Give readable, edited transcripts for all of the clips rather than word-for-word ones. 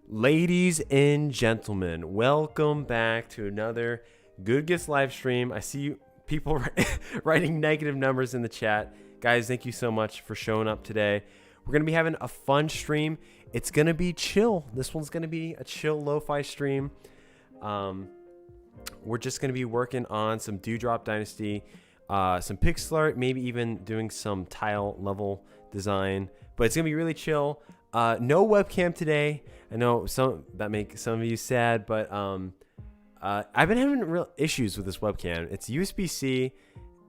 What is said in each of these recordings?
Ladies and gentlemen, welcome back to another Goodgis live stream. I see people writing negative numbers in the chat. Guys, thank you so much for showing up today. We're going to be having a fun stream. It's going to be chill. This one's going to be a chill lo-fi stream. We're just going to be working on some Dewdrop Dynasty, some pixel art, maybe even doing some tile level design. But it's going to be really chill. No webcam today. I know that makes some of you sad, but I've been having real issues with this webcam. It's USB-C,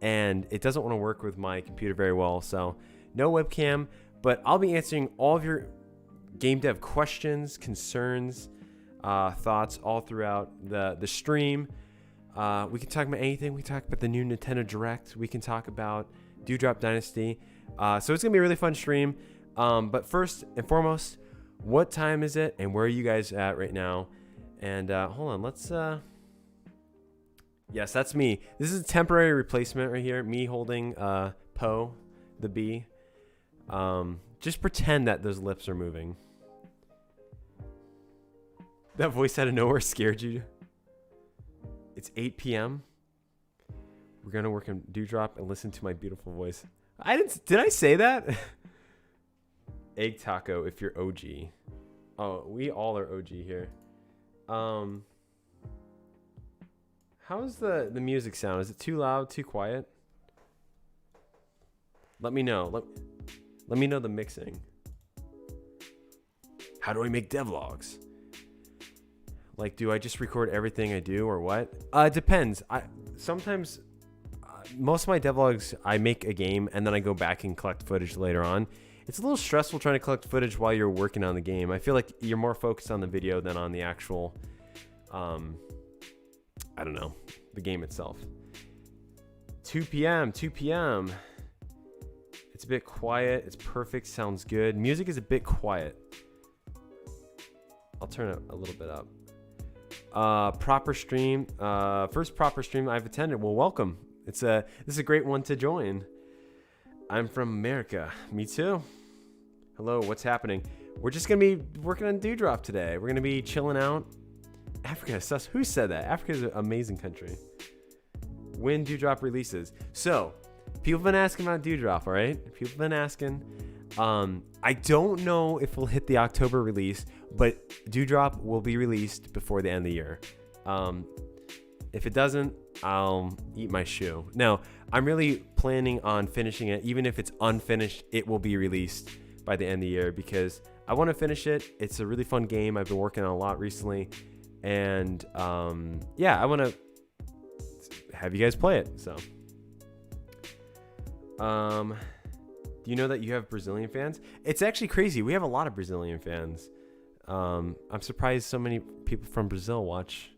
and it doesn't want to work with my computer very well. So no webcam, but I'll be answering all of your game dev questions, concerns, thoughts all throughout the stream. We can talk about anything. We can talk about the new Nintendo Direct. We can talk about Dewdrop Dynasty. So it's gonna be a really fun stream. But first and foremost, what time is it and where are you guys at right now? And hold on, let's yes, that's me. This is a temporary replacement right here, me holding Poe the bee. Just pretend that those lips are moving. That voice out of nowhere scared you. It's 8 p.m. We're gonna work on Dewdrop and listen to my beautiful voice. Did I say that? Egg taco if you're OG. Oh, we all are OG here. How's the music sound? Is it too loud, too quiet? Let me know. Let me know the mixing. How do I make devlogs? Like, do I just record everything I do or what? It depends. Sometimes most of my devlogs, I make a game and then I go back and collect footage later on. It's a little stressful trying to collect footage while you're working on the game. I feel like you're more focused on the video than on the actual, I don't know, the game itself. 2 p.m. It's a bit quiet. It's perfect. Sounds good. Music is a bit quiet. I'll turn it a little bit up. Proper stream. First proper stream I've attended. Well, welcome. This is a great one to join. I'm from America. Me too. Hello, what's happening? We're just going to be working on Dewdrop today. We're going to be chilling out. Africa, sus. Who said that? Africa is an amazing country. When Dewdrop releases. So, people have been asking about Dewdrop, all right? People have been asking. I don't know if we'll hit the October release, but Dewdrop will be released before the end of the year. If it doesn't, I'll eat my shoe. Now, I'm really planning on finishing it. Even if it's unfinished, it will be released by the end of the year because I want to finish it. It's a really fun game. I've been working on a lot recently. And yeah, I want to have you guys play it. So, do you know that you have Brazilian fans? It's actually crazy. We have a lot of Brazilian fans. I'm surprised so many people from Brazil watch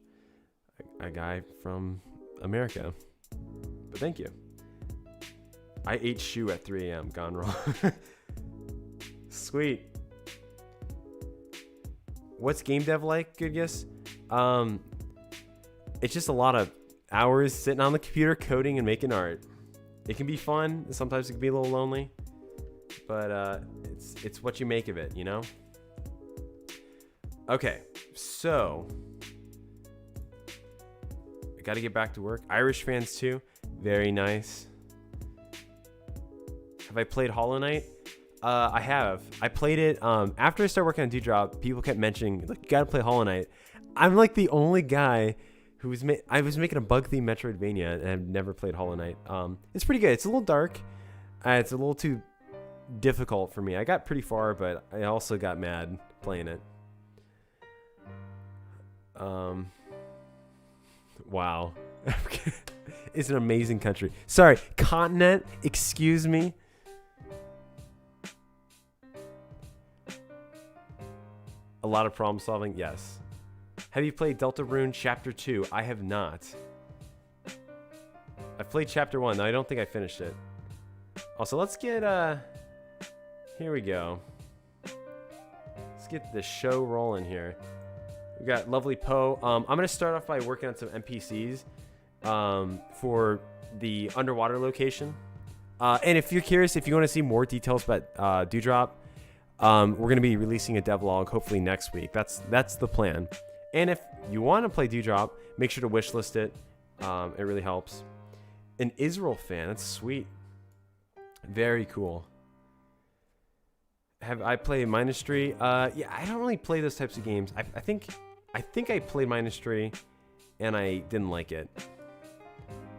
a guy from America. But thank you. I ate shoe at 3 a.m. Gone wrong. Sweet. What's game dev like, Goodgis? It's just a lot of hours sitting on the computer coding and making art. It can be fun. Sometimes it can be a little lonely. But it's what you make of it, you know? Okay, so I got to get back to work. Irish fans too. Very nice. Have I played Hollow Knight? I have. I played it after I started working on Dewdrop. People kept mentioning, like, you got to play Hollow Knight. I'm like the only guy who was I was making a bug-themed Metroidvania and I've never played Hollow Knight. It's pretty good. It's a little dark. It's a little too difficult for me. I got pretty far, but I also got mad playing it. Wow. It's an amazing country. Sorry, continent, excuse me. A lot of problem solving, yes. Have you played Deltarune Chapter 2? I have not. I've played Chapter 1, though I don't think I finished it. Also, let's get, here we go. Let's get the show rolling here. We got lovely Poe. I'm going to start off by working on some NPCs for the underwater location. And if you're curious, if you want to see more details about Dewdrop, We're going to be releasing a devlog hopefully next week. That's the plan. And if you want to play Dewdrop, make sure to wishlist it. It really helps. An Israel fan. That's sweet. Very cool. Have I played Ministry? Yeah, I don't really play those types of games. I think I played Ministry, and I didn't like it.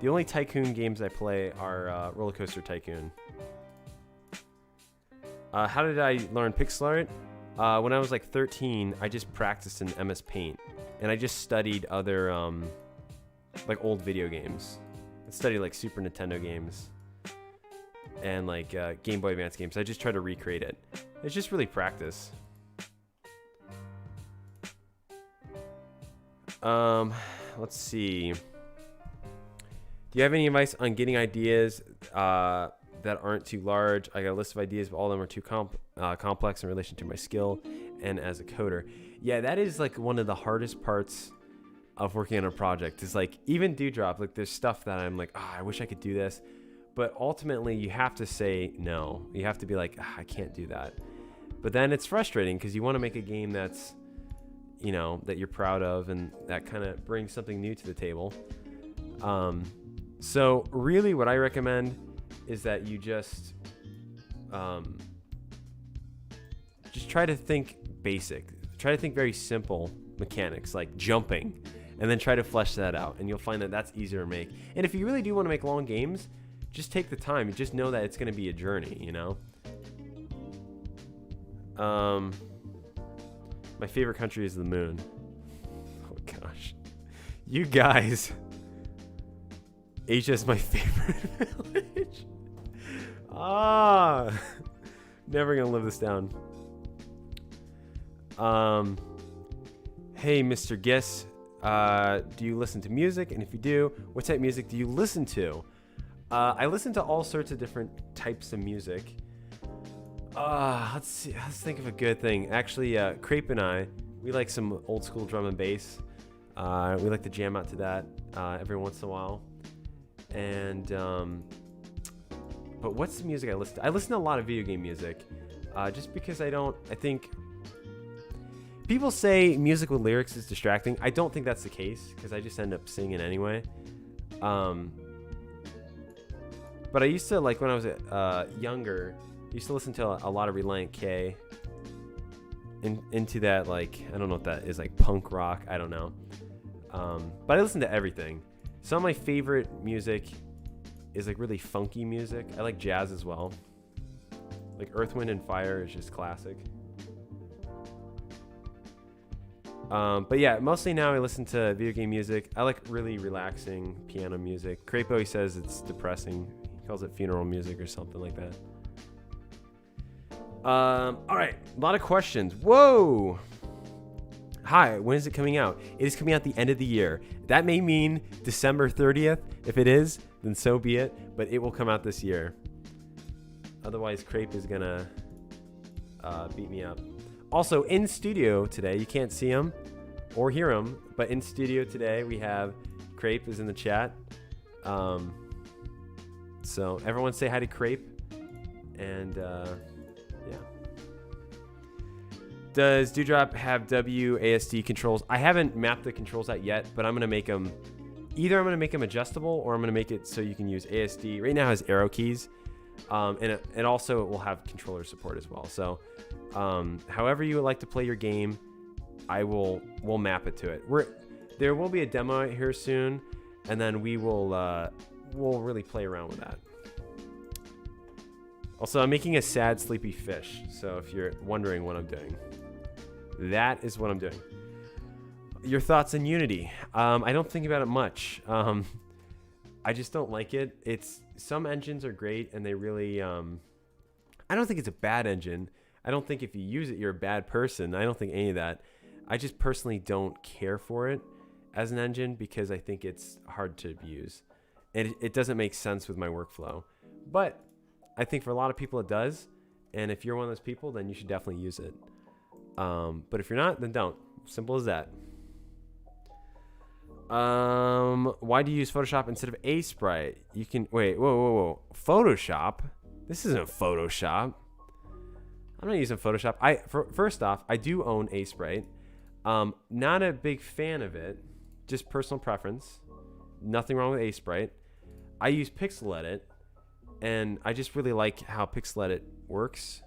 The only Tycoon games I play are Roller Coaster Tycoon. How did I learn pixel art? When I was like 13, I just practiced in MS Paint, and I just studied other like old video games. I studied like Super Nintendo games and like Game Boy Advance games. I just try to recreate it. It's just really practice. Let's see. Do you have any advice on getting ideas that aren't too large? I got a list of ideas, but all of them are too complex in relation to my skill and as a coder. Yeah, that is like one of the hardest parts of working on a project. Is like even Dewdrop, like there's stuff that I'm like, I wish I could do this, but ultimately you have to say no. You have to be like, I can't do that. But then it's frustrating because you want to make a game that's, you know, that you're proud of and that kind of brings something new to the table. So really what I recommend is that you just try to think basic. Try to think very simple mechanics like jumping, and then try to flesh that out, and you'll find that that's easier to make. And if you really do want to make long games, just take the time and just know that it's going to be a journey, you know? My favorite country is the moon. Oh gosh. You guys. Asia's my favorite village. Never gonna live this down. Hey, Mr. Giss, do you listen to music? And if you do, what type of music do you listen to? I listen to all sorts of different types of music. Let's see. Let's think of a good thing. Actually, Crepe and I, we like some old school drum and bass. We like to jam out to that every once in a while. And but what's the music I listen to? I listen to a lot of video game music, just because I think people say music with lyrics is distracting. I don't think that's the case because I just end up singing anyway. But I used to, like when I was younger, I used to listen to a lot of Reliant K. Into that, like, I don't know what that is, like punk rock. I don't know. But I listen to everything. Some of my favorite music is like really funky music. I like jazz as well. Like Earth, Wind, and Fire is just classic. But yeah, mostly now I listen to video game music. I like really relaxing piano music. Crepo, he says it's depressing. He calls it funeral music or something like that. All right, a lot of questions. Whoa. Hi, when is it coming out? It is coming out the end of the year. That may mean December 30th. If it is, then so be it. But it will come out this year. Otherwise, Crepe is gonna beat me up. Also, in studio today, you can't see him or hear him, but in studio today we have Crepe is in the chat. So everyone say hi to Crepe. And yeah. Does Dewdrop have WASD controls? I haven't mapped the controls out yet, but I'm going to make them... Either I'm going to make them adjustable, or I'm going to make it so you can use ASD. Right now it has arrow keys. And also it will have controller support as well. So however you would like to play your game, we'll map it to it. There will be a demo out here soon, and then we'll really play around with that. Also, I'm making a sad, sleepy fish. So if you're wondering what I'm doing, that is what I'm doing. Your thoughts on Unity? I don't think about it much. I just don't like it. Some engines are great, and they really... I don't think it's a bad engine. I don't think if you use it, you're a bad person. I don't think any of that. I just personally don't care for it as an engine because I think it's hard to use. And it doesn't make sense with my workflow. But I think for a lot of people it does. And if you're one of those people, then you should definitely use it. But if you're not, then don't. Simple as that. Why do you use Photoshop instead of Sprite? You can... Wait, whoa. Photoshop? This isn't Photoshop. I'm not using Photoshop. First off, I do own Sprite. Not a big fan of it. Just personal preference. Nothing wrong with Sprite. I use Pyxel Edit, and I just really like how Pyxel Edit works.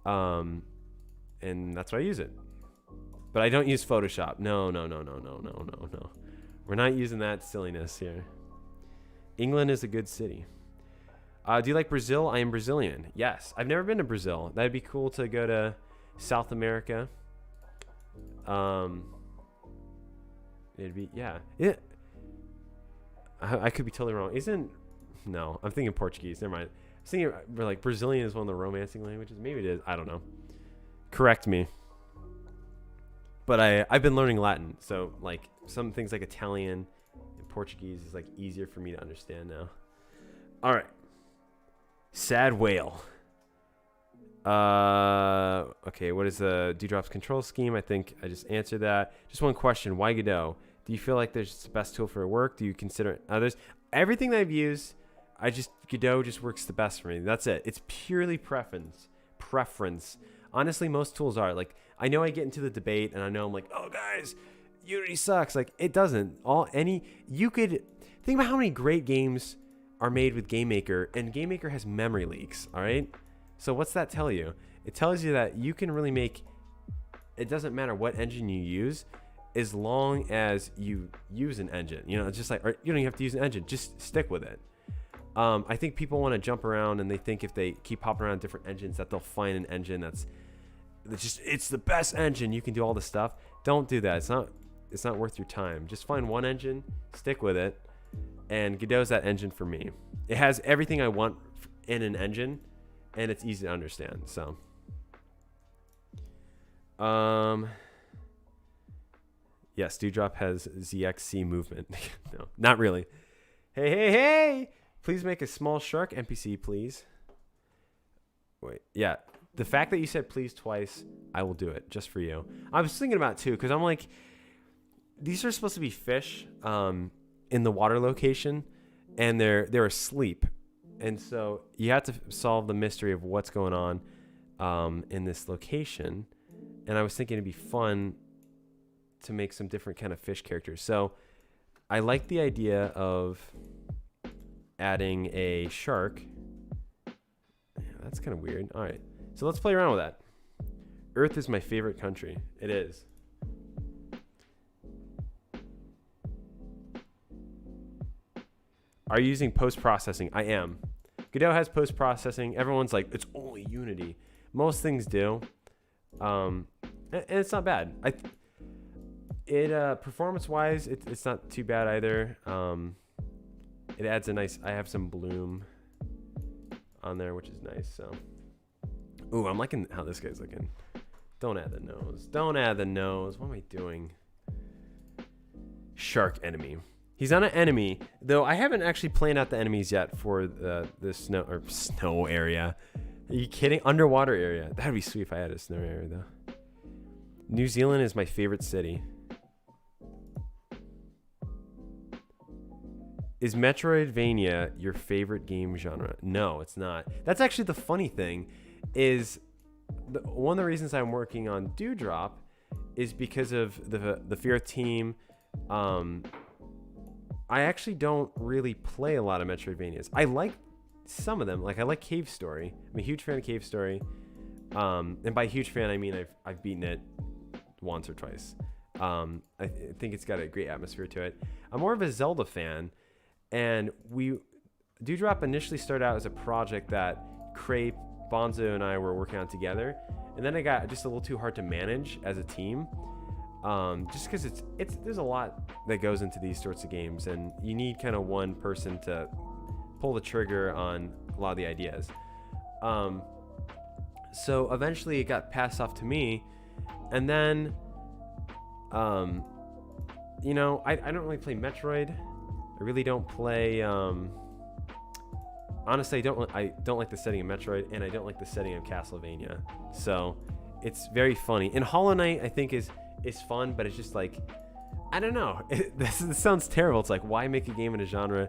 And that's why I use it. But I don't use Photoshop. No. We're not using that silliness here. England is a good city. Do you like Brazil? I am Brazilian. Yes. I've never been to Brazil. That'd be cool to go to South America. It'd be, yeah. I could be totally wrong. No, I'm thinking Portuguese. Never mind. I was thinking like Brazilian is one of the romancing languages. Maybe it is. I don't know. Correct me. But I've been learning Latin. So like some things like Italian and Portuguese is like easier for me to understand now. All right. Sad whale. Okay, what is the Dewdrop's control scheme? I think I just answered that. Just one question. Why Godot? Do you feel like there's the best tool for work? Do you consider others? Everything that I've used, Godot just works the best for me. That's it. It's purely preference. Honestly, most tools are. Like, I know I get into the debate and I know I'm like, oh guys, Unity sucks. Like, it doesn't. You could think about how many great games are made with GameMaker, and GameMaker has memory leaks, all right? So what's that tell you? It tells you that you can really make, it doesn't matter what engine you use, as long as you use an engine. You know, it's just like, or you don't even have to use an engine, just stick with it. I think people want to jump around and they think if they keep hopping around different engines that they'll find an engine that's just, it's the best engine. You can do all this stuff. Don't do that. It's not worth your time. Just find one engine, stick with it. And Godot's that engine for me. It has everything I want in an engine, and it's easy to understand. So, yes, Dewdrop has ZXC movement. No, not really. Hey! Please make a small shark NPC, please. Wait, yeah. The fact that you said please twice, I will do it just for you. I was thinking about it too, because I'm like, these are supposed to be fish. In the water location, and they're asleep, and so you have to solve the mystery of what's going on in this location. And I was thinking it'd be fun to make some different kind of fish characters. So I like the idea of adding a shark. Yeah, that's kind of weird. All right, so let's play around with that. Earth is my favorite country. It is. Are you using post-processing? I am. Godot has post-processing. Everyone's like, it's only Unity. Most things do. And it's not bad. Performance-wise, it's not too bad either. It adds a nice, I have some bloom on there, which is nice. So, ooh, I'm liking how this guy's looking. Don't add the nose. Don't add the nose. What am I doing? Shark enemy. He's on an enemy, though I haven't actually planned out the enemies yet for the snow area. Are you kidding? Underwater area. That'd be sweet if I had a snow area, though. New Zealand is my favorite city. Is Metroidvania your favorite game genre? No, it's not. That's actually the funny thing. Is one of the reasons I'm working on Dewdrop is because of the Fear team. I actually don't really play a lot of Metroidvanias. I like some of them. Like, I like Cave Story. I'm a huge fan of Cave Story. And by huge fan, I mean I've beaten it once or twice. I think it's got a great atmosphere to it. I'm more of a Zelda fan. And Dewdrop initially started out as a project that Crepe, Bonzo, and I were working on together. And then it got just a little too hard to manage as a team. Just because there's a lot that goes into these sorts of games, and you need kind of one person to pull the trigger on a lot of the ideas. So eventually it got passed off to me, and then I don't really play Metroid. I really don't play honestly, I don't like the setting of Metroid, and I don't like the setting of Castlevania. So it's very funny. And Hollow Knight, I think, is fun, but it's just like, I don't know. This sounds terrible. It's like, why make a game in a genre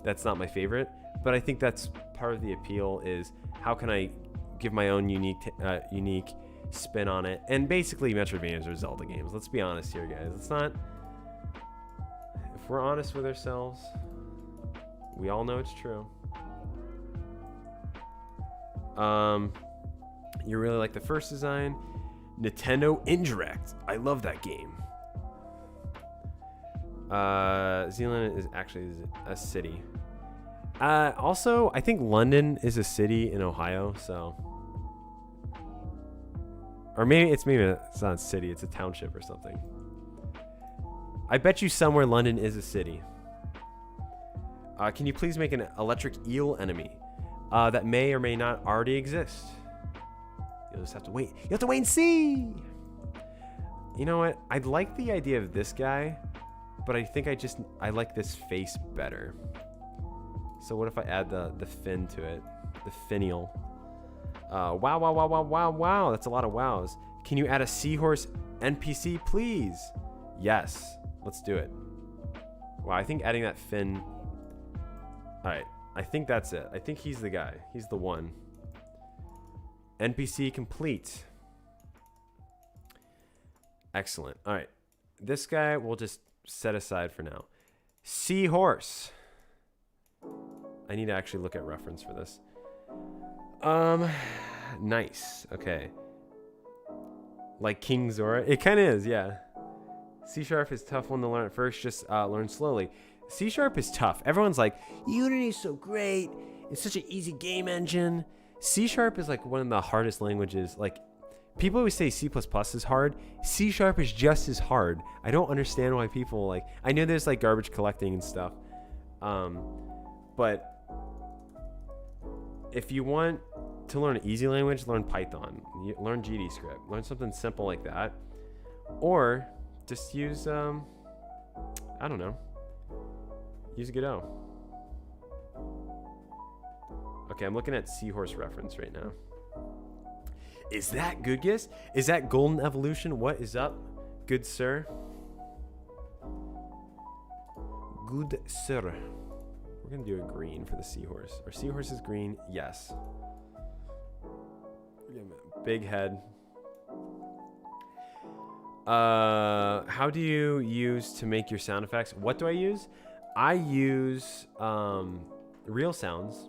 that's not my favorite? But I think that's part of the appeal, is how can I give my own unique spin on it. And basically, Metroidvanias are Zelda games. Let's be honest here, guys. It's not. If we're honest with ourselves, we all know it's true. You really like the first design. Nintendo Indirect. I love that game. Zealand is actually a city. Also, I think London is a city in Ohio, so. Or maybe it's not a city, it's a township or something. I bet you somewhere London is a city. Can you please make an electric eel enemy that may or may not already exist? You'll just have to wait. You have to wait and see. You know what? I'd like the idea of this guy, but I think I like this face better. So what if I add the fin to it? The finial. Wow. That's a lot of wows. Can you add a seahorse NPC, please? Yes. Let's do it. Wow, I think adding that fin... Alright, I think that's it. I think he's the guy. He's the one. NPC complete. Excellent. Alright. This guy we'll just set aside for now. Seahorse. I need to actually look at reference for this. Nice. Okay. Like King Zora. It kind of is, yeah. C# is a tough one to learn at first. Just learn slowly. C# is tough. Everyone's like, Unity is so great. It's such an easy game engine. C# is like one of the hardest languages. Like, people always say C++ is hard. C# is just as hard. I don't understand why people like... I know there's like garbage collecting and stuff. But if you want to learn an easy language, learn Python. Learn GDScript. Learn something simple like that. Or just use, I don't know. Use Godot. Okay, I'm looking at Seahorse reference right now. Is that Goodgis? Is that Golden Evolution? What is up, good sir? Good sir. We're gonna do a green for the seahorse. Our seahorse is green, yes. Big head. How do you use to make your sound effects? What do I use? I use real sounds,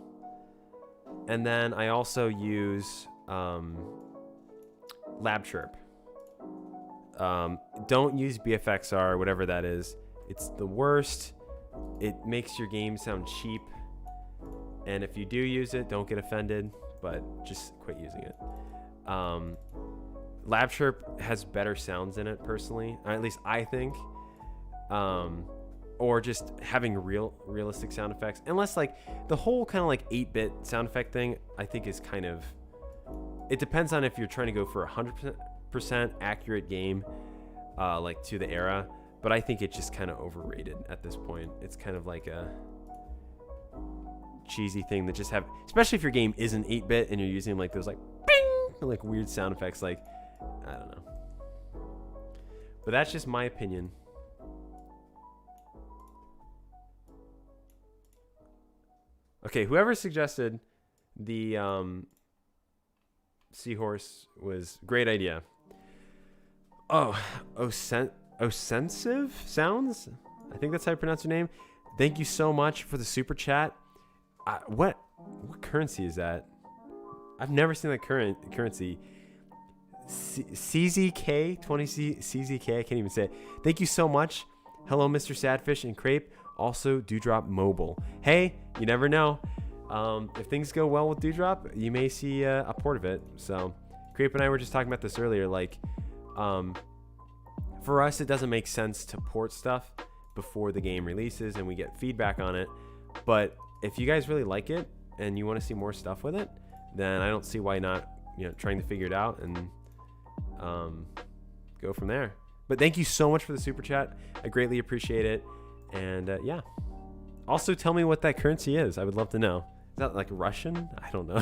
and then I also use Lab Chirp. Don't use BFXR, whatever that is. It's the worst. It makes your game sound cheap, and if you do use it, don't get offended, but just quit using it. Lab Chirp has better sounds in it, personally, or at least I think. Or just having realistic sound effects, unless like the whole kind of like 8-bit sound effect thing, I think is kind of, it depends on if you're trying to go for 100% accurate game, like to the era, but I think it's just kind of overrated at this point. It's kind of like a cheesy thing that just have, especially if your game isn't 8-bit and you're using like those like bing, like weird sound effects, like, I don't know. But that's just my opinion. Okay, whoever suggested the seahorse was great idea. Oh, offensive sounds? I think that's how you pronounce your name. Thank you so much for the super chat. What currency is that? I've never seen that currency. CZK, 20 CZK, I can't even say it. Thank you so much. Hello, Mr. Sadfish and Crepe. Also, Dewdrop Mobile. Hey, you never know. If things go well with Dewdrop, you may see a port of it. So, Crepe and I were just talking about this earlier. Like, for us, it doesn't make sense to port stuff before the game releases and we get feedback on it. But if you guys really like it and you want to see more stuff with it, then I don't see why not, trying to figure it out and go from there. But thank you so much for the super chat. I greatly appreciate it. And yeah. Also, tell me what that currency is. I would love to know. Is that like Russian? I don't know.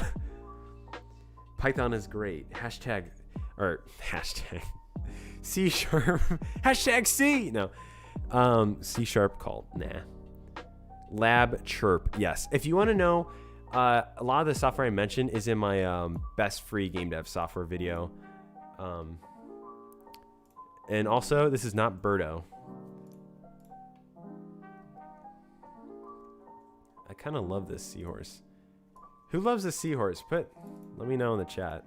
Python is great. Hashtag C#. Hashtag C. No. C# called. Nah. Lab Chirp. Yes. If you want to know A lot of the software I mentioned is in my best free game dev software video. And also, this is not Birdo. I kind of love this seahorse. Who loves a seahorse? Let me know in the chat.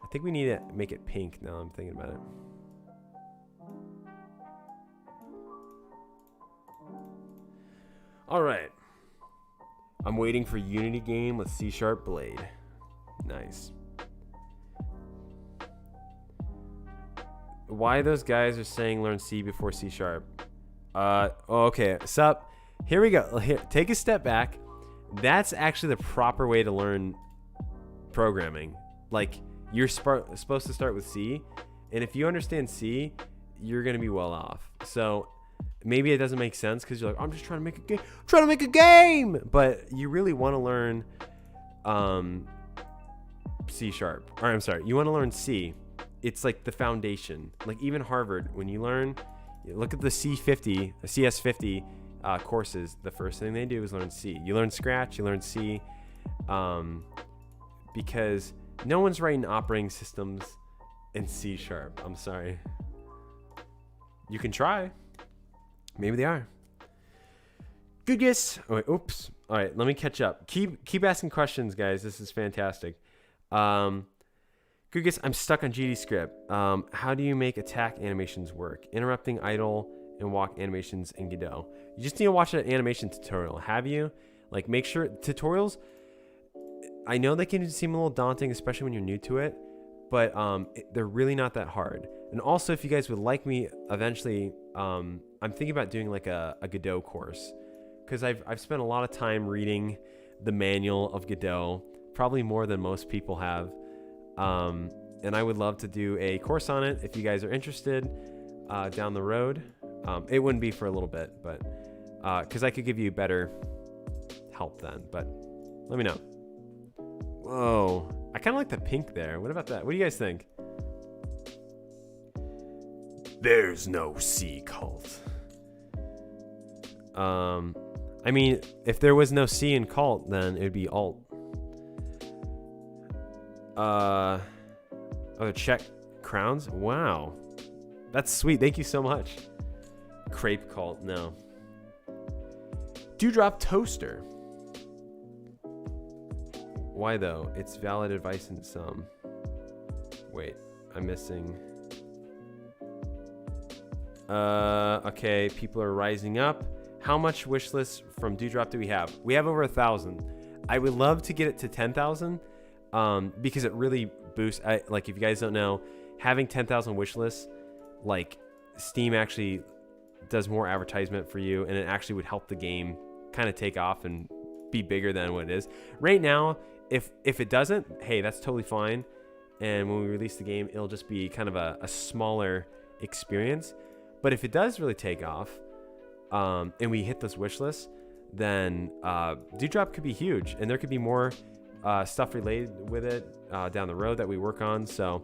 I think we need to make it pink now I'm thinking about it. All right. I'm waiting for Unity game with C# Blade. Nice. Why those guys are saying learn C before C#? Okay. Sup? Here we go. Here, take a step back. That's actually the proper way to learn programming. Like, you're supposed to start with C, and if you understand C, you're gonna be well off. So maybe it doesn't make sense because you're like, I'm just trying to make a game, but you really want to learn C#. Or I'm sorry, you want to learn C. It's like the foundation. Like even Harvard, when you look at the CS50 courses, the first thing they do is learn C. You learn Scratch, you learn C, because no one's writing operating systems in C#. I'm sorry. You can try. Maybe they are. Goodgis. Oh, wait, oops. All right, let me catch up. Keep asking questions, guys. This is fantastic. Goodgis, I'm stuck on GDScript. How do you make attack animations work? Interrupting, idle, and walk animations in Godot. You just need to watch an animation tutorial. Have you? Like, make sure tutorials. I know they can seem a little daunting, especially when you're new to it, but they're really not that hard. And also, if you guys would like me eventually, I'm thinking about doing like a Godot course, because I've spent a lot of time reading the manual of Godot, probably more than most people have, and I would love to do a course on it if you guys are interested down the road. It wouldn't be for a little bit, but because I could give you better help then. But let me know. Whoa, I kind of like the pink there. What about that? What do you guys think? There's no C cult. I mean, if there was no C in cult, then it'd be alt. Oh, check crowns. Wow, that's sweet. Thank you so much. Crepe cult. No. Dewdrop toaster. Why though? It's valid advice in some. Wait, I'm missing. Okay, people are rising up. How much wish list from Dewdrop do we have? We have over 1,000. I would love to get it to 10,000, because it really boosts. Like, if you guys don't know, having 10,000 wish lists, like, Steam actually does more advertisement for you, and it actually would help the game kind of take off and be bigger than what it is right now. If it doesn't, hey, that's totally fine. And when we release the game, it'll just be kind of a smaller experience. But if it does really take off, and we hit this wish list, then Dewdrop could be huge, and there could be more stuff related with it down the road that we work on. So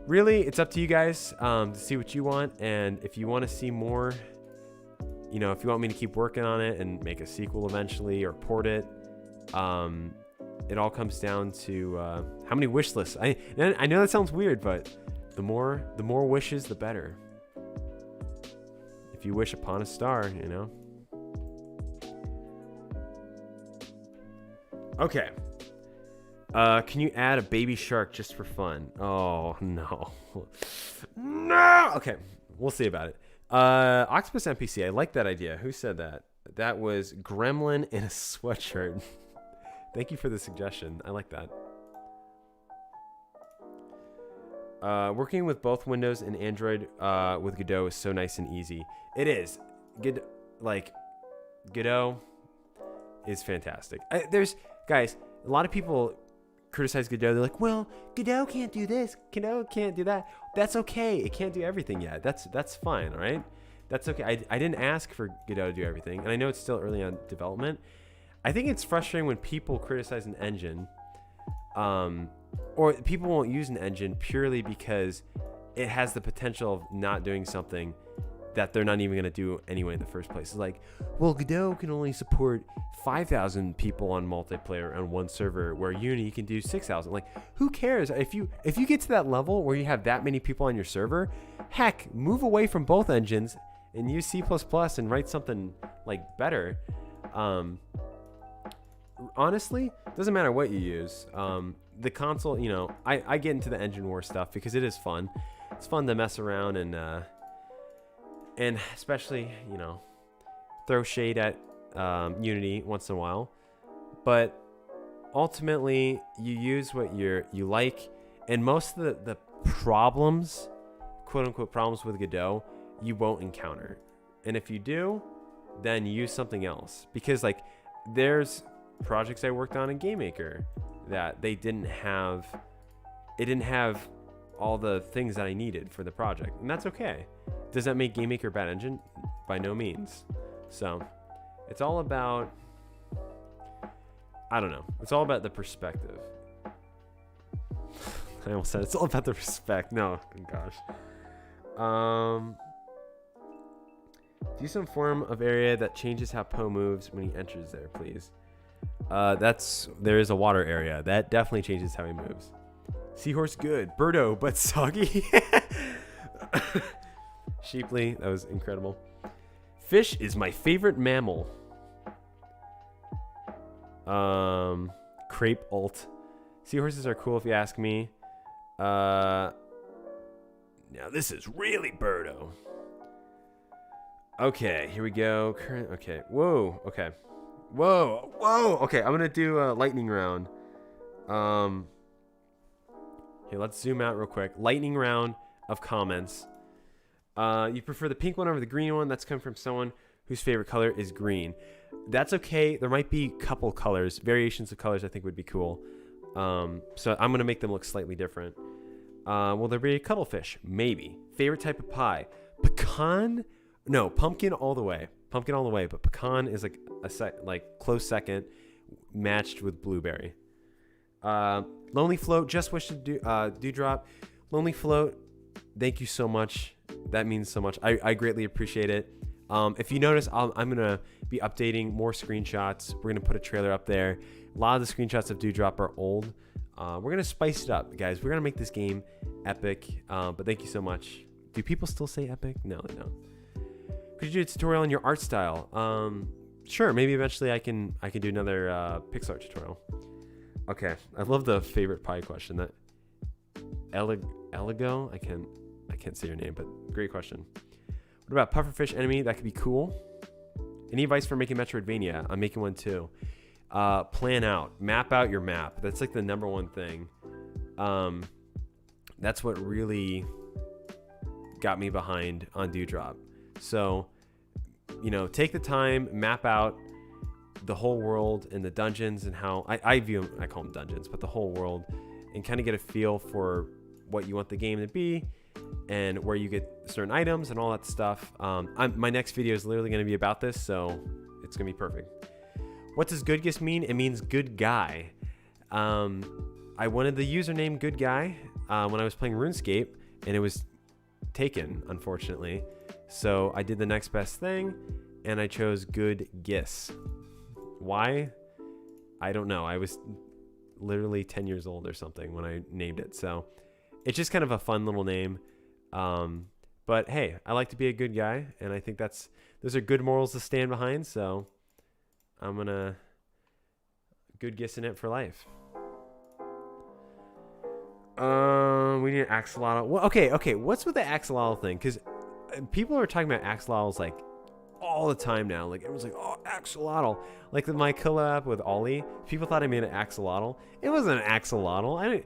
really, it's up to you guys to see what you want, and if you want to see more, you know, if you want me to keep working on it and make a sequel eventually or port it, it all comes down to how many wish lists. I know that sounds weird, but the more wishes, the better. If you wish upon a star, you know. Okay. Can you add a baby shark just for fun? Oh, no. No! Okay, we'll see about it. Octopus NPC, I like that idea. Who said that? That was Gremlin in a sweatshirt. Thank you for the suggestion. I like that. Working with both Windows and Android with Godot is so nice and easy. It is. Godot is fantastic. Guys, a lot of people criticize Godot. They're like, well, Godot can't do this. Godot can't do that. That's okay. It can't do everything yet. That's fine, all right? That's okay. I didn't ask for Godot to do everything, and I know it's still early on development. I think it's frustrating when people criticize an engine, or people won't use an engine purely because it has the potential of not doing something that they're not even going to do anyway in the first place. It's like, well, Godot can only support 5,000 people on multiplayer on one server, where Unity can do 6,000. Like, who cares? If you get to that level where you have that many people on your server, heck, move away from both engines and use C++ and write something like better. Honestly, doesn't matter what you use. The console, you know, I get into the engine war stuff because it is fun. It's fun to mess around and especially, you know, throw shade at Unity once in a while. But ultimately, you use what you like, and most of the problems, quote unquote problems with Godot, you won't encounter. And if you do, then use something else, because like there's projects I worked on in GameMaker that it didn't have all the things that I needed for the project, and that's okay. Does that make GameMaker a bad engine? By no means. So it's all about, I don't know, it's all about the perspective. I almost said it's all about the respect. No, gosh. Do some form of area that changes how Poe moves when he enters there, please. There is a water area that definitely changes how he moves. Seahorse good, Birdo but soggy. Sheeply, that was incredible. Fish is my favorite mammal. Crepe alt. Seahorses are cool if you ask me. Now this is really Birdo. Okay, here we go. Okay, whoa. Okay, whoa. Okay, I'm gonna do a lightning round. Here, let's zoom out real quick. Lightning round of comments. You prefer the pink one over the green one? That's come from someone whose favorite color is green. That's okay. There might be a couple colors, variations of colors I think would be cool. So I'm going to make them look slightly different. Will there be a cuttlefish? Maybe. Favorite type of pie? Pecan? No, pumpkin all the way. Pumpkin all the way, but pecan is like close second, matched with blueberry. Lonely Float, just wish to do Dewdrop. Lonely Float, thank you so much. That means so much. I greatly appreciate it. If you notice, I'm going to be updating more screenshots. We're going to put a trailer up there. A lot of the screenshots of Dewdrop are old. We're going to spice it up, guys. We're going to make this game epic. But thank you so much. Do people still say epic? No, they don't. Could you do a tutorial on your art style? Sure. Maybe eventually I can do another Pyxel art tutorial. Okay. I love the favorite pie question. That Eligo? I can't say your name, but great question. What about pufferfish enemy? That could be cool. Any advice for making Metroidvania? I'm making one too. Plan out. Map out your map. That's like the number one thing. That's what really got me behind on Dewdrop. So, you know, take the time, map out the whole world and the dungeons and how I view them, I call them dungeons, but the whole world, and kind of get a feel for what you want the game to be and where you get certain items and all that stuff. My next video is literally going to be about this, so it's going to be perfect. What does Goodgis mean? It means good guy. I wanted the username good guy when I was playing RuneScape, and it was taken, unfortunately. So I did the next best thing, and I chose Goodgis. Why? I don't know. I was literally 10 years old or something when I named it. So it's just kind of a fun little name. But hey, I like to be a good guy, and I think those are good morals to stand behind. So I'm gonna Goodgis in it for life. We need an axolotl. Well, okay. What's with the axolotl thing? Because people are talking about axolotls like all the time now. Like everyone's like, oh, axolotl. Like my collab with Ollie, people thought I made an axolotl. It wasn't an axolotl.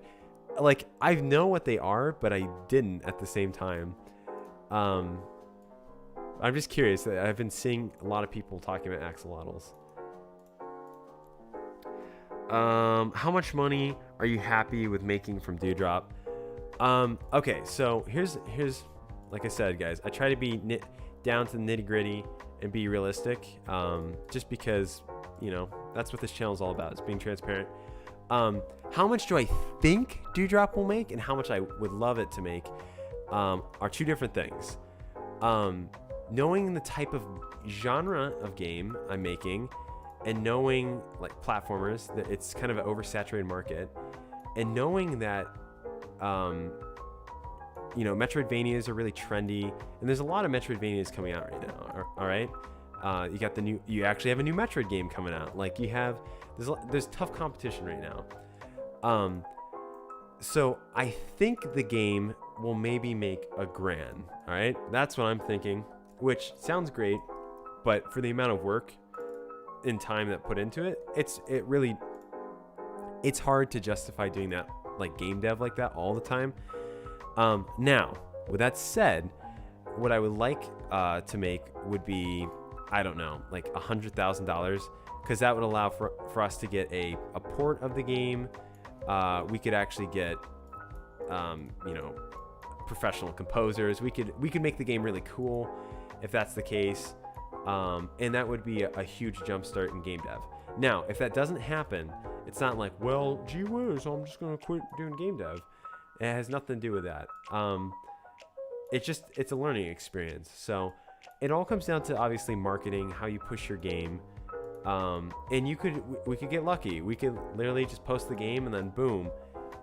I know what they are, but I didn't at the same time. I'm just curious. I've been seeing a lot of people talking about axolotls. How much money are you happy with making from Dewdrop? Okay, so here's like I said, guys, I try to be down to the nitty gritty and be realistic. Just because, you know, that's what this channel is all about. It's being transparent. How much do I think Dewdrop will make and how much I would love it to make are two different things. knowing the type of genre of game I'm making, and knowing like platformers, that it's kind of an oversaturated market, and knowing that Metroidvanias are really trendy, and there's a lot of Metroidvanias coming out right now. All right, you actually have a new Metroid game coming out. Like there's tough competition right now. So I think the game will maybe make a grand. All right, that's what I'm thinking, which sounds great, but for the amount of work and time that put into it, it's hard to justify doing that, like game dev like that all the time. Now, with that said, what I would like to make would be, I don't know, like $100,000, because that would allow for us to get a port of the game. We could actually get, professional composers. We could make the game really cool if that's the case, and that would be a huge jumpstart in game dev. Now, if that doesn't happen, it's not like, well, gee whiz, I'm just gonna quit doing game dev. It has nothing to do with that. It's a learning experience. So it all comes down to obviously marketing, how you push your game. And we could get lucky. We could literally just post the game and then boom,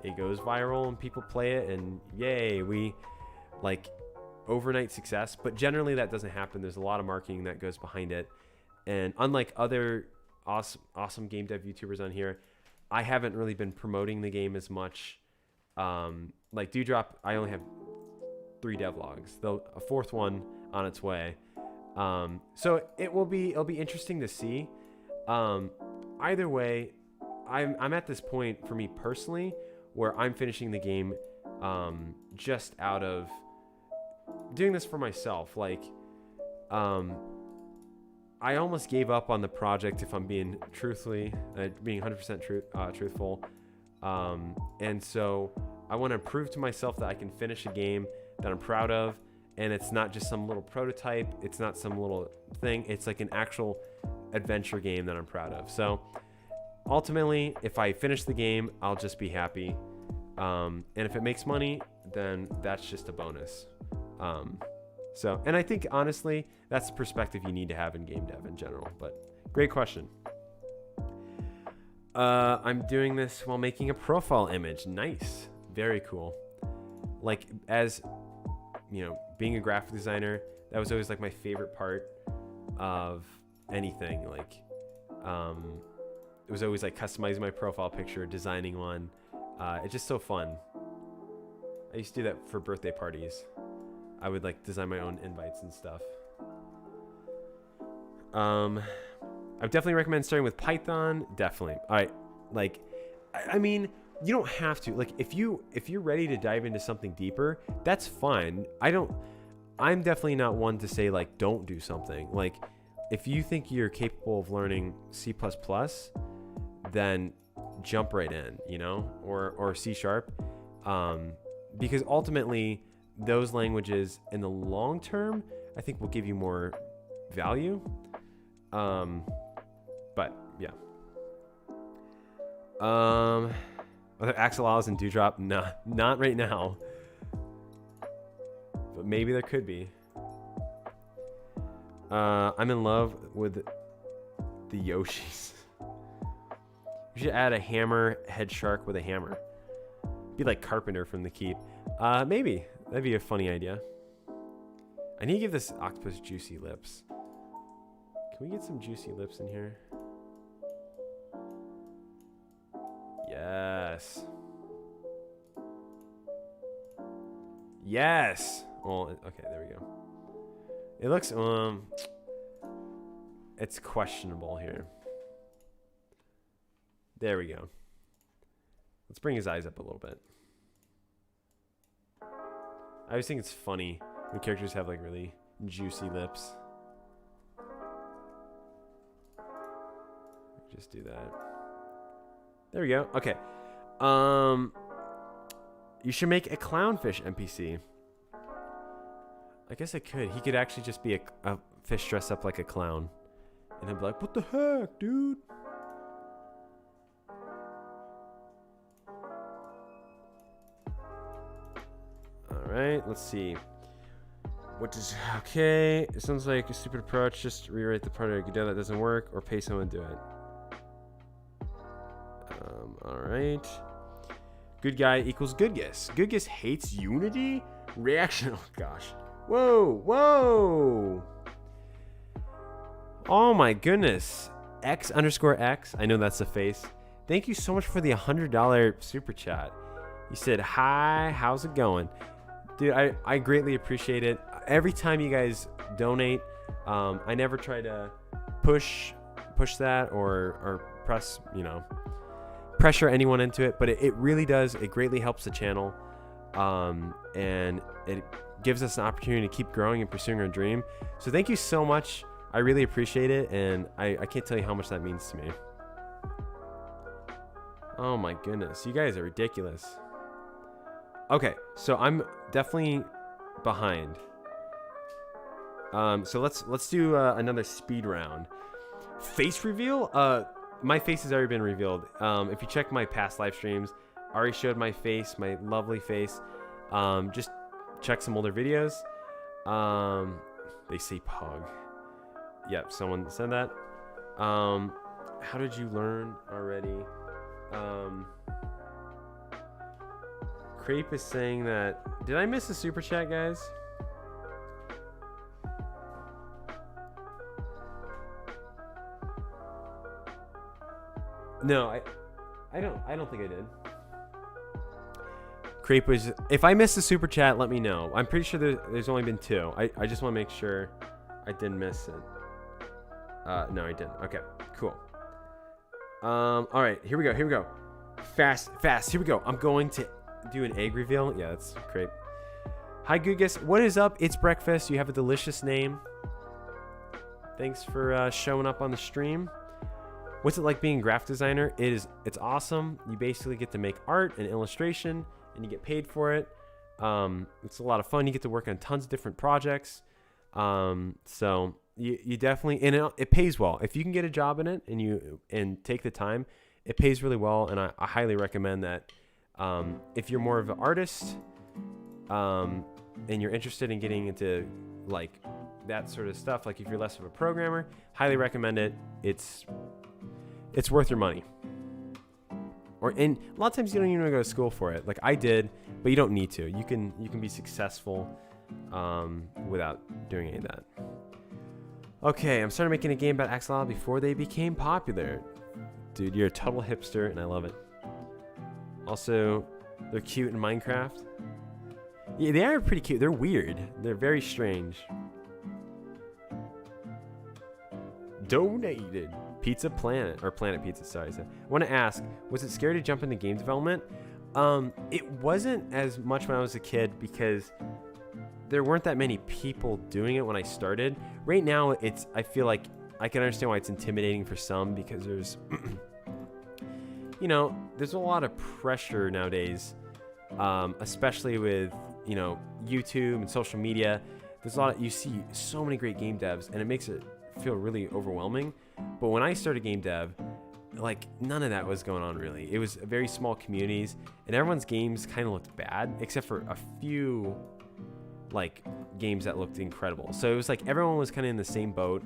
it goes viral and people play it and yay, we like overnight success. But generally that doesn't happen. There's a lot of marketing that goes behind it. And unlike other awesome game dev YouTubers on here, I haven't really been promoting the game as much. Like Dewdrop, I only have 3 devlogs, though a 4th one on its way. So it'll be interesting to see. Either way, I'm at this point for me personally where I'm finishing the game just out of doing this for myself. Like I almost gave up on the project, if I'm being being 100% truthful. And so I want to prove to myself that I can finish a game that I'm proud of, and it's not just some little prototype, it's not some little thing, it's like an actual adventure game that I'm proud of. So ultimately, if I finish the game, I'll just be happy. And if it makes money, then that's just a bonus. And I think honestly, that's the perspective you need to have in game dev in general. But great question. I'm doing this while making a profile image. Nice. Very cool. Like, as being a graphic designer, that was always like my favorite part of anything. Like, it was always like customizing my profile picture, designing one. It's just so fun. I used to do that for birthday parties. I would like design my own invites and stuff. I would definitely recommend starting with Python. Definitely. All right. Like, I mean, you don't have to. Like, if you're ready to dive into something deeper, that's fine. I'm definitely not one to say like don't do something. Like, if you think you're capable of learning C++, then jump right in, or C#, because ultimately those languages in the long term, I think, will give you more value. But yeah. Are there axolotls in Dewdrop? Nah, not right now. But maybe there could be. I'm in love with the Yoshis. You should add a hammer head shark with a hammer. Be like Carpenter from The Keep. Maybe. That'd be a funny idea. I need to give this octopus juicy lips. Can we get some juicy lips in here? Yes. Yes. Well, okay, there we go. It looks, it's questionable here. There we go. Let's bring his eyes up a little bit. I always think it's funny when characters have like really juicy lips. Just do that. There we go. Okay. You should make a clownfish NPC. I guess I could. He could actually just be a fish dressed up like a clown. And I'd be like, what the heck, dude? Alright, let's see. What does... Okay, it sounds like a stupid approach. Just rewrite the part of Godot that doesn't work, or pay someone to do it. All right. Good guy equals Goodgis. Goodgis hates Unity? Reaction. Oh, gosh. Whoa. Whoa. Oh, my goodness. X_X. I know that's the face. Thank you so much for the $100 super chat. You said, hi, how's it going? Dude, I greatly appreciate it. Every time you guys donate, I never try to push that or press, pressure anyone into it, but it really does. It greatly helps the channel, and it gives us an opportunity to keep growing and pursuing our dream. So thank you so much. I really appreciate it, and I can't tell you how much that means to me. Oh my goodness, you guys are ridiculous. Okay, so I'm definitely behind. So let's do another speed round. Face reveal. My face has already been revealed. If you check my past live streams, I already showed my face, my lovely face. Just check some older videos. They say pug. Yep, someone said that. How did you learn already? Crepe is saying that. Did I miss a super chat, guys? No, I don't think I did. Crepe was. If I missed a super chat, let me know. I'm pretty sure there's only been 2. I just want to make sure I didn't miss it. No, I didn't. Okay, cool. All right, here we go. Fast. Here we go. I'm going to do an egg reveal. Yeah, that's great. Hi, Goodgis. What is up? It's breakfast. You have a delicious name. Thanks for showing up on the stream. What's it like being a graphic designer? It's awesome. You basically get to make art and illustration, and you get paid for it. It's a lot of fun. You get to work on tons of different projects. So you definitely, and it pays well. If you can get a job in it and take the time, it pays really well. And I highly recommend that. If you're more of an artist, and you're interested in getting into like that sort of stuff, like if you're less of a programmer, highly recommend it. It's worth your money. And a lot of times you don't even go to school for it. Like I did, but you don't need to. You can be successful without doing any of that. Okay, I'm starting making a game about Axolotl before they became popular. Dude, you're a total hipster, and I love it. Also, they're cute in Minecraft. Yeah, they are pretty cute. They're weird. They're very strange. Donated. Pizza Planet, or Planet Pizza, sorry. I want to ask, was it scary to jump into game development? It wasn't as much when I was a kid because there weren't that many people doing it when I started. Right now, I feel like I can understand why it's intimidating for some because there's, there's a lot of pressure nowadays, especially with, YouTube and social media. You see so many great game devs, and it makes it feel really overwhelming. But when I started game dev, like none of that was going on really. It was very small communities, and everyone's games kind of looked bad except for a few like games that looked incredible. So it was like everyone was kind of in the same boat.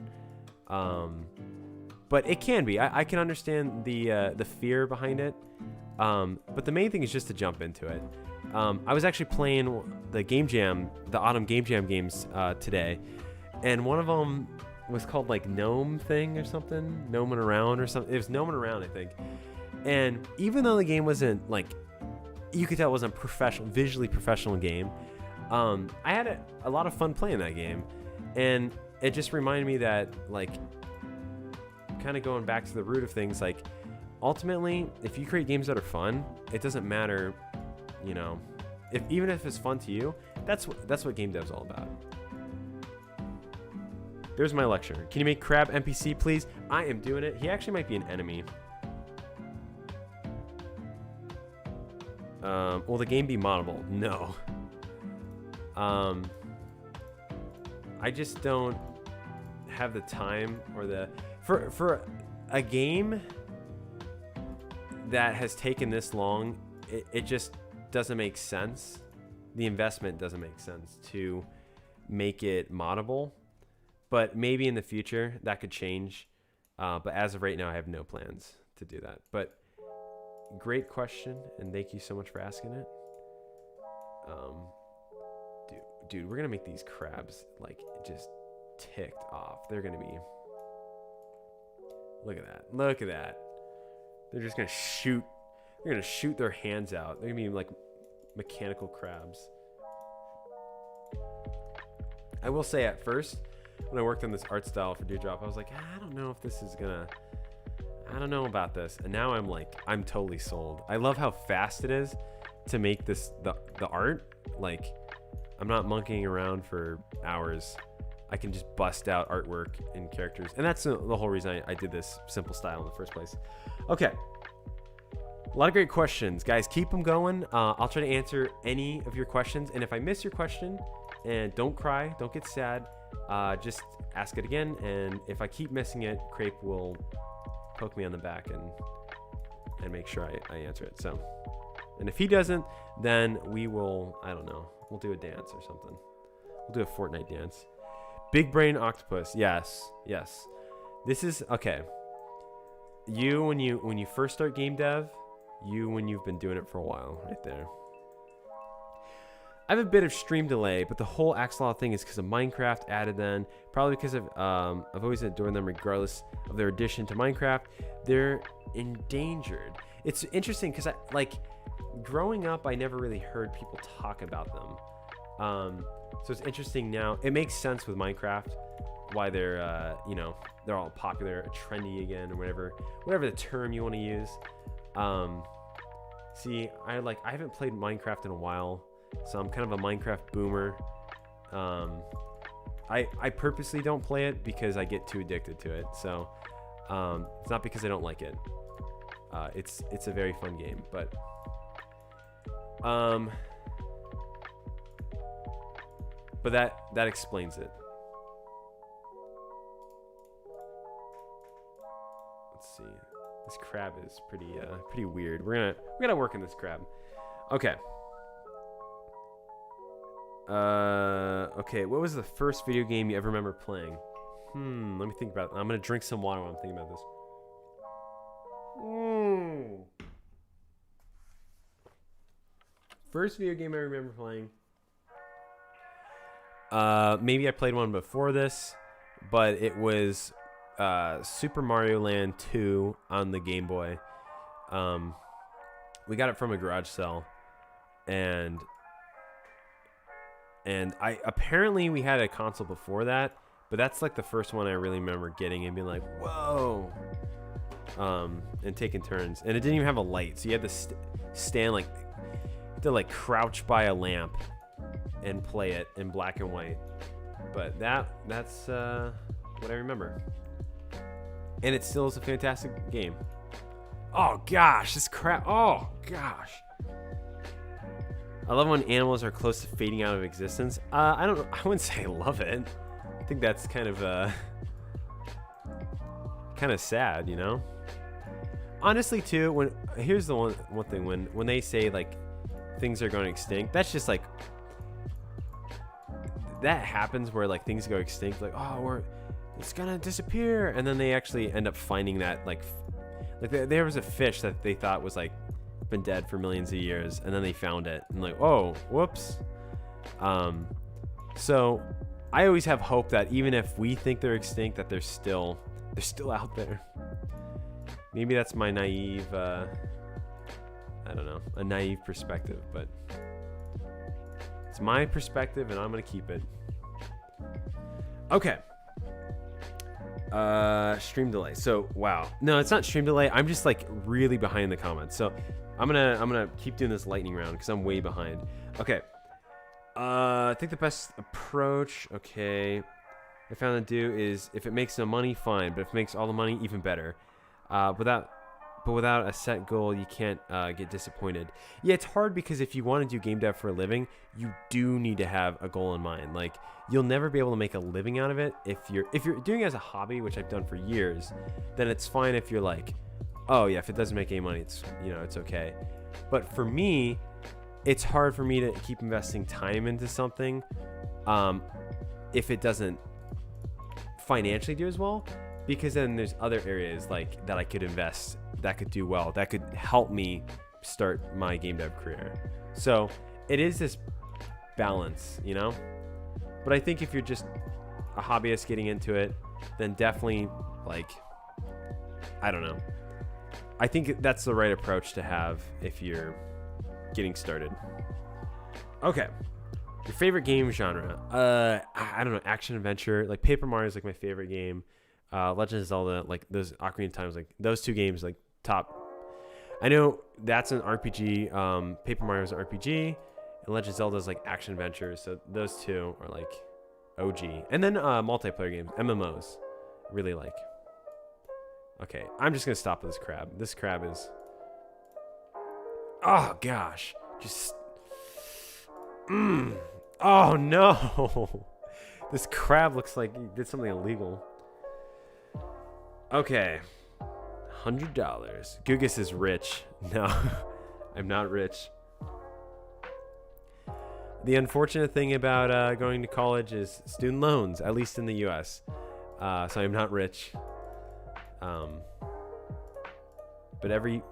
But it can be. I can understand the fear behind it. But the main thing is just to jump into it. I was actually playing the Autumn Game Jam games today, and one of them was called like Gnome Thing or something, Gnoming Around or something. It was Gnoming Around, I think. And even though the game wasn't like, you could tell it wasn't a visually professional game, I had a lot of fun playing that game, and it just reminded me that like, kind of going back to the root of things, like ultimately, if you create games that are fun, it doesn't matter, even if it's fun to you, that's what game dev's all about. There's my lecture. Can you make Crab NPC, please? I am doing it. He actually might be an enemy. Will the game be moddable? No. I just don't have the time or for a game that has taken this long. It just doesn't make sense. The investment doesn't make sense to make it moddable, but maybe in the future that could change. But as of right now, I have no plans to do that. But great question, and thank you so much for asking it. Dude, we're gonna make these crabs like just ticked off. They're gonna be. Look at that! Look at that! They're just gonna shoot. They're gonna shoot their hands out. They're gonna be like mechanical crabs. I will say at first, when I worked on this art style for Dewdrop, I was like, I don't know if this is gonna. I don't know about this. And now I'm totally sold. I love how fast it is to make this the art. Like, I'm not monkeying around for hours. I can just bust out artwork and characters. And that's the whole reason I did this simple style in the first place. Okay. A lot of great questions. Guys, keep them going. I'll try to answer any of your questions. And if I miss your question, and don't cry, don't get sad, just ask it again. And if I keep missing it, Crepe will poke me on the back and make sure I answer it. So, and if he doesn't, then we will, I don't know, we'll do a dance or something. We'll do a Fortnite dance. Big brain octopus. Yes. This is okay. You when you first start game dev, you when you've been doing it for a while, right there. I have a bit of stream delay, but the whole Axolotl thing is because of Minecraft added then. Probably because of I've always adored them regardless of their addition to Minecraft. They're endangered. It's interesting because growing up, I never really heard people talk about them. So it's interesting now. It makes sense with Minecraft why they're they're all popular, trendy again, or whatever the term you want to use. See, I haven't played Minecraft in a while, so I'm kind of a Minecraft boomer. I purposely don't play it because I get too addicted to it. So it's not because I don't like it. It's a very fun game, but that explains it. Let's see. This crab is pretty weird. We're gonna work on this crab. Okay. Okay. What was the first video game you ever remember playing? Let me think about it. I'm gonna drink some water while I'm thinking about this. First video game I remember playing. Maybe I played one before this, but it was Super Mario Land 2 on the Game Boy. We got it from a garage sale, and apparently we had a console before that, but that's like the first one I really remember getting and being like, whoa, and taking turns. And it didn't even have a light, so you had to stand to crouch by a lamp and play it in black and white. But that's what I remember. And it still is a fantastic game. Oh gosh, this crap. Oh gosh. I love when animals are close to fading out of existence. I wouldn't say I love it. I think that's kind of sad, you know? Honestly too, here's the one thing, when they say things are going extinct, that's just that happens where things go extinct, it's gonna disappear, and then they actually end up finding that there was a fish that they thought was been dead for millions of years, and then they found it and oh, whoops. So I always have hope that even if we think they're extinct, that they're still out there. Maybe that's my naive I don't know, a naive perspective, but it's my perspective and I'm gonna keep it. Okay. Stream delay. So wow. No, it's not stream delay. I'm just really behind the comments. So I'm gonna keep doing this lightning round because I'm way behind. Okay. I think the best approach, okay, I found to do is if it makes no money, fine, but if it makes all the money, even better. Without a set goal, you can't get disappointed. Yeah, it's hard because if you want to do game dev for a living, you do need to have a goal in mind. You'll never be able to make a living out of it if you're doing it as a hobby, which I've done for years. Then it's fine if you're oh yeah, if it doesn't make any money, it's it's okay. But for me, it's hard for me to keep investing time into something if it doesn't financially do as well, because then there's other areas like that I could invest that could do well, that could help me start my game dev career. So it is this balance, you know? But I think if you're just a hobbyist getting into it, then definitely, like, I don't know. I think that's the right approach to have if you're getting started. Okay. Your favorite game genre? I don't know, action adventure. Like Paper Mario is like my favorite game. Legend of Zelda, like those Ocarina of Time, like those two games, like top. I know that's an RPG. Paper Mario is an RPG, and Legend of Zelda is like action adventure. So those two are like OG. And then multiplayer games, MMOs, really like. Okay, I'm just gonna stop with this crab. This crab is. Oh gosh, just. Oh no, this crab looks like he did something illegal. Okay, $100. Goodgis is rich. No, I'm not rich. The unfortunate thing about going to college is student loans, at least in the U.S. So I'm not rich. But every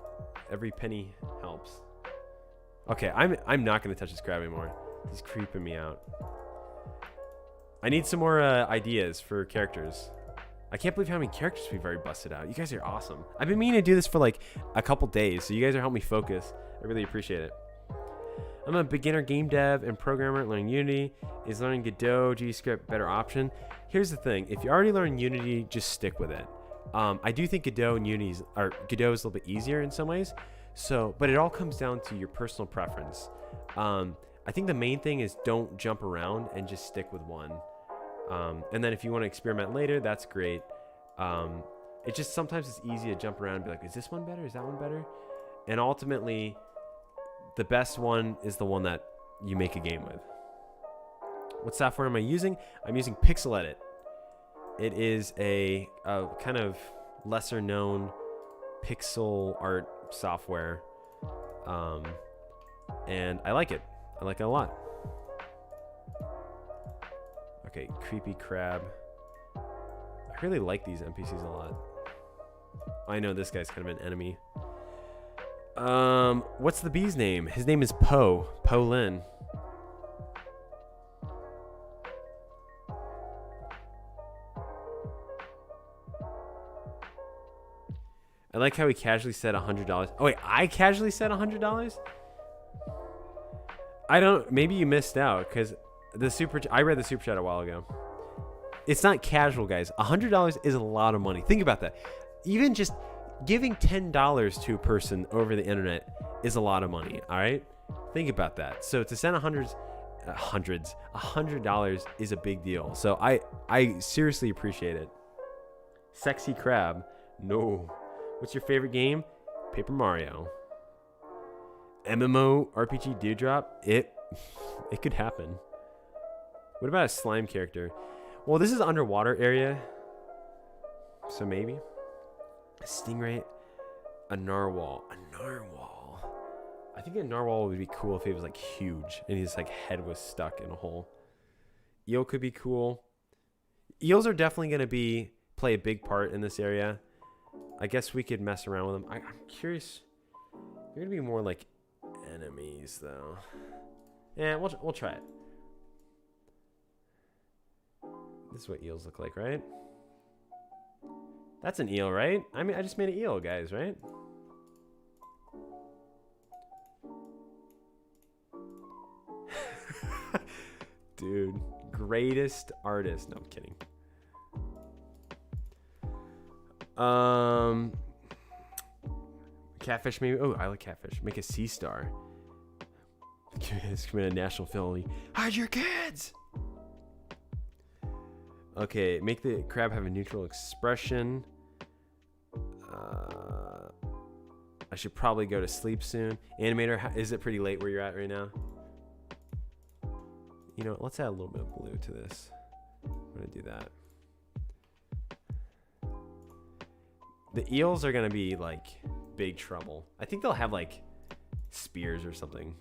penny helps. Okay, I'm not gonna touch this crab anymore. He's creeping me out. I need some more ideas for characters. I can't believe how many characters we've already busted out. You guys are awesome. I've been meaning to do this for like a couple days, so you guys are helping me focus. I really appreciate it. I'm a beginner game dev and programmer learning Unity. Is learning Godot, GScript better option? Here's the thing. If you already learn Unity, just stick with it. I do think Godot and Godot is a little bit easier in some ways. So, but it all comes down to your personal preference. I think the main thing is don't jump around and just stick with one. And then if you want to experiment later, that's great. It just sometimes it's easy to jump around and be like, is this one better? Is that one better? And ultimately, the best one is the one that you make a game with. What software am I using? I'm using Pyxel Edit. It is a kind of lesser known pixel art software. And I like it. I like it a lot. Okay, creepy crab. I really like these NPCs a lot. I know this guy's kind of an enemy. What's the bee's name? His name is Po Lin. I like how he casually said $100. Oh wait, I casually said $100? I don't. Maybe you missed out because I read the super chat a while ago. It's not casual, guys. $100 is a lot of money. Think about that. Even just giving $10 to a person over the internet is a lot of money. All right, think about that. So to send $100 is a big deal. So I seriously appreciate it. Sexy crab. No. What's your favorite game? Paper Mario. MMO RPG Dewdrop? It could happen. What about a slime character? Well, this is an underwater area, so maybe a stingray, a narwhal. I think a narwhal would be cool if it was like huge and his like head was stuck in a hole. Eel could be cool. Eels are definitely going to play a big part in this area. I guess we could mess around with them. I'm curious. They're going to be more like enemies, though. Yeah, we'll try it. This is what eels look like, right? That's an eel, right? I mean, I just made an eel, guys, right? Dude, greatest artist. No, I'm kidding. Catfish maybe. Oh, I like catfish. Make a sea star. Commit a national felony. Hide your kids. Okay, make the crab have a neutral expression. I should probably go to sleep soon. Animator, is it pretty late where you're at right now? You know, let's add a little bit of blue to this. I'm gonna do that. The eels are gonna be like big trouble. I think they'll have like spears or something.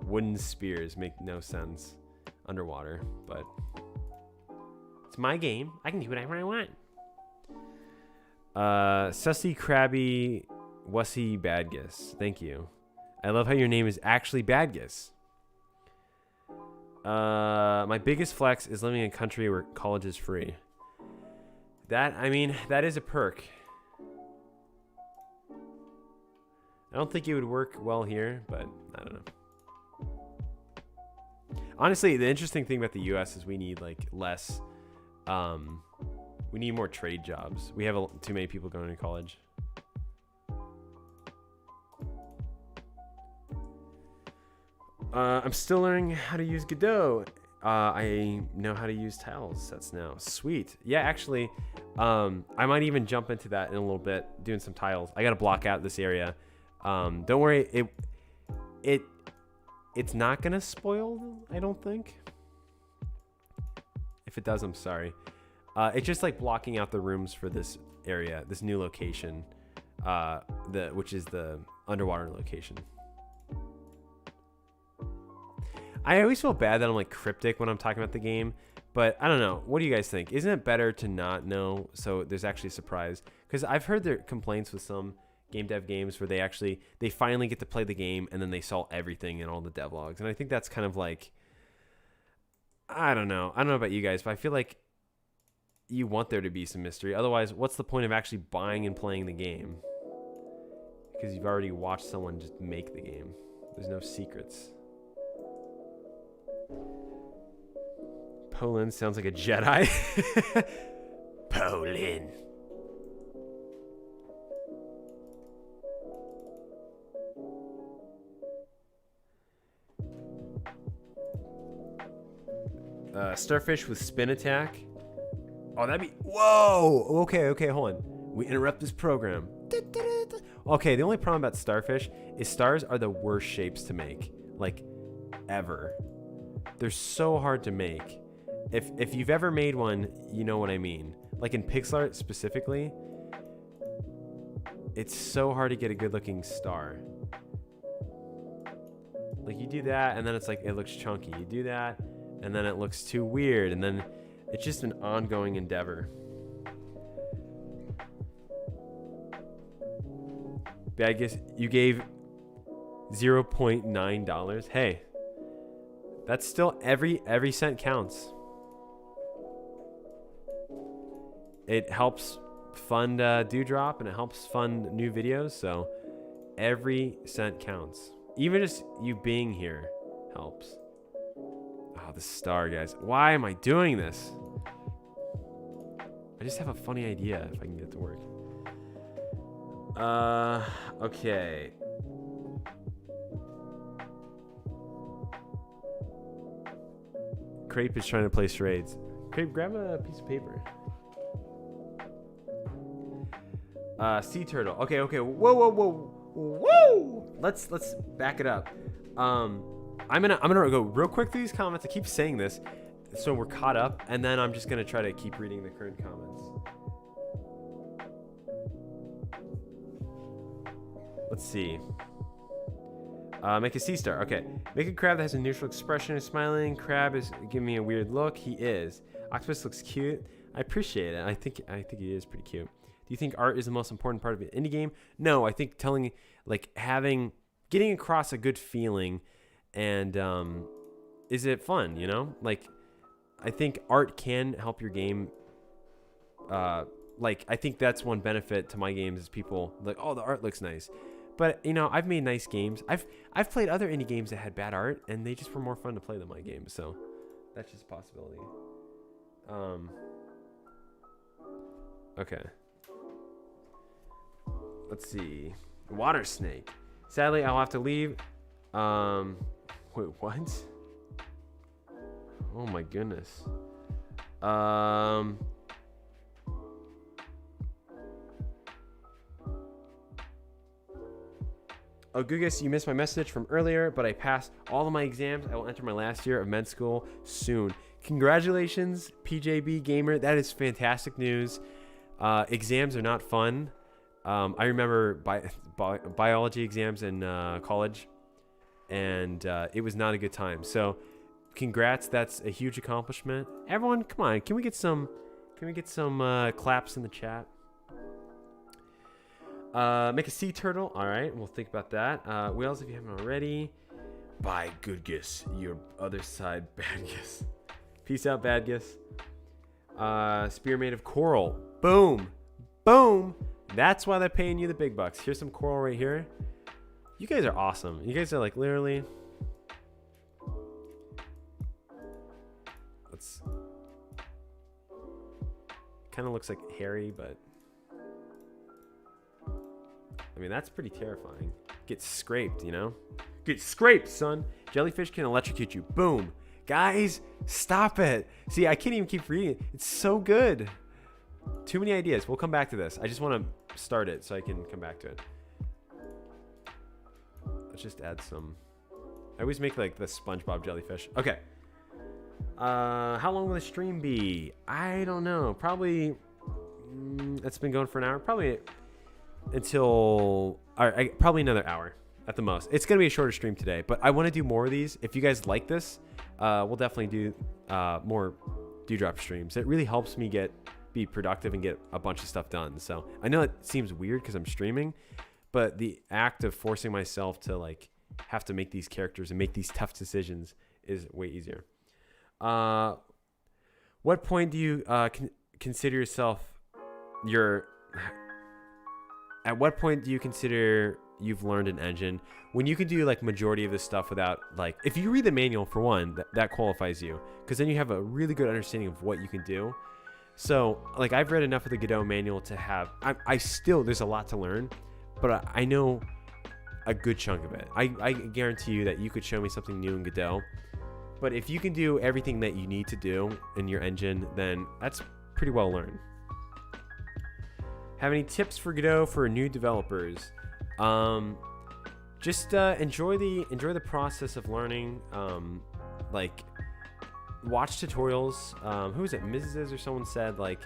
Wooden spears make no sense underwater, but It's my game. I can do whatever I want. Sussy Krabby Wussy Badgus. Thank you. I love how your name is actually Badgus. My biggest flex is living in a country where college is free. That is a perk. I don't think it would work well here, but I don't know. Honestly, the interesting thing about the US is we need like less, we need more trade jobs. We have too many people going to college. I'm still learning how to use Godot. I know how to use tile sets now. Sweet. Yeah, actually, I might even jump into that in a little bit, doing some tiles. I got to block out this area. Don't worry. It's not going to spoil, I don't think. If it does, I'm sorry. It's just like blocking out the rooms for this area, this new location, which is the underwater location. I always feel bad that I'm like cryptic when I'm talking about the game, but I don't know. What do you guys think? Isn't it better to not know so there's actually a surprise? Because I've heard their complaints with some game dev games where they finally get to play the game and then they saw everything in all the devlogs. And I think that's kind of like, I don't know about you guys, but I feel like you want there to be some mystery. Otherwise, what's the point of actually buying and playing the game? Because you've already watched someone just make the game. There's no secrets. Poland sounds like a Jedi. Poland. Starfish with spin attack. Oh, that'd be... Whoa! Okay, hold on. We interrupt this program. Okay, the only problem about Starfish is stars are the worst shapes to make. Like, ever. They're so hard to make. If you've ever made one, you know what I mean. Like in pixel art specifically, it's so hard to get a good looking star. Like you do that and then it's like it looks chunky. You do that and then it looks too weird, and then it's just an ongoing endeavor. But I guess you gave $0.9. Hey, that's still every cent counts. It helps fund Dewdrop and it helps fund new videos, so every cent counts. Even just you being here helps. Oh, the star, guys. Why am I doing this? I just have a funny idea if I can get it to work. Okay. Crepe is trying to place raids. Crepe, grab a piece of paper. Sea turtle. Okay. Whoa. Let's back it up. I'm gonna go real quick through these comments. I keep saying this, so we're caught up, and then I'm just gonna try to keep reading the current comments. Let's see. Make a sea star. Okay. Make a crab that has a neutral expression. Is smiling. Crab is giving me a weird look. He is. Octopus looks cute. I appreciate it. I think he is pretty cute. Do you think art is the most important part of an indie game? No, I think getting across a good feeling, and is it fun? You know, like I think art can help your game. Like I think that's one benefit to my games is people like, oh, the art looks nice. But you know, I've made nice games. I've played other indie games that had bad art, and they just were more fun to play than my games. So that's just a possibility. Okay. Let's see. Water snake. Sadly, I'll have to leave. Wait, what? Oh my goodness. Oh, Goodgis, you missed my message from earlier, but I passed all of my exams. I will enter my last year of med school soon. Congratulations, PJB Gamer. That is fantastic news. Exams are not fun. I remember biology exams in college, and it was not a good time. So congrats. That's a huge accomplishment. Everyone, come on. Can we get some claps in the chat? Make a sea turtle. All right, we'll think about that. Whales, if you haven't already. Buy Goodgis, your other side Badgis. Peace out, Badgis. Spear made of coral. Boom. Boom. That's why they're paying you the big bucks. Here's some coral right here. You guys are awesome. You guys are like literally. Let's. Kind of looks like hairy, but. I mean, that's pretty terrifying. Get scraped, you know? Get scraped, son. Jellyfish can electrocute you. Boom. Guys, stop it. See, I can't even keep reading it. It's so good. Too many ideas. We'll come back to this. I just want to start it so I can come back to it. Let's just add some. I always make like the SpongeBob jellyfish. Okay. How long will the stream be? I don't know. Probably. It's been going for an hour. Probably until. Probably another hour at the most. It's gonna be a shorter stream today, but I want to do more of these. If you guys like this, we'll definitely do more Dewdrop streams. It really helps me be productive and get a bunch of stuff done. So I know it seems weird because I'm streaming, but the act of forcing myself to like have to make these characters and make these tough decisions is way easier. What point do you consider yourself at what point do you consider you've learned an engine? When you can do like majority of this stuff without like, if you read the manual for one, that qualifies you, because then you have a really good understanding of what you can do. So like I've read enough of the Godot manual to have, I still, there's a lot to learn, but I know a good chunk of it. I guarantee you that you could show me something new in Godot, but if you can do everything that you need to do in your engine, then that's pretty well learned. Have any tips for Godot for new developers? Just enjoy the process of learning. Like watch tutorials. Who was it? Mrs. or someone said like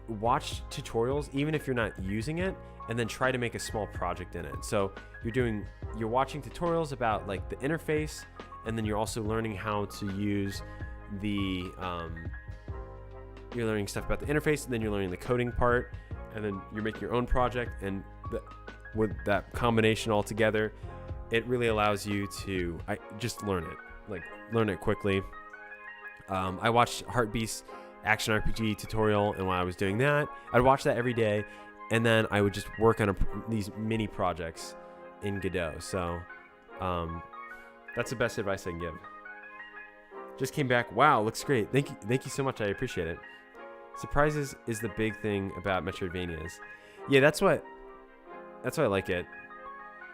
watch tutorials even if you're not using it, and then try to make a small project in it. So you're watching tutorials about like the interface, and then you're also learning how to use the you're learning stuff about the interface, and then you're learning the coding part, and then you're making your own project. And with that combination all together, it really allows you to just learn it quickly. I watched Heartbeast's action RPG tutorial, and while I was doing that, I'd watch that every day, and then I would just work on these mini projects in Godot. So that's the best advice I can give. Just came back. Wow, looks great. Thank you so much. I appreciate it. Surprises is the big thing about Metroidvanias. Yeah, that's what I like it.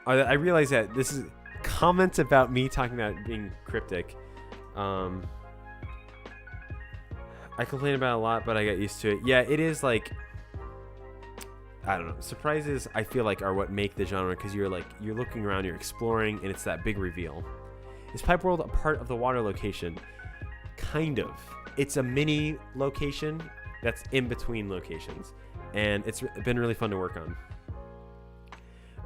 I realize that this is comments about me talking about being cryptic. I complain about it a lot, but I got used to it. Yeah, it is like, I don't know. Surprises, I feel like, are what make the genre, because you're looking around, you're exploring, and it's that big reveal. Is Pipe World a part of the water location? Kind of. It's a mini location that's in between locations, and it's been really fun to work on.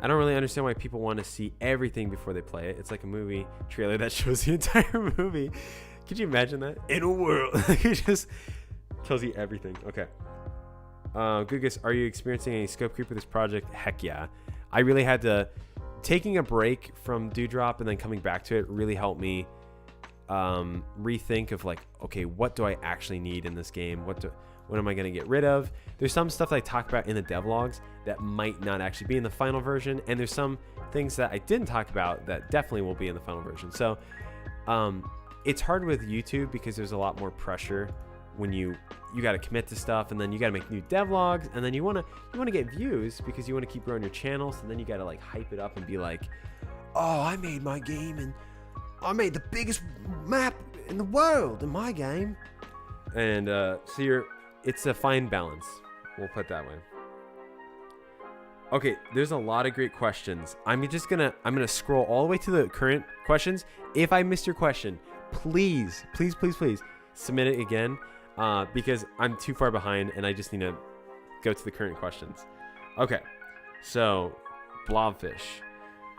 I don't really understand why people want to see everything before they play it. It's like a movie trailer that shows the entire movie. Could you imagine that? In a world. It just tells you everything. Okay. Goodgis, are you experiencing any scope creep with this project? Heck yeah. I really had to... Taking a break from Dewdrop and then coming back to it really helped me rethink of like, okay, what do I actually need in this game? What am I going to get rid of? There's some stuff that I talk about in the devlogs that might not actually be in the final version, and there's some things that I didn't talk about that definitely will be in the final version. So it's hard with YouTube because there's a lot more pressure when you got to commit to stuff, and then you got to make new devlogs, and then you want to get views because you want to keep growing your channel. So then you got to like hype it up and be like, oh, I made my game and I made the biggest map in the world in my game. And so it's a fine balance. We'll put it that way. Okay, there's a lot of great questions. I'm gonna scroll all the way to the current questions. If I missed your question, please submit it again, because I'm too far behind and I just need to go to the current questions. Okay, so Blobfish.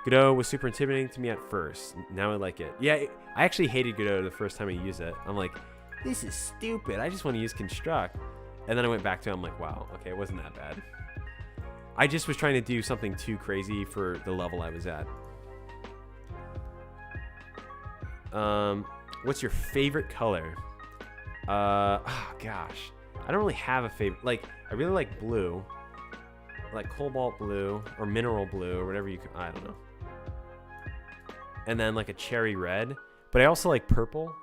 Godot was super intimidating to me at first. Now I like it. Yeah, I actually hated Godot the first time I used it. I'm like, this is stupid. I just want to use construct. And then I went back to it. I'm like, wow, okay, it wasn't that bad. I just was trying to do something too crazy for the level I was at. What's your favorite color? Oh gosh, I don't really have a favorite. Like, I really like blue, like cobalt blue or mineral blue or whatever you can. I don't know. And then like a cherry red, but I also like purple.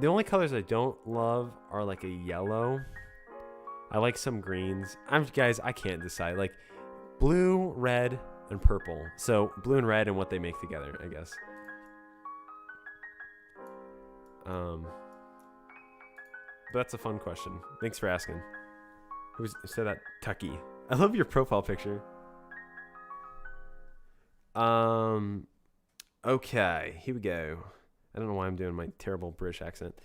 The only colors I don't love are like a yellow. I like some greens. Guys, I can't decide. Like blue, red, and purple. So blue and red and what they make together, I guess. But that's a fun question. Thanks for asking. Who said that? Tucky. I love your profile picture. Okay, here we go. I don't know why I'm doing my terrible British accent.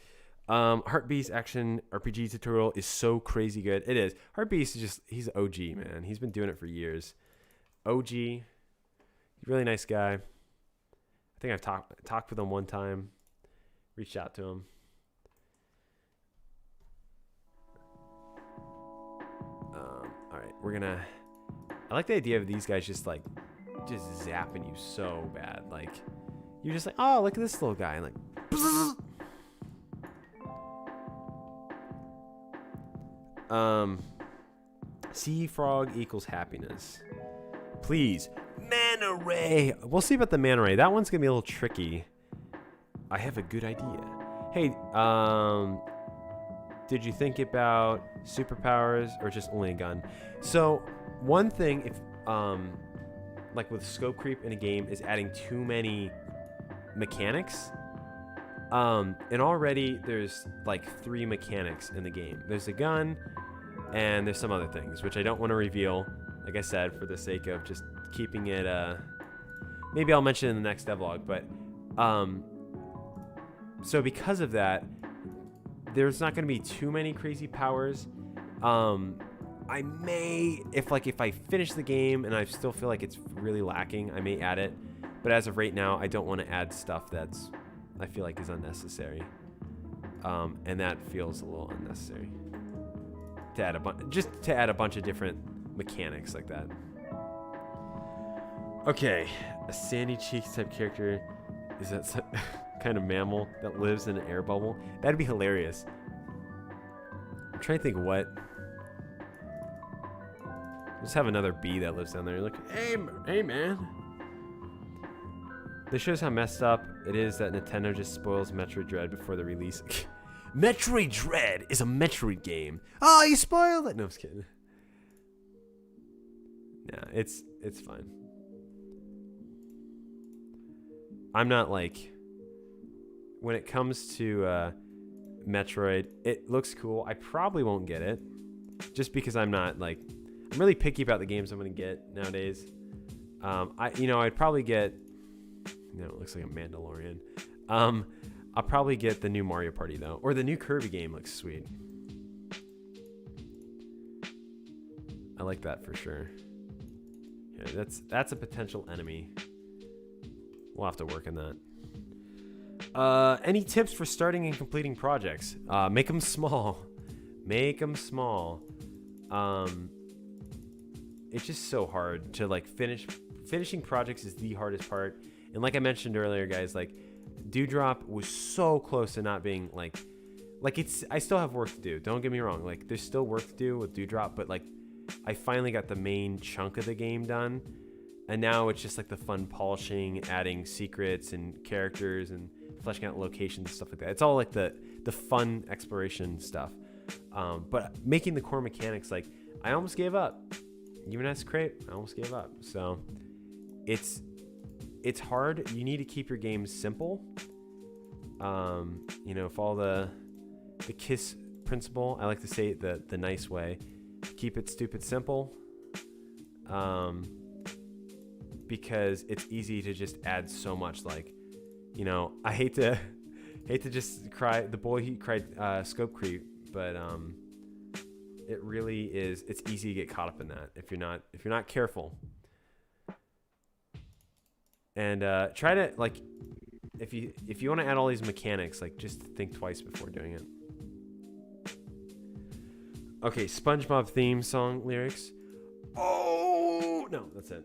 Heartbeast action RPG tutorial is so crazy good. It is. Heartbeast is he's OG, man. He's been doing it for years. OG. Really nice guy. I think I've talked with him one time. Reached out to him. All right, we're gonna. I like the idea of these guys just zapping you so bad. Like you're just like, oh, look at this little guy, and like. Sea frog equals happiness. Please, mana ray. We'll see about the mana ray. That one's gonna be a little tricky. I have a good idea. Hey, did you think about superpowers or just only a gun? So one thing, if like with scope creep in a game, is adding too many mechanics. And already there's like 3 mechanics in the game. There's a gun, and there's some other things which I don't want to reveal. Like I said, for the sake of just keeping it. Maybe I'll mention in the next devlog, but so because of that, there's not going to be too many crazy powers. I may, if I finish the game and I still feel like it's really lacking, I may add it. But as of right now, I don't want to add stuff that's I feel like is unnecessary. And that feels a little unnecessary. To add a bunch of different mechanics like that. Okay, a sandy cheeks type character. Is that some kind of mammal that lives in an air bubble? That'd be hilarious. I'm trying to think what. Just have another bee that lives down there. Look, hey man. This shows how messed up it is that Nintendo just spoils Metroid Dread before the release. Metroid Dread is a Metroid game. Oh, you spoiled it. No, I'm just kidding. Nah, it's fine. I'm not like, when it comes to Metroid, it looks cool. I probably won't get it, just because I'm not like, I'm really picky about the games I'm gonna get nowadays. I'd probably get. No, it looks like a Mandalorian. I'll probably get the new Mario Party though, or the new Kirby game looks sweet. I like that for sure. Yeah, that's a potential enemy. We'll have to work on that. Any tips for starting and completing projects? Make them small. Make them small. It's just so hard to like finishing projects is the hardest part. And like I mentioned earlier, guys, like Dewdrop was so close to not being like I still have work to do. Don't get me wrong. Like there's still work to do with Dewdrop, but like I finally got the main chunk of the game done. And now it's just like the fun polishing, adding secrets and characters and fleshing out locations and stuff like that. It's all like the fun exploration stuff. But making the core mechanics, like I almost gave up. Even as Crepe, I almost gave up. So it's hard. You need to keep your games simple. Follow the KISS principle. I like to say it the nice way. Keep it stupid simple. Because it's easy to just add so much. Like, I hate to just cry. The boy, he cried scope creep, but it really is. It's easy to get caught up in that if you're not careful. And try to, like, if you want to add all these mechanics, like, just think twice before doing it. Okay, SpongeBob theme song lyrics. Oh no, that's it.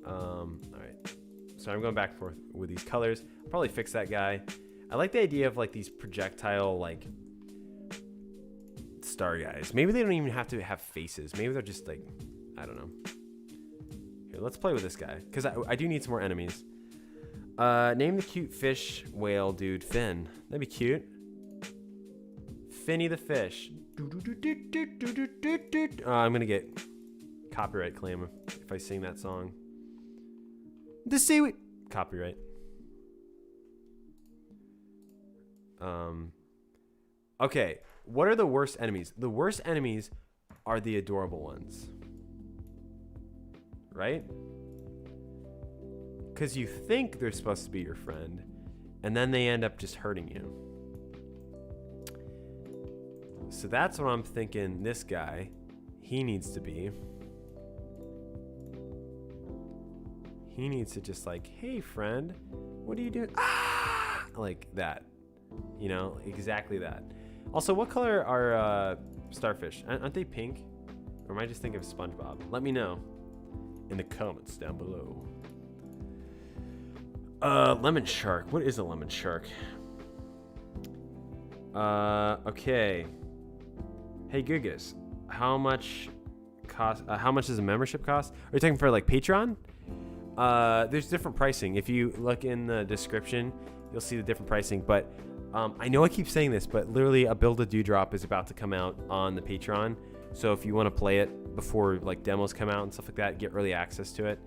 All right. So I'm going back and forth with these colors. I'll probably fix that guy. I like the idea of like these projectile like star guys. Maybe they don't even have to have faces. Maybe they're just like, I don't know. Here, let's play with this guy because I do need some more enemies. Name the cute fish whale dude Finn. That'd be cute. Finny the fish. I'm gonna get copyright claim if I sing that song. The seaweed. Copyright. Okay, what are the worst enemies? The worst enemies are the adorable ones. Right? Because you think they're supposed to be your friend, and then they end up just hurting you. So that's what I'm thinking this guy, he needs to be. He needs to just like, hey friend, what are you doing? Ah! Like that. You know, exactly that. Also, what color are starfish? Aren't they pink? Or am I just thinking of SpongeBob? Let me know in the comments down below. Lemon shark. What is a lemon shark? Okay. Hey Goodgis, how much does a membership cost? Are you talking for like Patreon? There's different pricing. If you look in the description, you'll see the different pricing. But I know I keep saying this, but literally a build a Dewdrop is about to come out on the Patreon. So if you want to play it before like demos come out and stuff like that, get early access to it.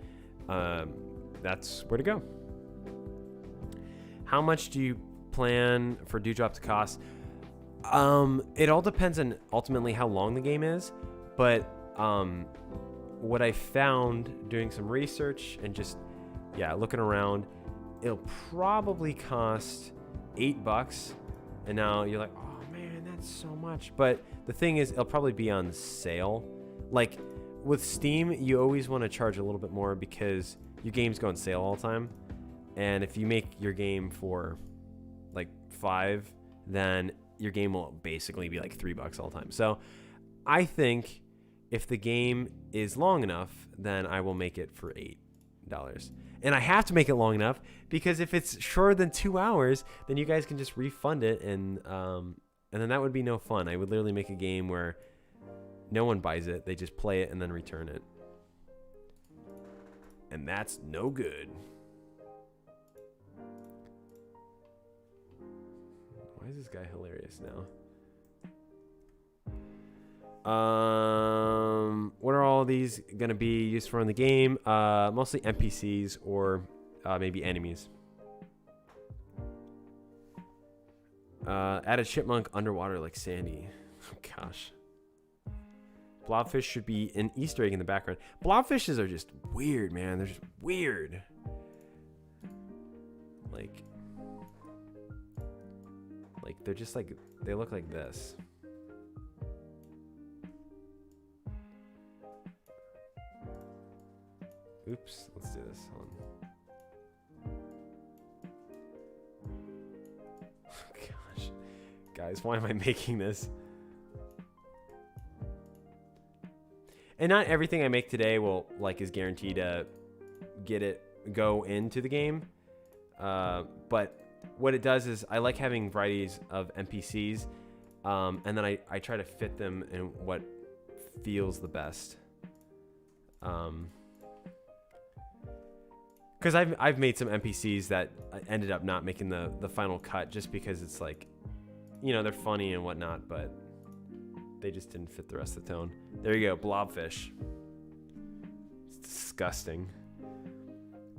That's where to go. How much do you plan for Dewdrop to cost? It all depends on ultimately how long the game is, but what I found doing some research and just looking around, it'll probably cost $8. And now you're like, oh man, that's so much. But the thing is, it'll probably be on sale. Like with Steam, you always want to charge a little bit more because your games go on sale all the time. And if you make your game for like $5, then your game will basically be like $3 all the time. So I think if the game is long enough, then I will make it for $8. And I have to make it long enough because if it's shorter than 2 hours, then you guys can just refund it, and then that would be no fun. I would literally make a game where no one buys it, they just play it and then return it. And that's no good. Why is this guy hilarious now? What are all these gonna be used for in the game? Mostly NPCs or maybe enemies. Add a chipmunk underwater like Sandy. Oh gosh. Blobfish should be an Easter egg in the background. Blobfishes are just weird, man. They're just weird. Like they're just like, they look like this. Oops, let's do this. Hold on. Oh, gosh. Guys, why am I making this? And not everything I make today will is guaranteed to go into the game. But what it does is I like having varieties of NPCs, and then I try to fit them in what feels the best. Because I've made some NPCs that ended up not making the final cut just because it's like, they're funny and whatnot, but they just didn't fit the rest of the tone. There you go, blobfish. It's disgusting.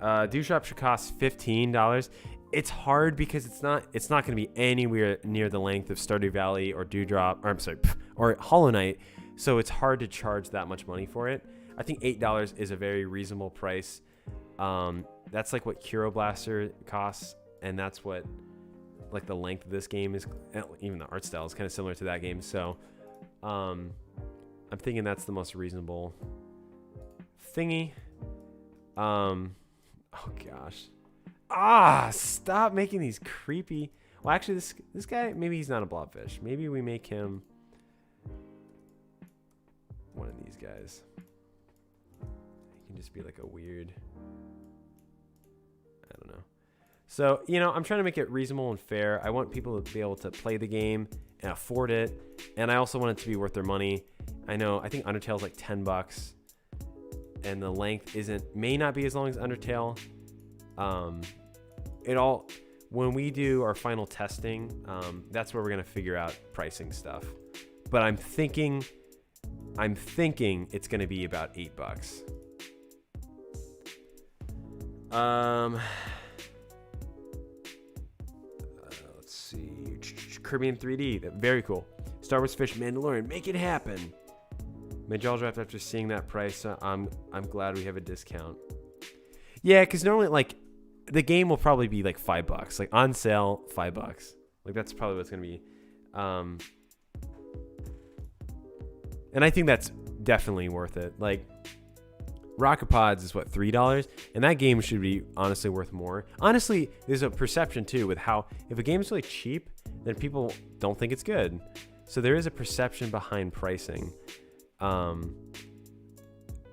Dewdrop should cost $15. It's hard because it's not going to be anywhere near the length of Stardew Valley or or Hollow Knight, so it's hard to charge that much money for it. I think $8 is a very reasonable price. That's like what Hero Blaster costs, and that's what the length of this game is. Even the art style is kind of similar to that game. So, I I'm thinking that's the most reasonable thingy. Oh gosh. Stop making these creepy. Well, actually, this guy, maybe he's not a blobfish. Maybe we make him one of these guys. He can just be like a weird, I don't know. So, I'm trying to make it reasonable and fair. I want people to be able to play the game and afford it. And I also want it to be worth their money. I think Undertale's like $10. And the length may not be as long as Undertale. When we do our final testing, that's where we're gonna figure out pricing stuff. But I'm thinking it's gonna be about $8. Let's see, Caribbean 3D, very cool. Star Wars Fish Mandalorian, make it happen. My jaw dropped after seeing that price. So I'm glad we have a discount. Yeah, because normally like the game will probably be like $5, like on sale $5. Like that's probably what it's gonna be. And I think that's definitely worth it. Like Rocket Pods is what, $3, and that game should be honestly worth more. Honestly, there's a perception too with how if a game is really cheap, then people don't think it's good. So there is a perception behind pricing.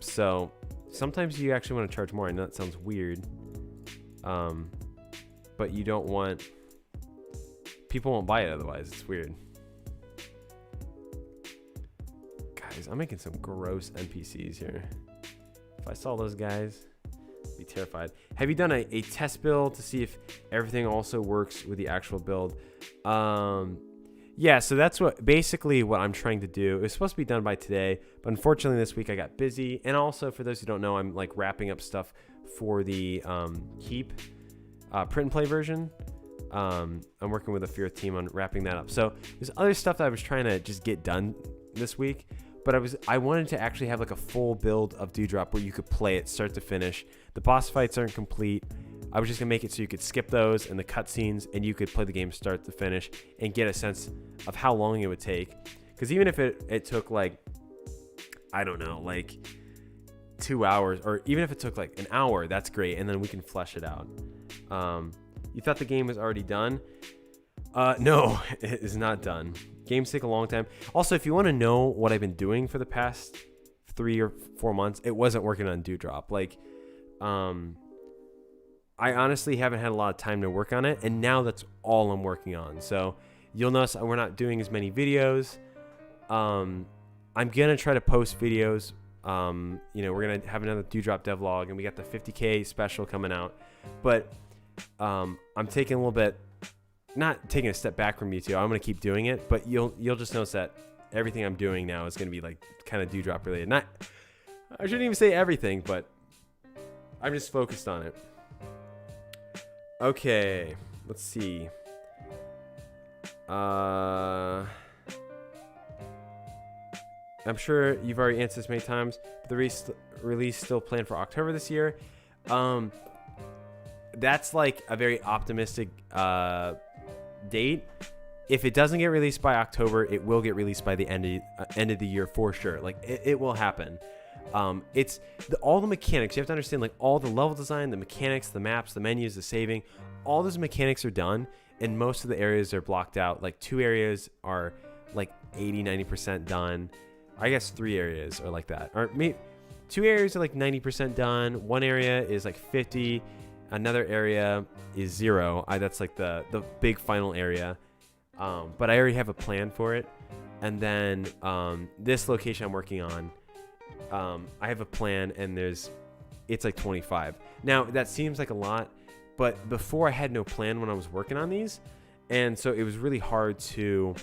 So sometimes you actually want to charge more. I know that sounds weird. But you don't want, people won't buy it otherwise. It's weird. Guys, I'm making some gross NPCs here. If I saw those guys, I'd be terrified. Have you done a test build to see if everything also works with the actual build? Yeah, so that's basically what I'm trying to do. It was supposed to be done by today, but unfortunately this week I got busy. And also, for those who don't know, I'm like wrapping up stuff for the Keep print and play version. I'm working with the Fear team on wrapping that up. So there's other stuff that I was trying to just get done this week, but I wanted to actually have like a full build of Dewdrop where you could play it start to finish. The boss fights aren't complete. I was just gonna make it so you could skip those and the cutscenes, and you could play the game start to finish and get a sense of how long it would take. Because even if it took like, I don't know, like 2 hours, or even if it took like an hour, that's great, and then we can flesh it out. You thought the game was already done? No, it is not done. Games take a long time. Also, if you want to know what I've been doing for the past 3 or 4 months, it wasn't working on Dewdrop. Like, I honestly haven't had a lot of time to work on it, and now that's all I'm working on. So you'll notice we're not doing as many videos. I'm gonna try to post videos. We're gonna have another Dewdrop devlog, and we got the 50K special coming out. But I'm taking a little bit, not taking a step back from YouTube. I'm gonna keep doing it, but you'll just notice that everything I'm doing now is gonna be like kind of Dewdrop related. I shouldn't even say everything, but I'm just focused on it. Okay, let's see. I'm sure you've already answered this many times, but the release still planned for October this year. That's like a very optimistic date. If it doesn't get released by October, it will get released by the end of the year for sure. Like it will happen. It's all the mechanics. You have to understand, like all the level design, the mechanics, the maps, the menus, the saving, all those mechanics are done, and most of the areas are blocked out. Like 2 areas are like 80-90% done. I guess 3 areas are like that. Or maybe 2 areas are like 90% done. 1 area is like 50. Another area is 0. That's like the big final area. But I already have a plan for it. And then this location I'm working on, I have a plan, and it's like 25. Now that seems like a lot, but before I had no plan when I was working on these, and so it was really hard to.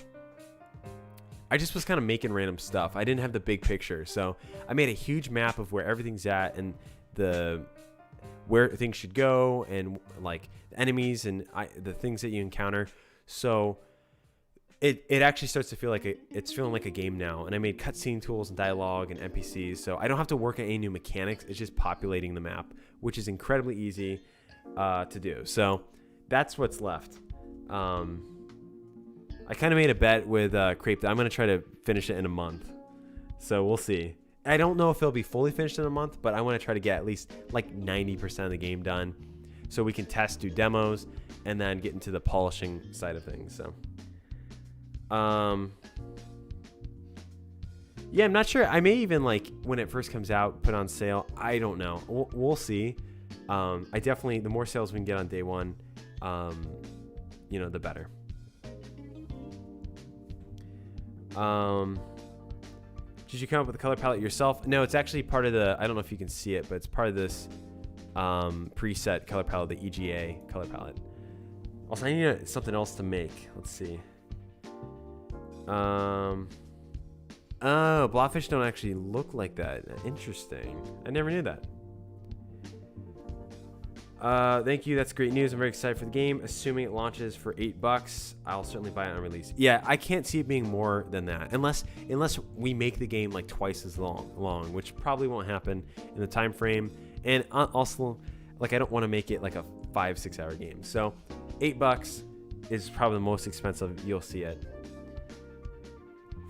I just was kind of making random stuff. I didn't have the big picture, so I made a huge map of where everything's at and where things should go, and like the enemies and the things that you encounter. So it actually starts to feel like it's feeling like a game now. And I made cutscene tools and dialogue and NPCs, so I don't have to work on any new mechanics. It's just populating the map, which is incredibly easy to do. So that's what's left. I kind of made a bet with Crepe that I'm going to try to finish it in a month. So we'll see. I don't know if it'll be fully finished in a month, but I want to try to get at least like 90% of the game done so we can test, do demos, and then get into the polishing side of things. So, yeah, I'm not sure. I may even, like, when it first comes out, put on sale. I don't know. We'll see. I definitely, the more sales we can get on day one, you know, the better. Did you come up with the color palette yourself? No, it's actually part of the, I don't know if you can see it, but it's part of this preset color palette, the EGA color palette. Also, I need something else to make. Let's see. Oh, blobfish don't actually look like that. Interesting. I never knew that. Thank you. That's great news. I'm very excited for the game. Assuming it launches for $8, I'll certainly buy it on release. Yeah, I can't see it being more than that, unless we make the game like twice as long, which probably won't happen in the time frame. And also, like, I don't want to make it like a 5-6 hour game. So, $8 is probably the most expensive you'll see it.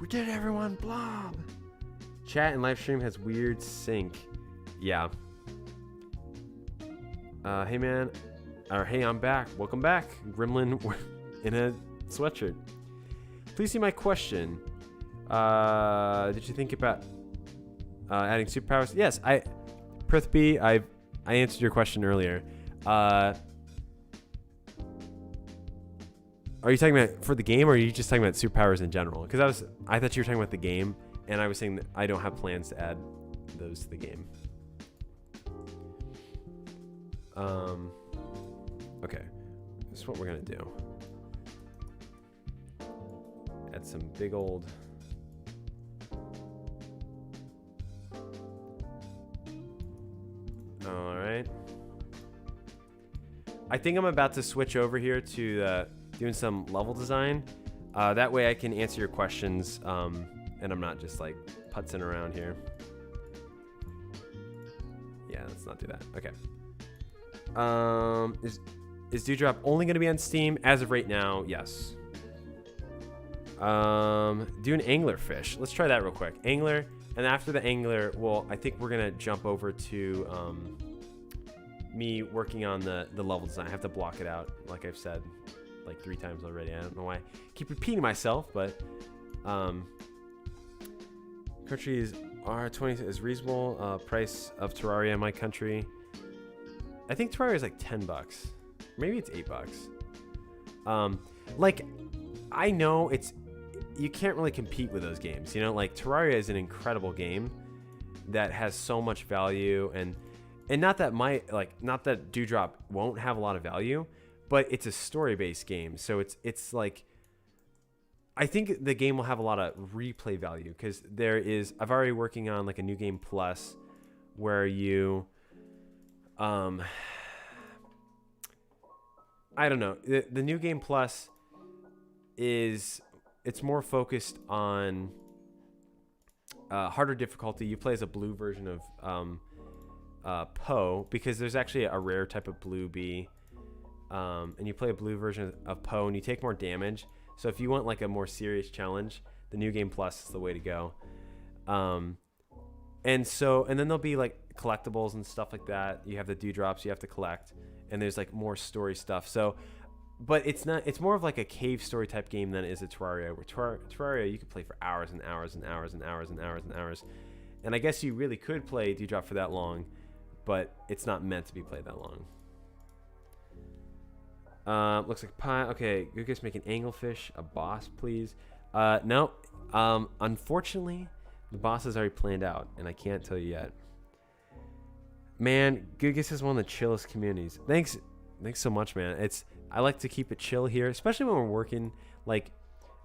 We did it, everyone. Blob. Chat and live stream has weird sync. Yeah. Hey man, or hey, I'm back. Welcome back, Gremlin in a sweatshirt. Please see my question. Did you think about adding superpowers? Yes, Prithby, I answered your question earlier. Are you talking about for the game, or are you just talking about superpowers in general? Because I thought you were talking about the game, and I was saying that I don't have plans to add those to the game. Okay, this is what we're gonna do. Add some big old. All right. I think I'm about to switch over here to doing some level design. That way I can answer your questions, and I'm not just like putzing around here. Yeah, let's not do that. Okay. Is Dewdrop only going to be on Steam? As of right now, yes. Do an anglerfish. Let's try that real quick. Angler, and after the angler, well, I think we're going to jump over to me working on the level design. I have to block it out, like I've said like 3 times already. I don't know why I keep repeating myself, but countries R20 is reasonable. Price of Terraria in my country. I think Terraria is like $10. Maybe it's $8. Like, I know you can't really compete with those games. You know, like Terraria is an incredible game that has so much value, and not that Dewdrop won't have a lot of value, but it's a story-based game. So it's like, I think the game will have a lot of replay value because I've already working on like a new game plus where you. I don't know. The new game plus it's more focused on harder difficulty. You play as a blue version of Poe because there's actually a rare type of blue bee, and you play a blue version of Poe and you take more damage. So if you want like a more serious challenge, the new game plus is the way to go. And then there'll be like collectibles and stuff like that. You have the dewdrops you have to collect, and there's like more story stuff. So, but it's more of like a cave story type game than it is a Terraria. Where Terraria you could play for hours and hours and hours and hours and hours and hours. And I guess you really could play Dewdrop for that long, but it's not meant to be played that long. Looks like pie. Okay, Goodgis make an anglefish, a boss, please. No. Unfortunately, the boss is already planned out, and I can't tell you yet. Man, Goodgis is one of the chillest communities. Thanks so much, man. I like to keep it chill here, especially when we're working. Like,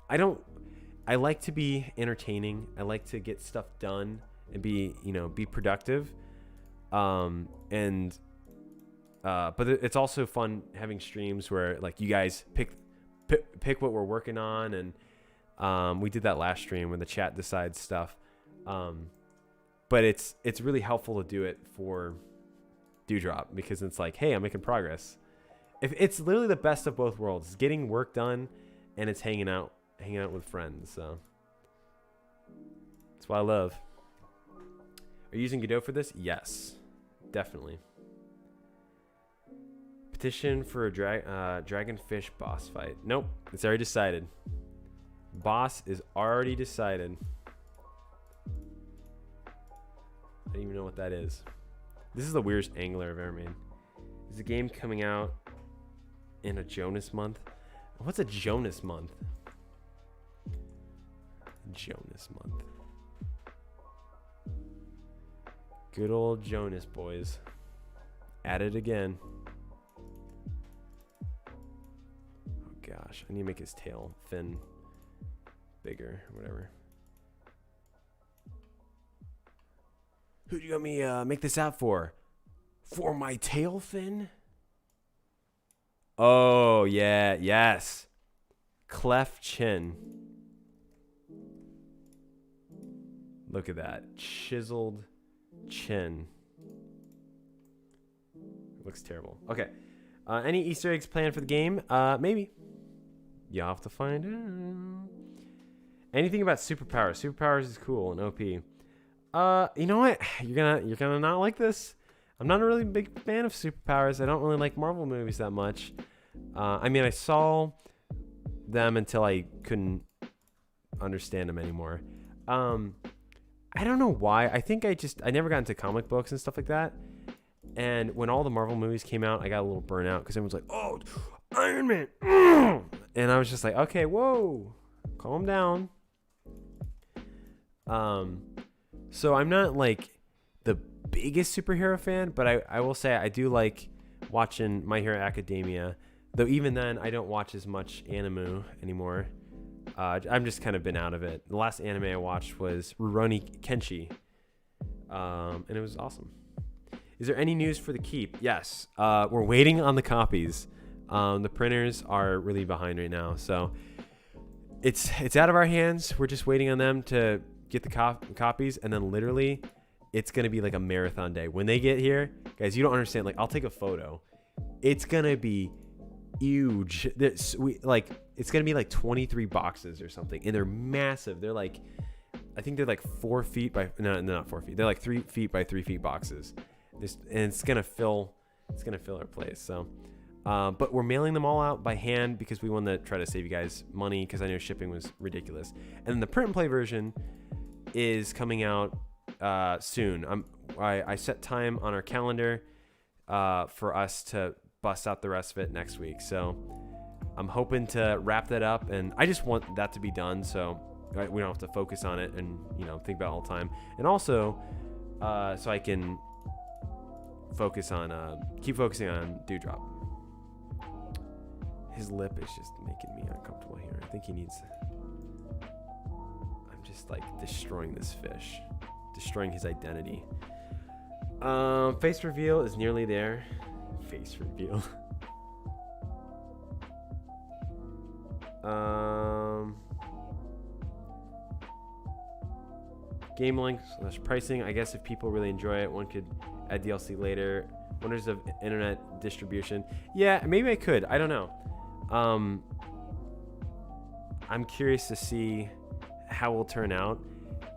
I like to be entertaining. I like to get stuff done and be productive. But it's also fun having streams where like you guys pick what we're working on, and we did that last stream when the chat decides stuff. But it's really helpful to do it for Dewdrop because it's like, hey, I'm making progress. It's literally the best of both worlds. It's getting work done, and it's hanging out with friends. That's what I love. Are you using Godot for this? Yes, definitely. Petition for a dragonfish boss fight. Nope, it's already decided. Boss is already decided. I don't even know what that is. This is the weirdest angler I've ever made. Is the game coming out in a Jonas month? What's a Jonas month? Jonas month. Good old Jonas boys. At it again. Oh gosh, I need to make his tail fin bigger or whatever. Who do you got me make this out for? For my tail fin? Oh yeah, yes. Cleft chin. Look at that. Chiseled chin. Looks terrible. Okay. Any Easter eggs planned for the game? Maybe. You'll have to find out. Anything about superpowers? Superpowers is cool and OP. You know what? You're gonna not like this. I'm not a really big fan of superpowers. I don't really like Marvel movies that much. I mean, I saw them until I couldn't understand them anymore. I don't know why. I think I never got into comic books and stuff like that. And when all the Marvel movies came out, I got a little burnt out because everyone's like, "Oh, Iron Man," and I was just like, "Okay, whoa, calm down." So I'm not like the biggest superhero fan, but I will say I do like watching My Hero Academia. Though even then, I don't watch as much anime anymore. I'm just kind of been out of it. The last anime I watched was Rurouni Kenshi, and it was awesome. Is there any news for the Keep? Yes. We're waiting on the copies. The printers are really behind right now, so it's out of our hands. We're just waiting on them to get the copies, and then literally, it's gonna be like a marathon day. When they get here, guys, you don't understand. Like, I'll take a photo. It's gonna be huge. It's gonna be like 23 boxes or something, and they're massive. They're like, I think they're like 4 feet by not 4 feet. They're like 3 feet by 3 feet boxes. And it's gonna fill our place. So, but we're mailing them all out by hand because we want to try to save you guys money because I know shipping was ridiculous. And then the print and play version is coming out soon. I set time on our calendar for us to bust out the rest of it next week. So I'm hoping to wrap that up, and I just want that to be done so we don't have to focus on it and think about it all the time. And also so I can keep focusing on Dewdrop. His lip is just making me uncomfortable here. I think he needs. I'm just like destroying this fish, destroying his identity. Face reveal is nearly there. Face reveal. Game links / pricing. I guess if people really enjoy it, one could add DLC later. Wonders of internet distribution. Yeah, maybe I could. I don't know. I'm curious to see how it will turn out,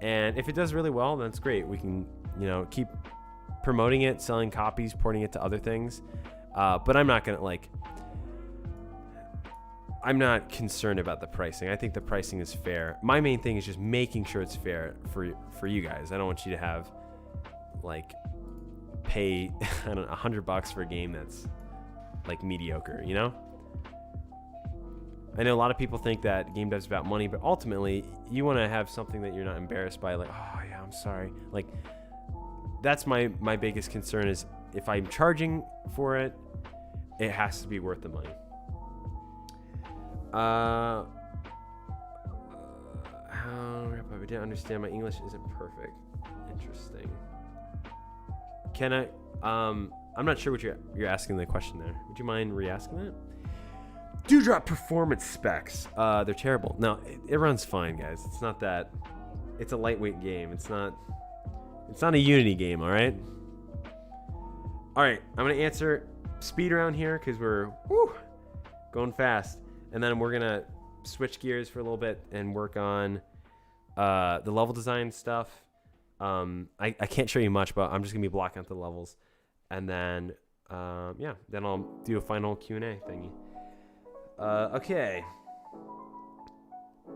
and if it does really well, then it's great. We can, keep promoting it, selling copies, porting it to other things. But I'm not gonna I'm not concerned about the pricing. I think the pricing is fair. My main thing is just making sure it's fair for you guys. I don't want you to have pay I don't know, $100 for a game that's mediocre, I know a lot of people think that game dev's about money, but ultimately you want to have something that you're not embarrassed by, oh yeah, I'm sorry. That's my biggest concern is if I'm charging for it, it has to be worth the money. I didn't understand. My English isn't perfect. Interesting. Can I? I'm not sure what you're asking the question there. Would you mind re-asking that? Dewdrop performance specs. They're terrible. No, it runs fine, guys. It's not that. It's a lightweight game. It's not a Unity game. All right. All right. I'm gonna answer speed around here because we're going fast, and then we're gonna switch gears for a little bit and work on The level design stuff, I can't show you much, but I'm just gonna be blocking out the levels, and then then I'll do a final Q&A thingy. Okay.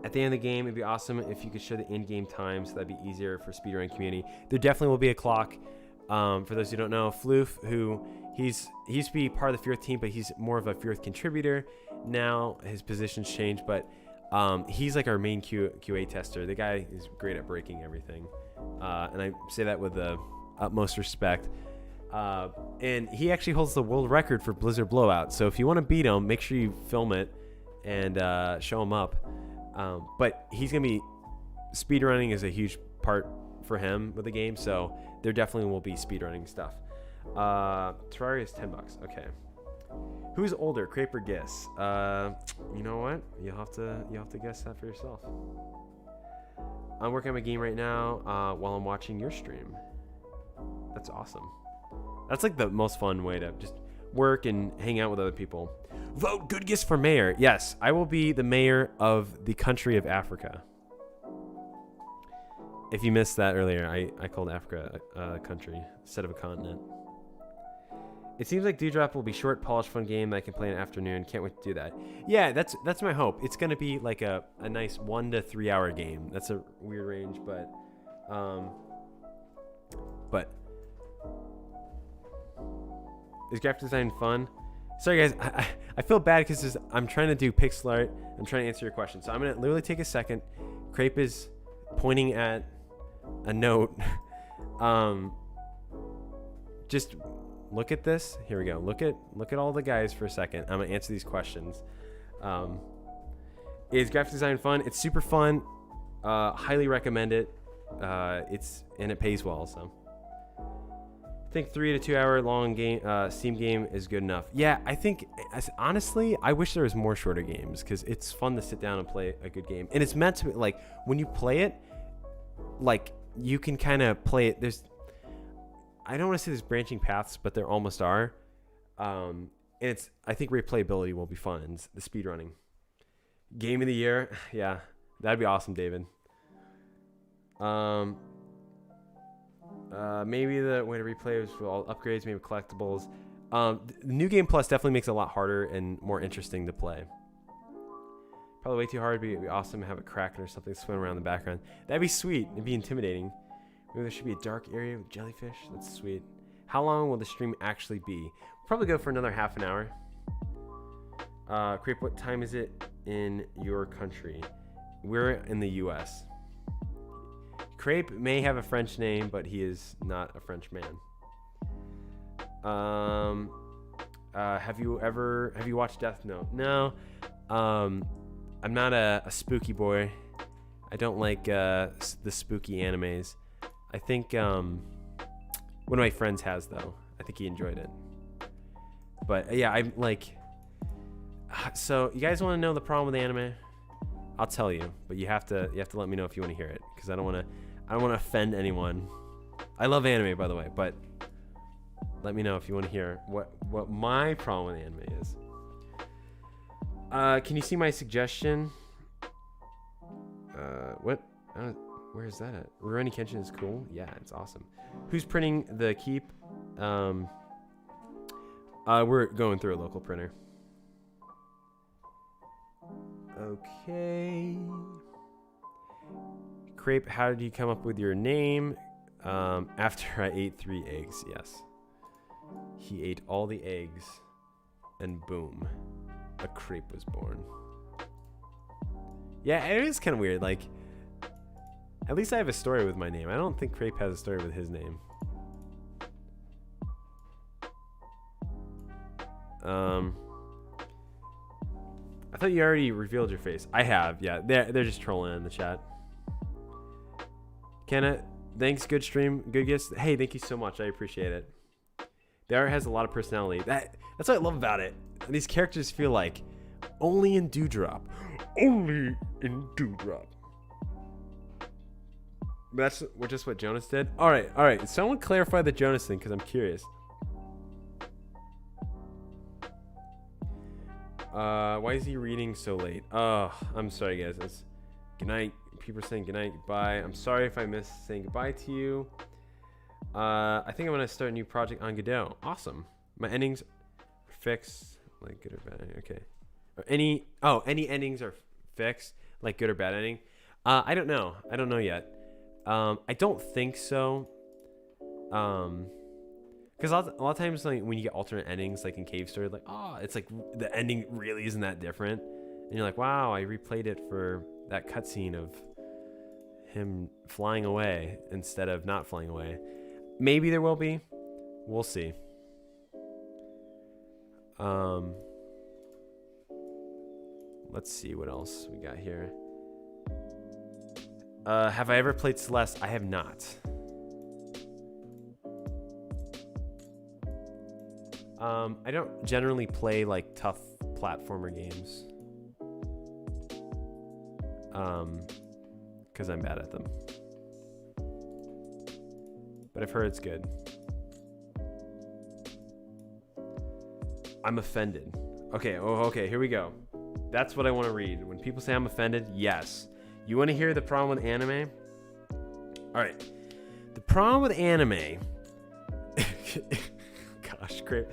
At the end of the game, it'd be awesome if you could show the in-game time, so that'd be easier for speedrun community. There definitely will be a clock. For those who don't know, Floof, who he used to be part of the Fearth team, but he's more of a Fearth contributor now. His position's changed, but he's like our main QA tester. The guy is great at breaking everything, and I say that with the utmost respect. And he actually holds the world record for Blizzard Blowout. So if you want to beat him, make sure you film it and show him up. But he's gonna be speedrunning is a huge part for him with the game, so there definitely will be speedrunning stuff. Terraria is $10. Okay. Who's older, Crepe or Gis? You know what? You'll have to guess that for yourself. I'm working on my game right now while I'm watching your stream. That's awesome. That's like the most fun way to just work and hang out with other people. Vote Goodgis for mayor. Yes, I will be the mayor of the country of Africa. If you missed that earlier, I called Africa a country instead of a continent. It seems like Dewdrop will be short, polished, fun game that I can play in the afternoon. Can't wait to do that. Yeah, that's my hope. It's gonna be like a nice 1 to 3 hour game. That's a weird range, but is graphic design fun? Sorry guys, I feel bad because I'm trying to do pixel art. I'm trying to answer your question, so I'm gonna literally take a second. Crepe is pointing at a note. Just look at this. Here we go. Look at all the guys for a second. I'm gonna answer these questions. Is graphic design fun? It's super fun. Highly recommend it. And it pays well. So I think 3 to 2 hour long game Steam game is good enough. Yeah, I think honestly, I wish there was more shorter games because it's fun to sit down and play a good game. And it's meant to be like when you play it, like you can kind of play it. I don't want to say there's branching paths, but there almost are. And I think replayability will be fun. And the speedrunning. Game of the year. Yeah, that'd be awesome, David. Maybe the way to replay is with all upgrades, maybe collectibles. The New Game Plus definitely makes it a lot harder and more interesting to play. Probably way too hard. It'd be awesome to have a kraken or something swim around in the background. That'd be sweet. It'd be intimidating. Maybe there should be a dark area with jellyfish. That's sweet. How long will the stream actually be? We'll probably go for another half an hour. Crepe, what time is it in your country? We're in the U.S. Crepe may have a French name, but he is not a French man. Have you watched Death Note? No. I'm not a spooky boy. I don't like the spooky animes. I think one of my friends has though. I think he enjoyed it. But yeah, I'm like. So you guys want to know the problem with anime? I'll tell you, but you have to let me know if you want to hear it because I don't want to offend anyone. I love anime, by the way, but let me know if you want to hear what my problem with anime is. Can you see my suggestion? What? Where is that at? Rurouni Kenshin is cool. Yeah, it's awesome. Who's printing the keep? We're going through a local printer. Okay. Crepe, how did you come up with your name? After I ate 3 eggs, yes. He ate all the eggs, and boom, a crepe was born. Yeah, it is kind of weird. Like, at least I have a story with my name. I don't think Crepe has a story with his name. I thought you already revealed your face. I have, yeah. They're just trolling in the chat. Kenna, thanks. Good stream. Goodgis. Hey, thank you so much. I appreciate it. The art has a lot of personality. That's what I love about it. These characters feel like only in Dewdrop. Only in Dewdrop. That's just what Jonas did. All right. Someone clarify the Jonas thing because I'm curious. Why is he reading so late? Oh, I'm sorry, guys. Good night. People are saying good night, goodbye. I'm sorry if I missed saying goodbye to you. I think I'm gonna start a new project on Godot. Awesome. My endings are fixed, like good or bad. Okay. Or any endings are fixed, like good or bad ending. I don't know. I don't know yet. I don't think so. Because a lot of times, like when you get alternate endings, like in Cave Story, like it's like the ending really isn't that different, and you're like, wow, I replayed it for that cutscene of him flying away instead of not flying away. Maybe there will be. We'll see. Let's see what else we got here. Have I ever played Celeste? I have not. I don't generally play like tough platformer games. Because I'm bad at them. But I've heard it's good. I'm offended. Okay, okay, here we go. That's what I want to read. When people say I'm offended, yes. You want to hear the problem with anime? All right. The problem with anime... Gosh, great.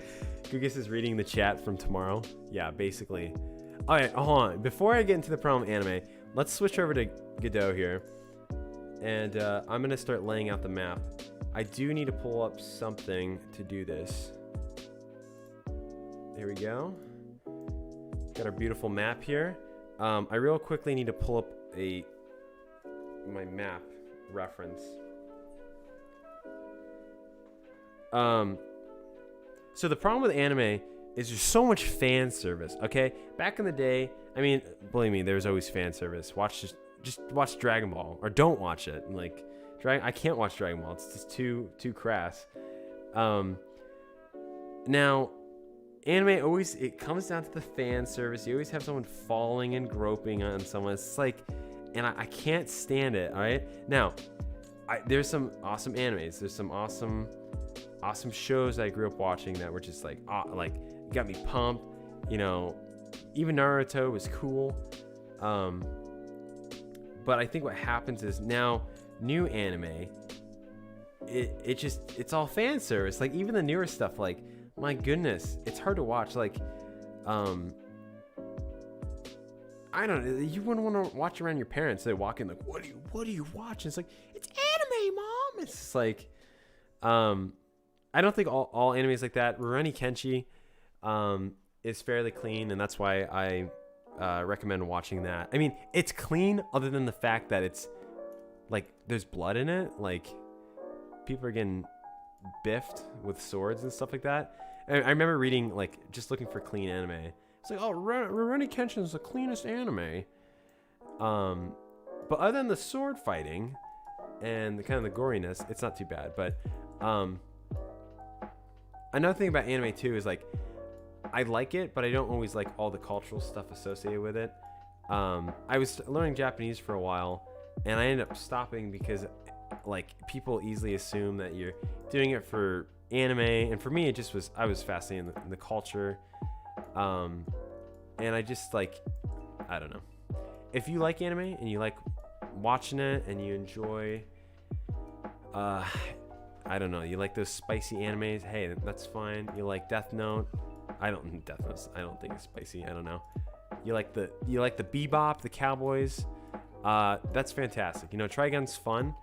Goodgis is reading the chat from tomorrow. Yeah, basically. All right, hold on. Before I get into the problem with anime, let's switch over to Godot here. And I'm going to start laying out the map. I do need to pull up something to do this. There we go. Got our beautiful map here. I real quickly need to pull up my map reference. So the problem with anime is there's so much fan service. Okay, back in the day, I mean, believe me, there's always fan service. Just watch Dragon Ball, or don't watch it. Like, I can't watch Dragon Ball. It's just too crass. Now, anime always, it comes down to the fan service. You always have someone falling and groping on someone. It's like, and I can't stand it. All right, now, there's some awesome animes. There's some awesome shows I grew up watching that were just like got me pumped. You know, even Naruto was cool. But I think what happens is now new anime, it's all fan service. Like even the newer stuff, like my goodness, it's hard to watch. Like, I don't know. You wouldn't want to watch around your parents. They walk in like, what do you watch? And it's like, it's anime, mom. It's just like, I don't think all anime is like that. Rurouni Kenshi is fairly clean, and that's why I recommend watching that. I mean, it's clean other than the fact that it's like there's blood in it. Like people are getting biffed with swords and stuff like that. I remember reading, like, just looking for clean anime. It's like, oh, Rurouni Kenshin is the cleanest anime. But other than the sword fighting and the kind of the goriness, it's not too bad. But another thing about anime too is like, I like it, but I don't always like all the cultural stuff associated with it. I was learning Japanese for a while, and I ended up stopping because like people easily assume that you're doing it for anime, and for me it just was, I was fascinated in the culture, and I just like, I don't know, if you like anime and you like watching it and you enjoy I don't know, you like those spicy animes, hey, that's fine. You like Death Note, I don't think it's spicy, I don't know. You like the Bebop, the Cowboys, that's fantastic. You know, Trigun's fun,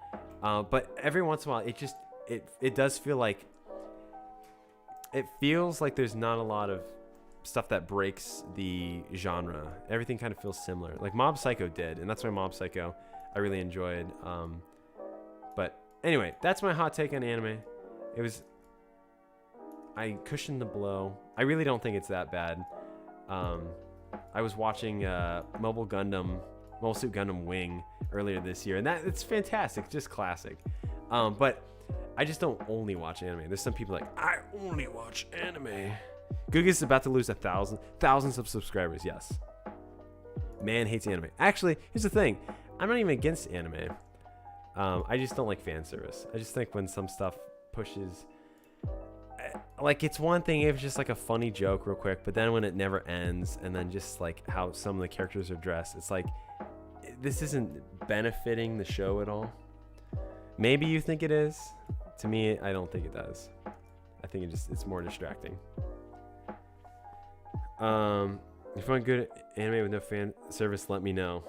but every once in a while it does feel like, it feels like there's not a lot of stuff that breaks the genre. Everything kind of feels similar. Like Mob Psycho did, and that's why Mob Psycho I really enjoyed. But anyway, that's my hot take on anime. I cushioned the blow. I really don't think it's that bad. I was watching Mobile Suit Gundam Wing earlier this year, and it's fantastic, just classic. But I just don't only watch anime. There's some people like, I only watch anime. Goodgis is about to lose thousands of subscribers. Yes, man hates anime. Actually, here's the thing, I'm not even against anime. I just don't like fan service. I just think when some stuff pushes, like, it's one thing if it's just like a funny joke real quick, but then when it never ends, and then just like how some of the characters are dressed, it's like this isn't benefiting the show at all. Maybe you think it is. To me, I don't think it does. I think it's more distracting. If you find good anime with no fan service, let me know.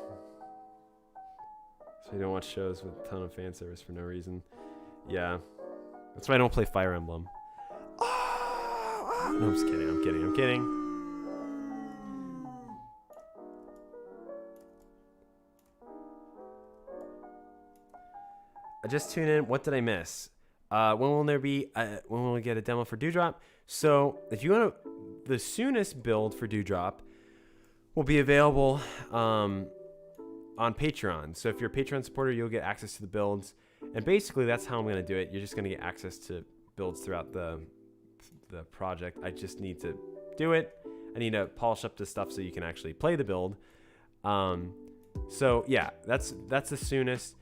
So you don't watch shows with a ton of fan service for no reason. Yeah. That's why I don't play Fire Emblem. No, I'm just kidding. I'm kidding. I just tuned in. What did I miss? When will there be? When will we get a demo for Dewdrop? So if you want to, the soonest build for Dewdrop will be available on Patreon. So if you're a Patreon supporter, you'll get access to the builds. And basically, that's how I'm going to do it. You're just going to get access to builds throughout the project. I just need to do it. I need to polish up the stuff so you can actually play the build. So yeah, that's the soonest.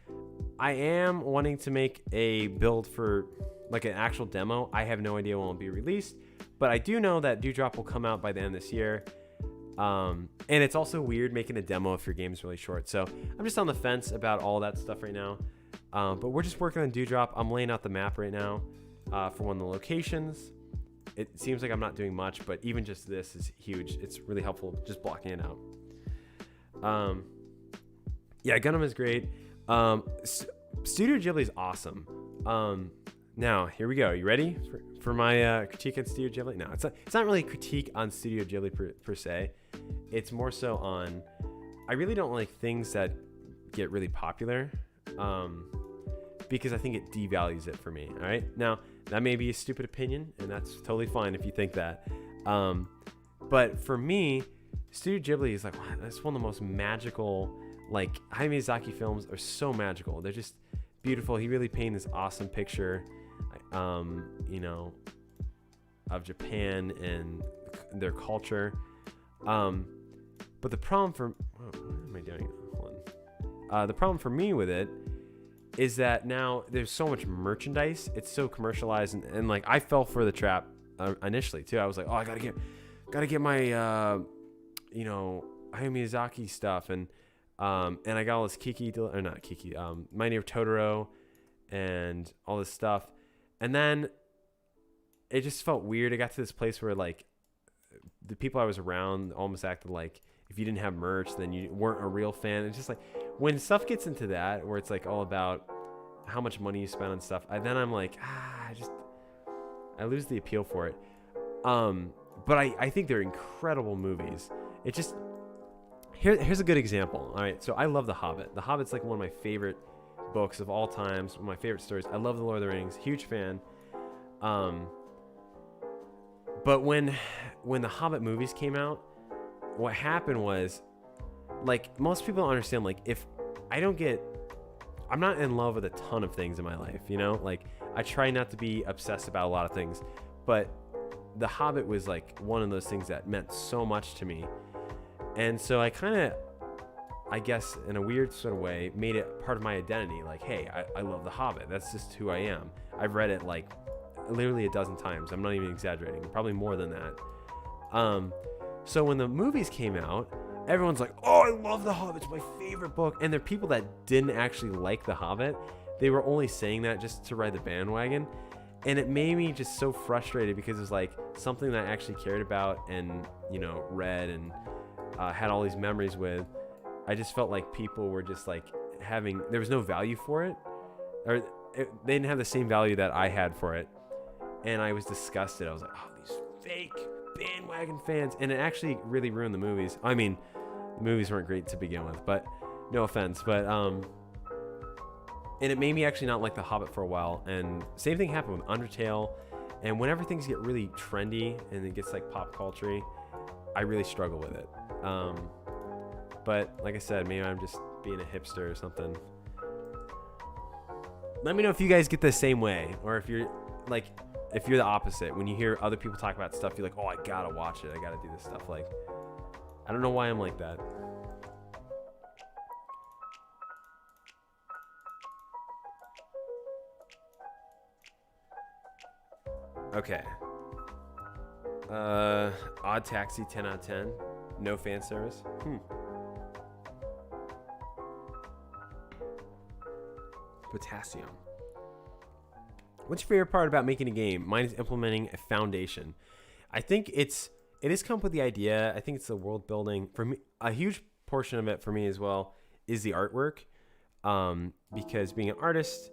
I am wanting to make a build for like an actual demo. I have no idea when it'll be released, but I do know that Dewdrop will come out by the end of this year. And it's also weird making a demo if your game's really short. So I'm just on the fence about all that stuff right now. But we're just working on Dewdrop. I'm laying out the map right now for one of the locations. It seems like I'm not doing much, but even just this is huge. It's really helpful just blocking it out. Yeah, Gundam is great. Studio Ghibli is awesome. Now, here we go. You ready for my critique on Studio Ghibli? No, it's not really a critique on Studio Ghibli per se. It's more so on, I really don't like things that get really popular because I think it devalues it for me. All right. Now, that may be a stupid opinion, and that's totally fine if you think that. But for me, Studio Ghibli is like, wow, that's one of the most magical, like, Hayao Miyazaki films are so magical. They're just beautiful. He really painted this awesome picture, you know, of Japan and their culture. But the problem what am I doing? Hold on. The problem for me with it is that now there's so much merchandise. It's so commercialized, and like I fell for the trap initially too. I was like, oh, I gotta get my you know, Hayao Miyazaki stuff, and I got all this My Neighbor Totoro and all this stuff. And then it just felt weird. I got to this place where like the people I was around almost acted like if you didn't have merch, then you weren't a real fan. It's just like when stuff gets into that, where it's like all about how much money you spend on stuff, then I'm like, I lose the appeal for it. But I think they're incredible movies. It just, here's a good example. All right, so I love The Hobbit. The Hobbit's like one of my favorite books of all times, one of my favorite stories. I love The Lord of the Rings, huge fan. But when the Hobbit movies came out, what happened was, like, most people don't understand, like, if I don't get, I'm not in love with a ton of things in my life, you know? Like, I try not to be obsessed about a lot of things, but The Hobbit was like one of those things that meant so much to me. And so I kind of, I guess in a weird sort of way, made it part of my identity. Like, hey, I love The Hobbit. That's just who I am. I've read it like literally a dozen times. I'm not even exaggerating. Probably more than that. So when the movies came out, everyone's like, oh, I love The Hobbit. It's my favorite book. And there are people that didn't actually like The Hobbit. They were only saying that just to ride the bandwagon. And it made me just so frustrated because it was like something that I actually cared about and, you know, read and had all these memories with. I just felt like people were just like there was no value for it, or they didn't have the same value that I had for it. And I was disgusted. I was like, oh, these fake bandwagon fans. And it actually really ruined the movies. I mean, the movies weren't great to begin with, but no offense. But, and it made me actually not like The Hobbit for a while. And same thing happened with Undertale. And whenever things get really trendy and it gets like pop culture, I really struggle with it. But like I said, maybe I'm just being a hipster or something. Let me know if you guys get the same way, or if you're the opposite. When you hear other people talk about stuff, you're like, oh, I gotta watch it. I gotta do this stuff. Like, I don't know why I'm like that. Okay. Odd Taxi, 10 out of 10. No fan service. Potassium. What's your favorite part about making a game? Mine is implementing a foundation. I think it has come up with the idea. I think it's the world building. For me, a huge portion of it for me as well is the artwork. Because being an artist,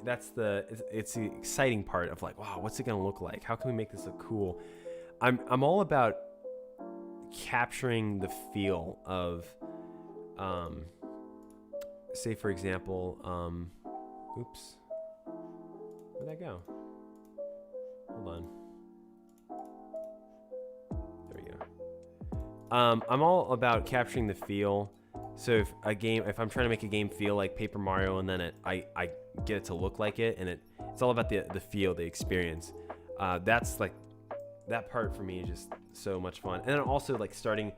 it's the exciting part of like, wow, what's it gonna look like? How can we make this look cool? I'm all about capturing the feel of, say for example, oops, where'd that go? Hold on. There we go. I'm all about capturing the feel. So if I'm trying to make a game feel like Paper Mario, and then I get it to look like it, and it's all about the feel, the experience. That's like, that part for me is just so much fun. And then also like starting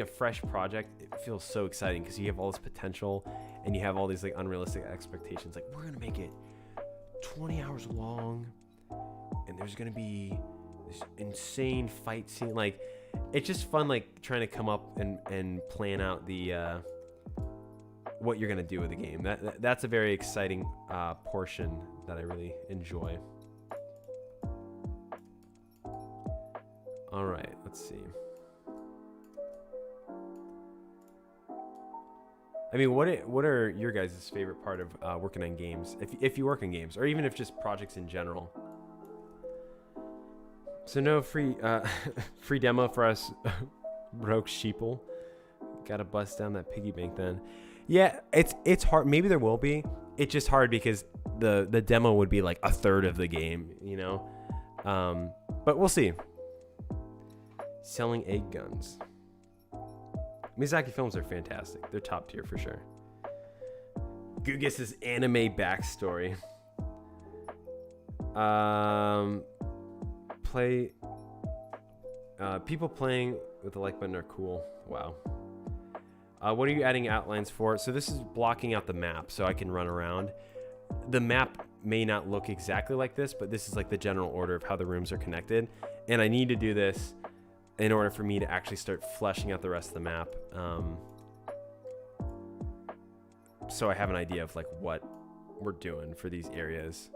a fresh project, it feels so exciting because you have all this potential and you have all these like unrealistic expectations. Like, we're gonna make it 20 hours long, and there's gonna be this insane fight scene. Like, it's just fun, like trying to come up and plan out the what you're gonna do with the game. That's a very exciting portion that I really enjoy. All right, let's see. I mean, what are your guys' favorite part of working on games? If you work on games, or even if just projects in general. So no free demo for us broke sheeple. Gotta bust down that piggy bank then. Yeah, it's hard. Maybe there will be. It's just hard because the demo would be like a third of the game, you know. But we'll see. Selling egg guns. Miyazaki films are fantastic. They're top tier for sure. Goodgis' anime backstory. People playing with the like button are cool. Wow. What are you adding outlines for? So this is blocking out the map so I can run around. The map may not look exactly like this, but this is like the general order of how the rooms are connected. And I need to do this in order for me to actually start fleshing out the rest of the map. So I have an idea of like what we're doing for these areas.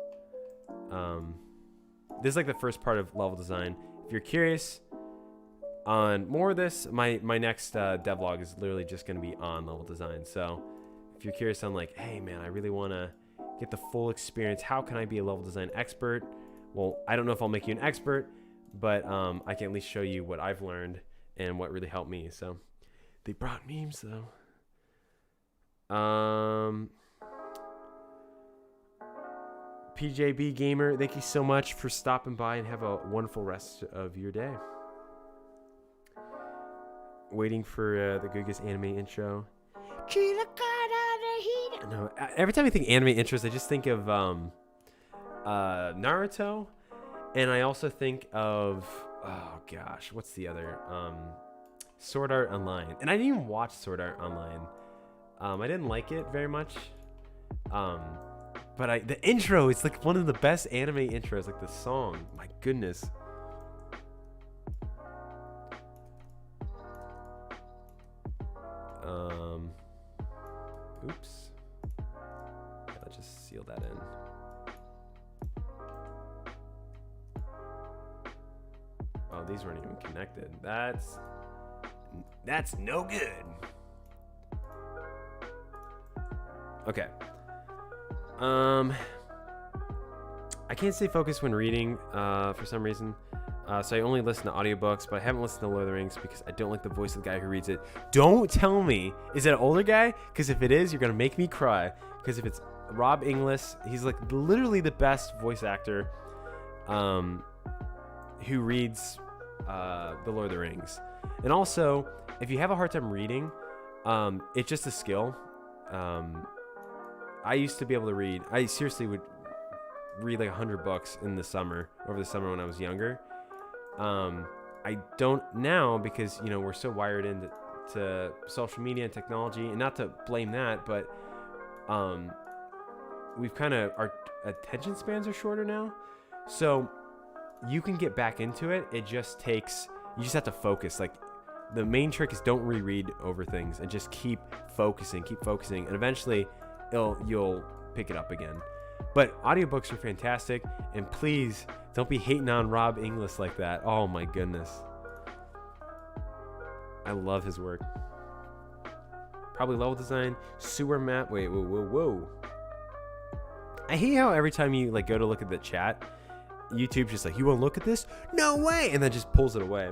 This is like the first part of level design. If you're curious on more of this, my next devlog is literally just going to be on level design. So if you're curious on like, hey man, I really want to get the full experience, how can I be a level design expert? Well, I don't know if I'll make you an expert, but I can at least show you what I've learned and what really helped me. So they brought memes though. PJB Gamer, thank you so much for stopping by, and have a wonderful rest of your day. Waiting for the Goodgis anime intro. No, every time I think anime intros, I just think of Naruto, and I also think of, oh gosh, what's the other? Sword Art Online. And I didn't even watch Sword Art Online. I didn't like it very much. But the intro is like one of the best anime intros, like the song. My goodness. Oops. Yeah, let's just seal that in. Oh, these weren't even connected. That's no good. Okay. I can't stay focused when reading for some reason. So I only listen to audiobooks, but I haven't listened to Lord of the Rings because I don't like the voice of the guy who reads it. Don't tell me. Is it an older guy? Because if it is, you're going to make me cry. Because if it's Rob Inglis, he's like literally the best voice actor who reads the Lord of the Rings. And also, if you have a hard time reading, it's just a skill. I used to be able to read. I seriously would read like 100 books in the summer, over the summer when I was younger. I don't now because, you know, we're so wired into social media and technology, and not to blame that, but we've kind of, our attention spans are shorter now. So you can get back into it. It just takes, you just have to focus. Like, the main trick is don't reread over things and just keep focusing, and eventually you'll pick it up again. But audiobooks are fantastic, and please don't be hating on Rob Inglis like that. Oh my goodness. I love his work. Probably level design, sewer map. Wait, whoa. I hate how every time you like go to look at the chat, YouTube's just like, you want to look at this? No way! And then just pulls it away.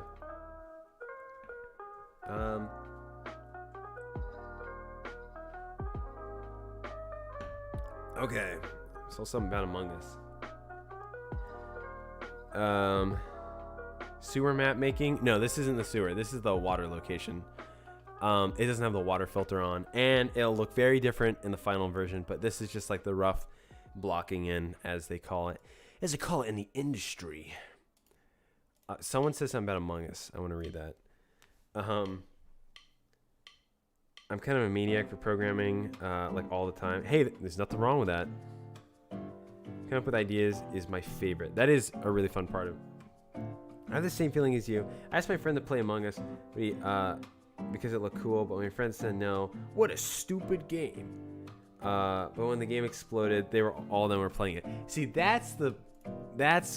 Okay. Saw something about Among Us. Sewer map making. No, this isn't the sewer. This is the water location. It doesn't have the water filter on, and it'll look very different in the final version, but this is just like the rough blocking in, as they call it. As they call it in the industry. Someone says something about Among Us. I want to read that. I'm kind of a maniac for programming, like all the time. Hey, there's nothing wrong with that. Coming up with ideas is my favorite. That is a really fun part of it. I have the same feeling as you. I asked my friend to play Among Us because it looked cool, but my friend said no. What a stupid game. But when the game exploded, all of them were playing it. See, that's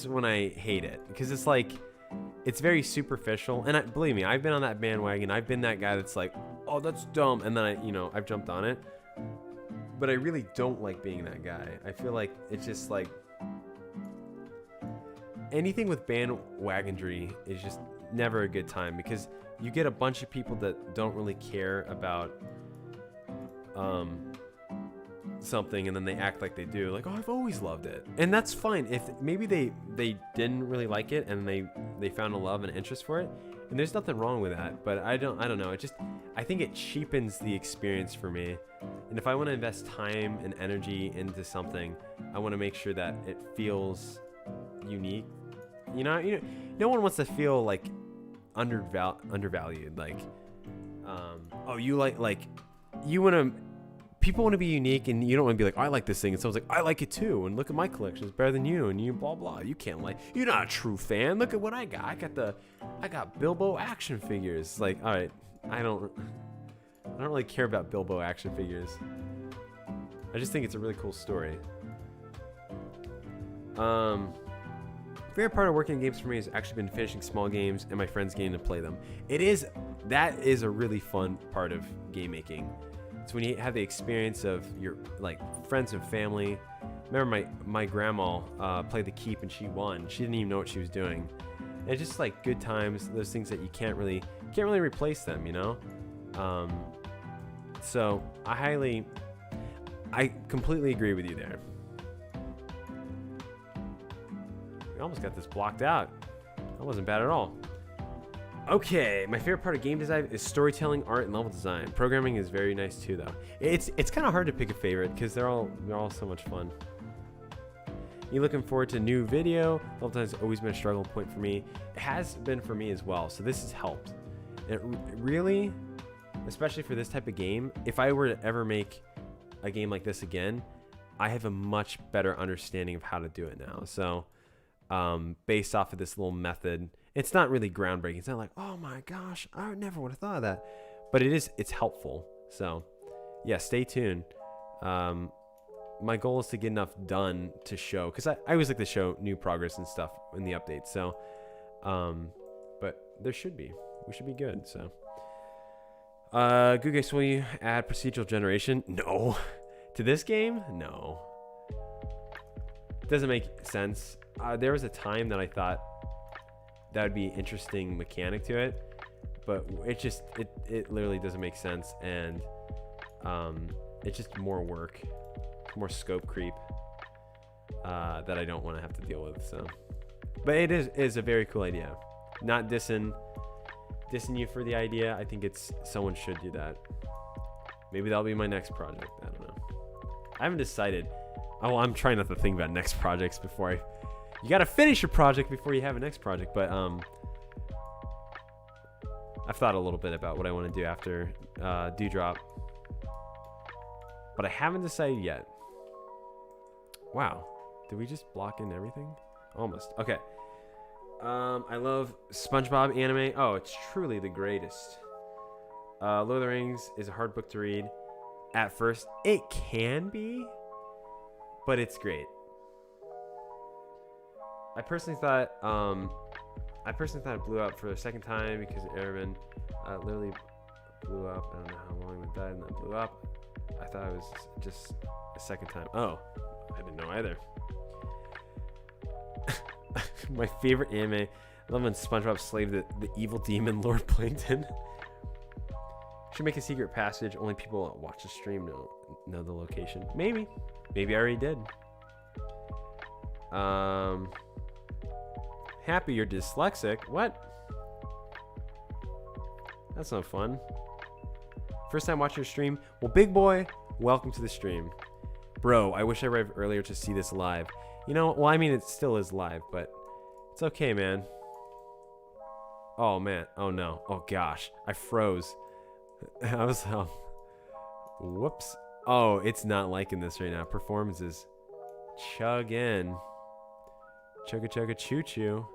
when I hate it, because it's like, it's very superficial. And believe me, I've been on that bandwagon. I've been that guy that's like, oh, that's dumb, and then I've jumped on it. But I really don't like being that guy. I feel like it's just like anything with bandwagonry is just never a good time, because you get a bunch of people that don't really care about something, and then they act like they do, like, oh, I've always loved it. And that's fine if maybe they didn't really like it and they found a love and interest for it, and there's nothing wrong with that. But I don't know, I think it cheapens the experience for me. And if I want to invest time and energy into something, I want to make sure that it feels unique. No one wants to feel like undervalued. Like, oh, you you want to. People want to be unique, and you don't want to be like, I like this thing, and someone's like, I like it too, and look at my collection, it's better than you, and you blah blah. You can't you're not a true fan. Look at what I got. I got Bilbo action figures. Like, all right, I don't really care about Bilbo action figures. I just think it's a really cool story. Favorite part of working in games for me has actually been finishing small games and my friends getting to play them. That is a really fun part of game making. It's when you have the experience of your friends and family. Remember my grandma played the Keep and she won. She didn't even know what she was doing. And it's just like good times. Those things that you can't really replace them, So I completely agree with you there. We almost got this blocked out. That wasn't bad at all. Okay, my favorite part of game design is storytelling, art, and level design. Programming is very nice too, though. It's kind of hard to pick a favorite because they're all so much fun. You looking forward to new video? Level design has always been a struggle point for me. It has been for me as well, so this has helped. It really, especially for this type of game, if I were to ever make a game like this again, I have a much better understanding of how to do it now. So, based off of this little method. It's not really groundbreaking. It's not like, oh my gosh, I never would have thought of that. But it's helpful. So, yeah, stay tuned. My goal is to get enough done to show, because I always like to show new progress and stuff in the updates. So, but there should be. We should be good. So, Goodgis, will you add procedural generation? No. To this game? No. It doesn't make sense. There was a time that I thought that would be an interesting mechanic to it, but it literally doesn't make sense, and it's just more work, more scope creep that I don't want to have to deal with. So, but it is a very cool idea. Not dissing you for the idea. I think someone should do that. Maybe that'll be my next project. I don't know. I haven't decided. Oh, I'm trying not to think about next projects before you got to finish your project before you have a next project. But I've thought a little bit about what I want to do after Dewdrop, but I haven't decided yet. Wow, did we just block in everything? Almost. Okay. I love SpongeBob anime. Oh, it's truly the greatest. Lord of the Rings is a hard book to read. At first, it can be. but it's great. I personally thought it blew up for the second time because Airman literally blew up. I don't know how long it died and then blew up. I thought it was just a second time. Oh, I didn't know either. My favorite anime. I love when SpongeBob slaved the evil demon Lord Plankton. Should make a secret passage. Only people that watch the stream know the location. Maybe I already did. Happy you're dyslexic. What? That's not fun. First time watching your stream. Well, big boy, welcome to the stream. Bro, I wish I arrived earlier to see this live. You know, well, I mean, it still is live, but it's okay, man. Oh, man. Oh, no. Oh, gosh. I froze. I was, whoops. Oh, it's not liking this right now. Performances. Chug in. Chugga chugga choo choo.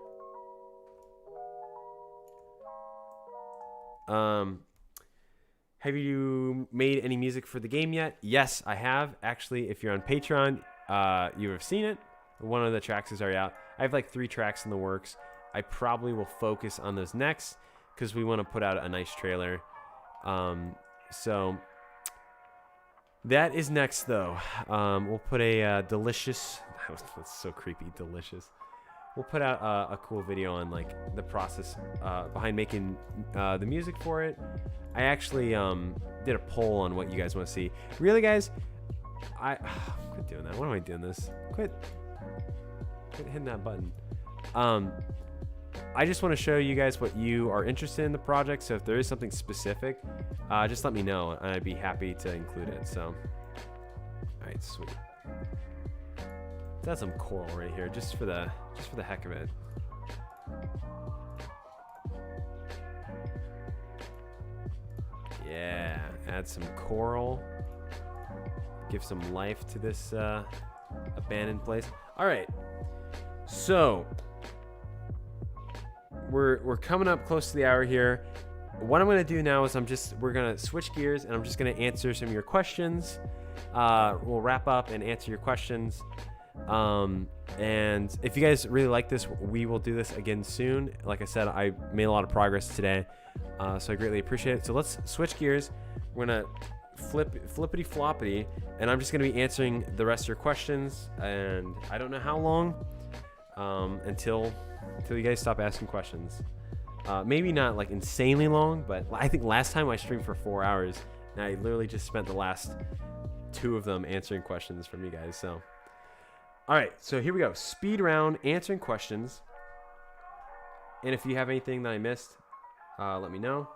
Have you made any music for the game yet? Yes, I have. Actually, if you're on Patreon, you have seen it. One of the tracks is already out. I have like 3 tracks in the works. I probably will focus on those next because we want to put out a nice trailer. So that is next, though. We'll put a delicious. That's so creepy. Delicious. We'll put out a cool video on like the process behind making the music for it. I actually did a poll on what you guys want to see. Really, guys? Quit doing that. Why am I doing this? Quit hitting that button. I just want to show you guys what you are interested in the project. So if there is something specific, just let me know, and I'd be happy to include it. So, all right, sweet. That's some coral right here, just for the heck of it. Yeah, add some coral. Give some life to this abandoned place. All right, so we're coming up close to the hour here. What I'm gonna do now is we're gonna switch gears, and I'm just gonna answer some of your questions. We'll wrap up and answer your questions. And if you guys really like this, we will do this again soon. Like I said, I made a lot of progress today, so I greatly appreciate it. So let's switch gears. We're gonna flippity floppity, and I'm just gonna be answering the rest of your questions, and I don't know how long, until you guys stop asking questions. Maybe not like insanely long, but I think last time I streamed for 4 hours, and I literally just spent the last 2 of them answering questions from you guys. So all right, so here we go. Speed round, answering questions. And if you have anything that I missed, let me know.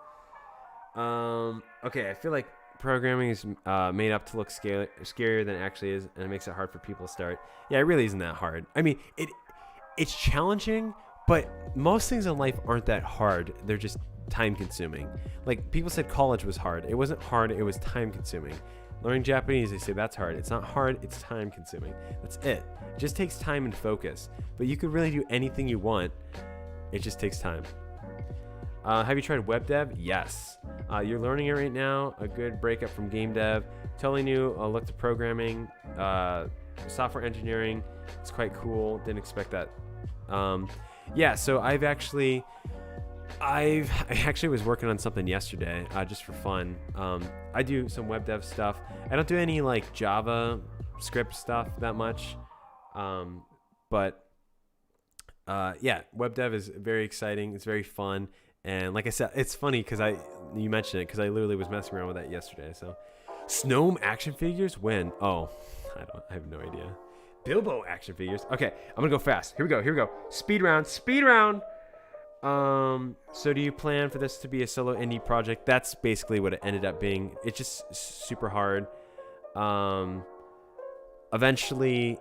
Okay, I feel like programming is made up to look scarier than it actually is, and it makes it hard for people to start. Yeah, it really isn't that hard. I mean, it's challenging, but most things in life aren't that hard. They're just time-consuming. Like, people said college was hard. It wasn't hard, it was time-consuming. Learning Japanese, they say that's hard. It's not hard, it's time consuming. That's it. It just takes time and focus. But you could really do anything you want. It just takes time. Have you tried web dev? Yes. You're learning it right now. A good breakup from game dev. Totally new look to programming. Software engineering. It's quite cool. Didn't expect that. Yeah, so I actually was working on something yesterday, just for fun. I do some web dev stuff. I don't do any like Java script stuff that much. But yeah, web dev is very exciting. It's very fun. And like I said, it's funny because you mentioned it because I literally was messing around with that yesterday. So Snome action figures? When? Oh, I have no idea. Bilbo action figures. Okay, I'm gonna go fast. Here we go. Speed round. So do you plan for this to be a solo indie project? That's basically what it ended up being. It's just super hard. Eventually,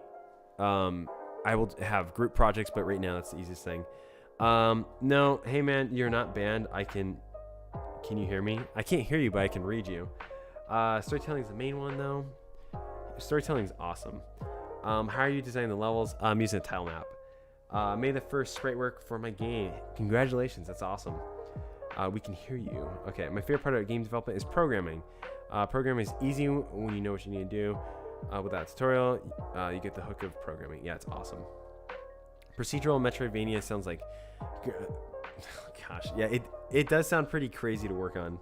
I will have group projects, but right now that's the easiest thing. No, hey man, you're not banned. Can you hear me? I can't hear you, but I can read you. Storytelling is the main one though. Storytelling is awesome. How are you designing the levels? I'm using a tile map. Made the first sprite work for my game. Congratulations, that's awesome. We can hear you. Okay, my favorite part of game development is programming. Programming is easy when you know what you need to do. With that tutorial, you get the hook of programming. Yeah, it's awesome. Procedural Metroidvania sounds like, gosh, yeah, it does sound pretty crazy to work on.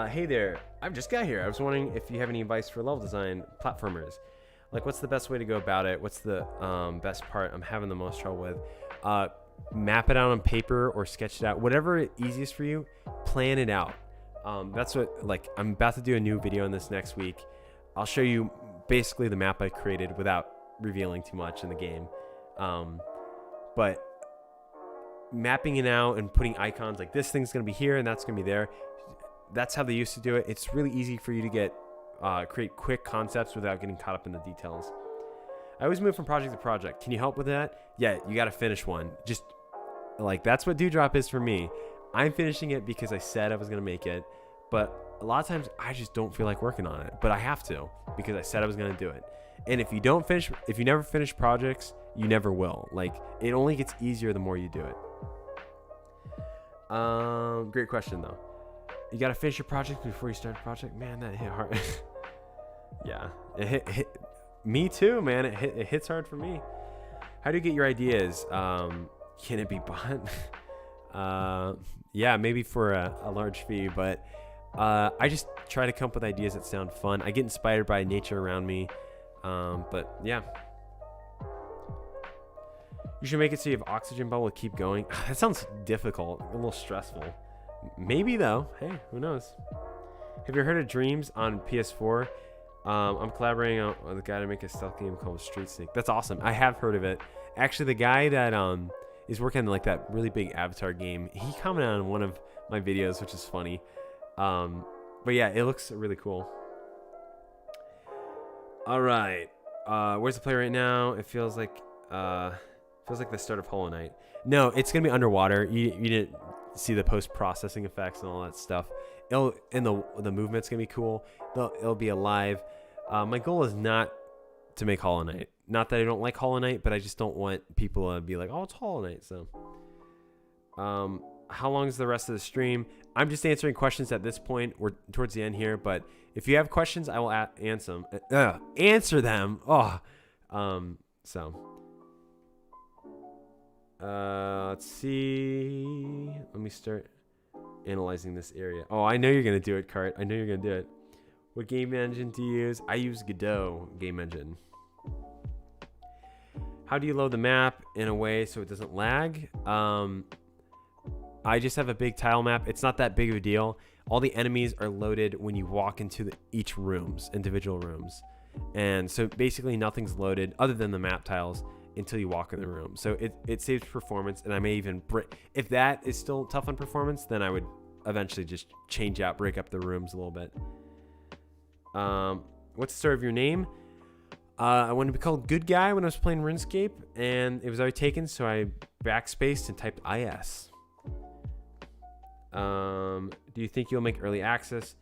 Hey there, I've just got here. I was wondering if you have any advice for level design platformers. Like, what's the best way to go about it? What's the best part I'm having the most trouble with? Map it out on paper or sketch it out. Whatever is easiest for you, plan it out. That's what, like, I'm about to do a new video on this next week. I'll show you basically the map I created without revealing too much in the game. But mapping it out and putting icons like this thing's going to be here and that's going to be there. That's how they used to do it. It's really easy for you to get create quick concepts without getting caught up in the details. I always move from project to project. Can you help with that? Yeah, you got to finish one. Just like, that's what Dewdrop is for me. I'm finishing it because I said I was going to make it, but a lot of times I just don't feel like working on it, but I have to because I said I was going to do it. And if you never finish projects, you never will. Like, it only gets easier the more you do it. Great question though. You got to finish your project before you start a project. Man, that hit hard. Yeah, it hit me too, man. It hits hard for me. How do you get your ideas? Can it be bought? Yeah, maybe for a large fee, but I just try to come up with ideas that sound fun. I get inspired by nature around me, but yeah. You should make it so you have oxygen bubble to keep going. That sounds difficult, a little stressful. Maybe though. Hey, who knows? Have you heard of Dreams on PS4? I'm collaborating with a guy to make a stealth game called Street Snake. That's awesome. I have heard of it. Actually, the guy that is working on like that really big Avatar game, he commented on one of my videos, which is funny. But yeah, it looks really cool. All right, where's the play right now? It feels like the start of Hollow Knight. No, it's gonna be underwater. You didn't see the post-processing effects and all that stuff. The movement's gonna be cool. It'll be alive. My goal is not to make Hollow Knight. Not that I don't like Hollow Knight, but I just don't want people to be like, oh, it's Hollow Knight. So, how long is the rest of the stream? I'm just answering questions at this point. We're towards the end here, but if you have questions, I will answer them. Answer them. Oh, so. Let's see. Let me start analyzing this area. Oh, I know you're gonna do it, Cart. I know you're gonna do it. What game engine do you use? I use Godot game engine. How do you load the map in a way so it doesn't lag? I just have a big tile map. It's not that big of a deal. All the enemies are loaded when you walk into each individual rooms. And so basically nothing's loaded other than the map tiles until you walk in the room. So it saves performance, and I may even if that is still tough on performance, then I would eventually just break up the rooms a little bit. What's the story of your name? I wanted to be called Good Guy when I was playing RuneScape, and it was already taken, so I backspaced and typed IS. Do you think you'll make early access?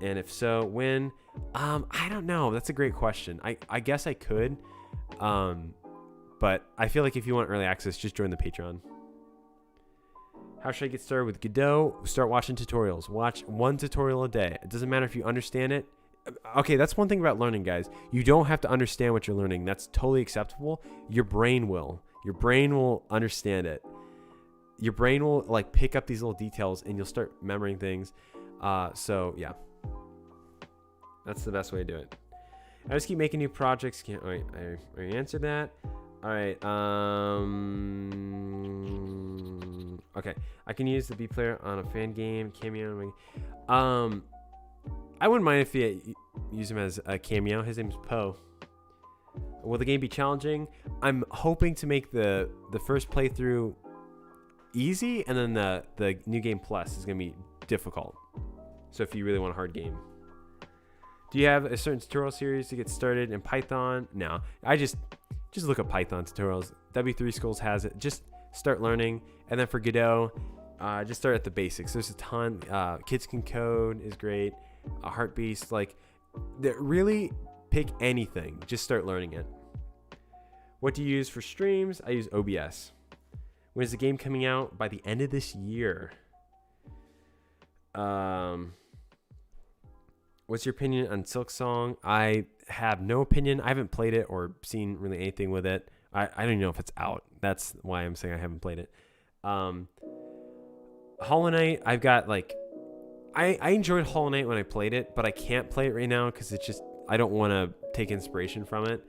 And if so, when? I don't know. That's a great question. I guess I could. But I feel like if you want early access, just join the Patreon. How should I get started with Godot? Start watching tutorials. Watch one tutorial a day. It doesn't matter if you understand it. Okay, that's one thing about learning, guys. You don't have to understand what you're learning. That's totally acceptable. Your brain will. Your brain will understand it. Your brain will like pick up these little details, and you'll start remembering things. So yeah, that's the best way to do it. I just keep making new projects. Wait, I already answered that. All right. Okay. I can use the B player on a fan game cameo. I wouldn't mind if you use him as a cameo. His name's Poe. Will the game be challenging? I'm hoping to make the first playthrough easy, and then the new game plus is gonna be difficult. So if you really want a hard game. Do you have a certain tutorial series to get started in Python? No, I just look at Python tutorials. W3 Schools has it. Just start learning. And then for Godot, just start at the basics. There's a ton. Kids Can Code is great. Heartbeast, like, really pick anything. Just start learning it. What do you use for streams? I use OBS. When is the game coming out? By the end of this year. What's your opinion on Silk Song? I have no opinion. I haven't played it or seen really anything with it. I don't even know if it's out. That's why I'm saying I haven't played it. Hollow Knight, I've got like, I enjoyed Hollow Knight when I played it, but I can't play it right now because it's just, I don't want to take inspiration from it.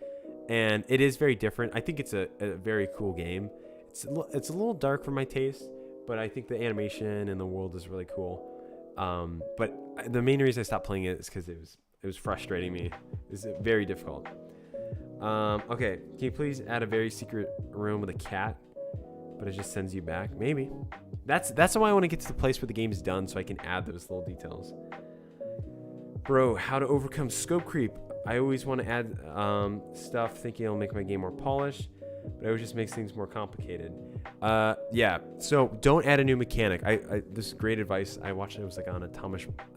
And it is very different. I think it's a very cool game. It's a little dark for my taste, but I think the animation and the world is really cool. But the main reason I stopped playing it is because it was frustrating me. It was very difficult. Okay, can you please add a very secret room with a cat? But it just sends you back. Maybe. That's why I want to get to the place where the game is done so I can add those little details. Bro, how to overcome scope creep. I always want to add stuff thinking it'll make my game more polished, but it always just makes things more complicated. Yeah, so don't add a new mechanic. This is great advice. I watched it. It was like on a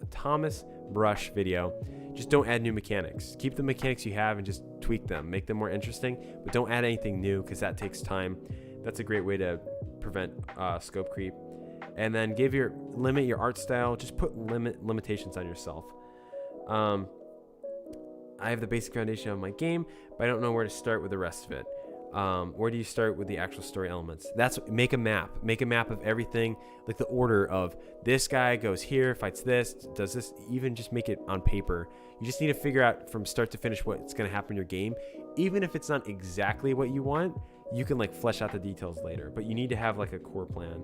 Thomas Brush video. Just don't add new mechanics. Keep the mechanics you have and just tweak them. Make them more interesting, but don't add anything new because that takes time. That's a great way to prevent scope creep. And then limit your art style. Just put limitations on yourself. I have the basic foundation of my game, but I don't know where to start with the rest of it. Where do you start with the actual story elements? Make a map. Make a map of everything, like the order of this guy goes here, fights this, does this. Even just make it on paper. You just need to figure out from start to finish what's going to happen in your game. Even if it's not exactly what you want, you can like flesh out the details later. But you need to have like a core plan.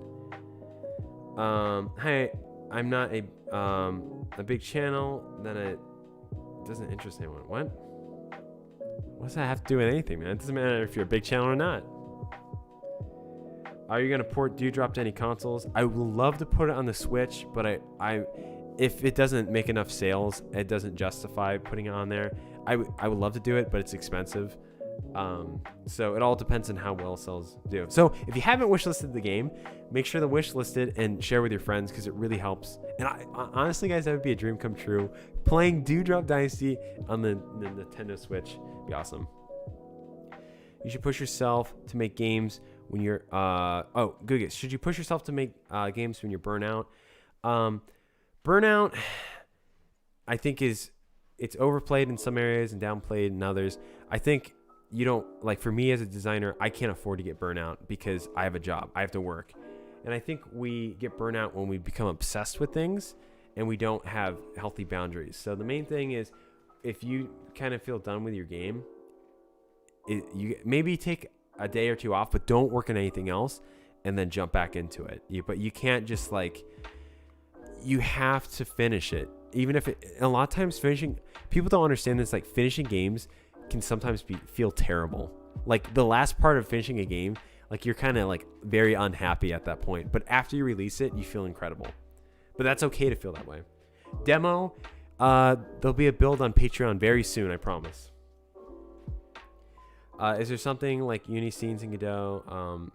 Hi, I'm not a big channel. Then it doesn't interest anyone. What? What does that have to do with anything, man? It doesn't matter if you're a big channel or not. Are you gonna port Dewdrop to any consoles? I would love to put it on the Switch, but if it doesn't make enough sales, it doesn't justify putting it on there. I would love to do it, but it's expensive. So it all depends on how well sales do. So if you haven't wishlisted the game, make sure to wishlist it and share with your friends because it really helps. And honestly, guys, that would be a dream come true. Playing Dewdrop Dynasty on the Nintendo Switch would be awesome. You should push yourself to make games when you're Goodgis. Should you push yourself to make games when you're burnout? Burnout, I think it's overplayed in some areas and downplayed in others. I think you don't, like, for me as a designer, I can't afford to get burnout because I have a job. I have to work. And I think we get burnout when we become obsessed with things and we don't have healthy boundaries. So the main thing is, if you kind of feel done with your game, you maybe take a day or two off, but don't work on anything else and then jump back into it. But you can't just you have to finish it. Even if a lot of times people don't understand this, like finishing games can sometimes feel terrible. Like the last part of finishing a game, like you're kind of like very unhappy at that point, but after you release it, you feel incredible. But that's okay to feel that way. Demo, there'll be a build on Patreon very soon, I promise. Is there something like uni scenes in Godot?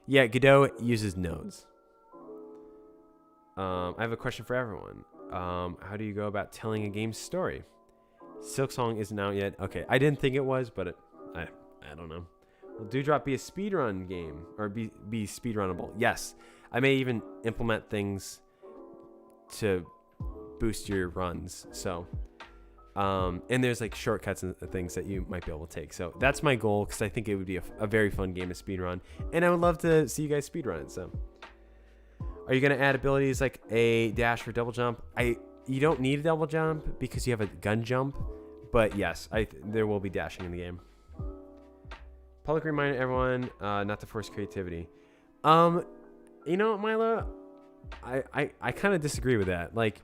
Yeah, Godot uses nodes. I have a question for everyone. How do you go about telling a game's story? Silksong isn't out yet. Okay, I didn't think it was, but I don't know. Will Dewdrop be a speedrun game or be speedrunnable? Yes, I may even implement things to boost your runs. So, and there's like shortcuts and things that you might be able to take. So that's my goal because I think it would be a very fun game to speedrun, and I would love to see you guys speedrun it. So, are you gonna add abilities like a dash for double jump? You don't need a double jump because you have a gun jump, but yes, there will be dashing in the game. Public reminder, everyone, not to force creativity. You know, Milo, I kind of disagree with that. Like,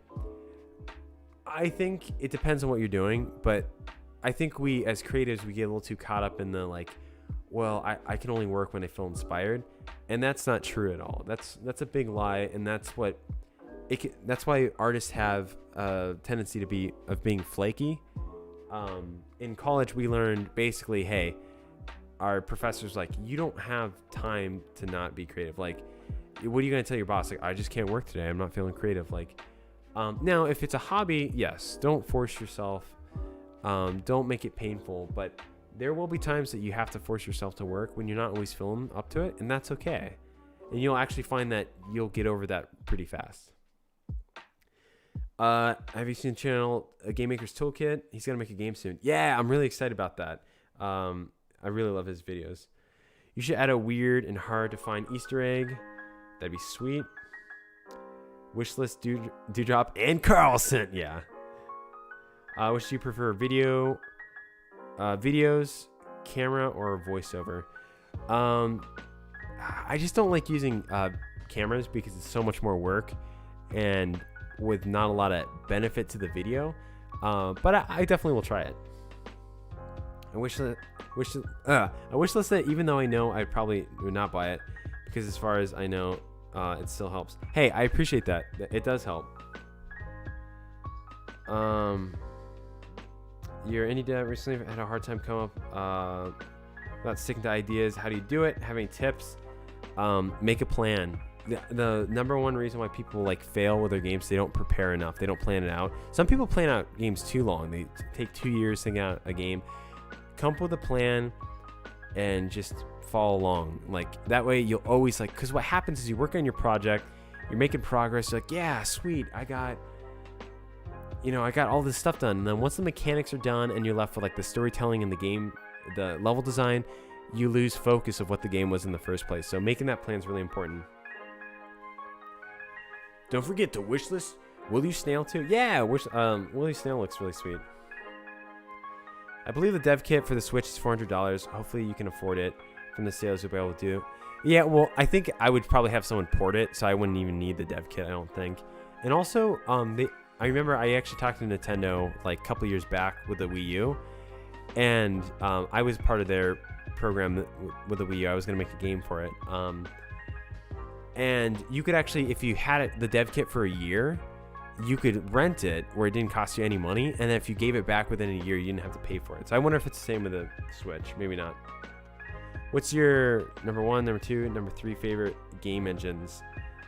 I think it depends on what you're doing, but I think we as creatives, we get a little too caught up in the like, well, I can only work when I feel inspired, and that's not true at all. That's a big lie, and that's why artists have a tendency to be being flaky. In college, we learned basically, hey, our professor's like, you don't have time to not be creative. Like, what are you going to tell your boss? Like, I just can't work today. I'm not feeling creative. Like, now if it's a hobby, yes, don't force yourself. Don't make it painful, but there will be times that you have to force yourself to work when you're not always feeling up to it, and that's okay. And you'll actually find that you'll get over that pretty fast. Have you seen the channel Game Maker's Toolkit? He's gonna make a game soon. Yeah, I'm really excited about that. I really love his videos. You should add a weird and hard to find Easter egg. That'd be sweet. Wishlist, Dewdrop, and Carlson. Yeah. Which do you prefer, videos, camera, or voiceover? I just don't like using cameras because it's so much more work and with not a lot of benefit to the video. But I definitely will try it. I wish that even though I know I probably would not buy it, because as far as I know, it still helps. Hey, I appreciate that. It does help. Your indie dev recently had a hard time come up about sticking to ideas. How do you do it? Have any tips? Make a plan. The number one reason why people like fail with their games, they don't prepare enough. They don't plan it out. Some people plan out games too long. They take 2 years thinking out a game. Come up with a plan and just follow along. Like that way you'll always like, because what happens is you work on your project, you're making progress, you're like, yeah, sweet, I got all this stuff done. And then once the mechanics are done and you're left with like the storytelling and the game, the level design, you lose focus of what the game was in the first place. So making that plan is really important. Don't forget to wishlist Willy Snail too. Yeah, Willy Snail looks really sweet. I believe the dev kit for the Switch is $400. Hopefully you can afford it from the sales you'll be able to do. Yeah, well, I think I would probably have someone port it, so I wouldn't even need the dev kit, I don't think. And also, I remember I actually talked to Nintendo like a couple years back with the Wii U, and I was part of their program with the Wii U. I was going to make a game for it. And you could actually, if you had the dev kit for a year, you could rent it where it didn't cost you any money, and then if you gave it back within a year, you didn't have to pay for it. So I wonder if it's the same with the Switch. Maybe not. What's your number 1, number 2, number 3 favorite game engines?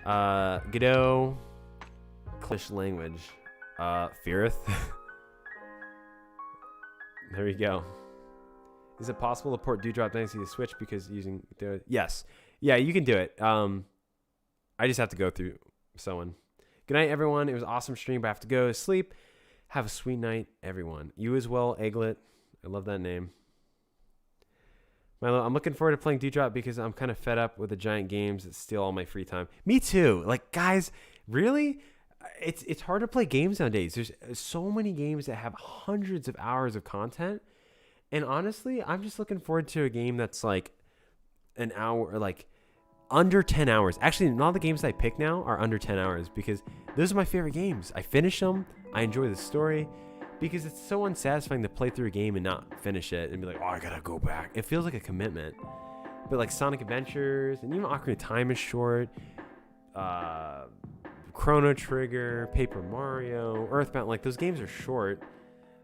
Godot, English language, Fearith. There you go. Is it possible to port Dewdrop Dynasty to Switch because using yes, yeah, you can do it. I just have to go through someone. Good night, everyone. It was an awesome stream, but I have to go to sleep. Have a sweet night, everyone. You as well, Egglet. I love that name. Milo, I'm looking forward to playing Dewdrop because I'm kind of fed up with the giant games that steal all my free time. Me too. Like, guys, really? It's hard to play games nowadays. There's so many games that have hundreds of hours of content. And honestly, I'm just looking forward to a game that's like an hour, like under 10 hours. Actually, a lot of the games I pick now are under 10 hours because those are my favorite games. I finish them. I enjoy the story because it's so unsatisfying to play through a game and not finish it and be like, oh, I gotta go back. It feels like a commitment. But like Sonic Adventures and even Ocarina of Time is short. Chrono Trigger, Paper Mario, Earthbound, like those games are short.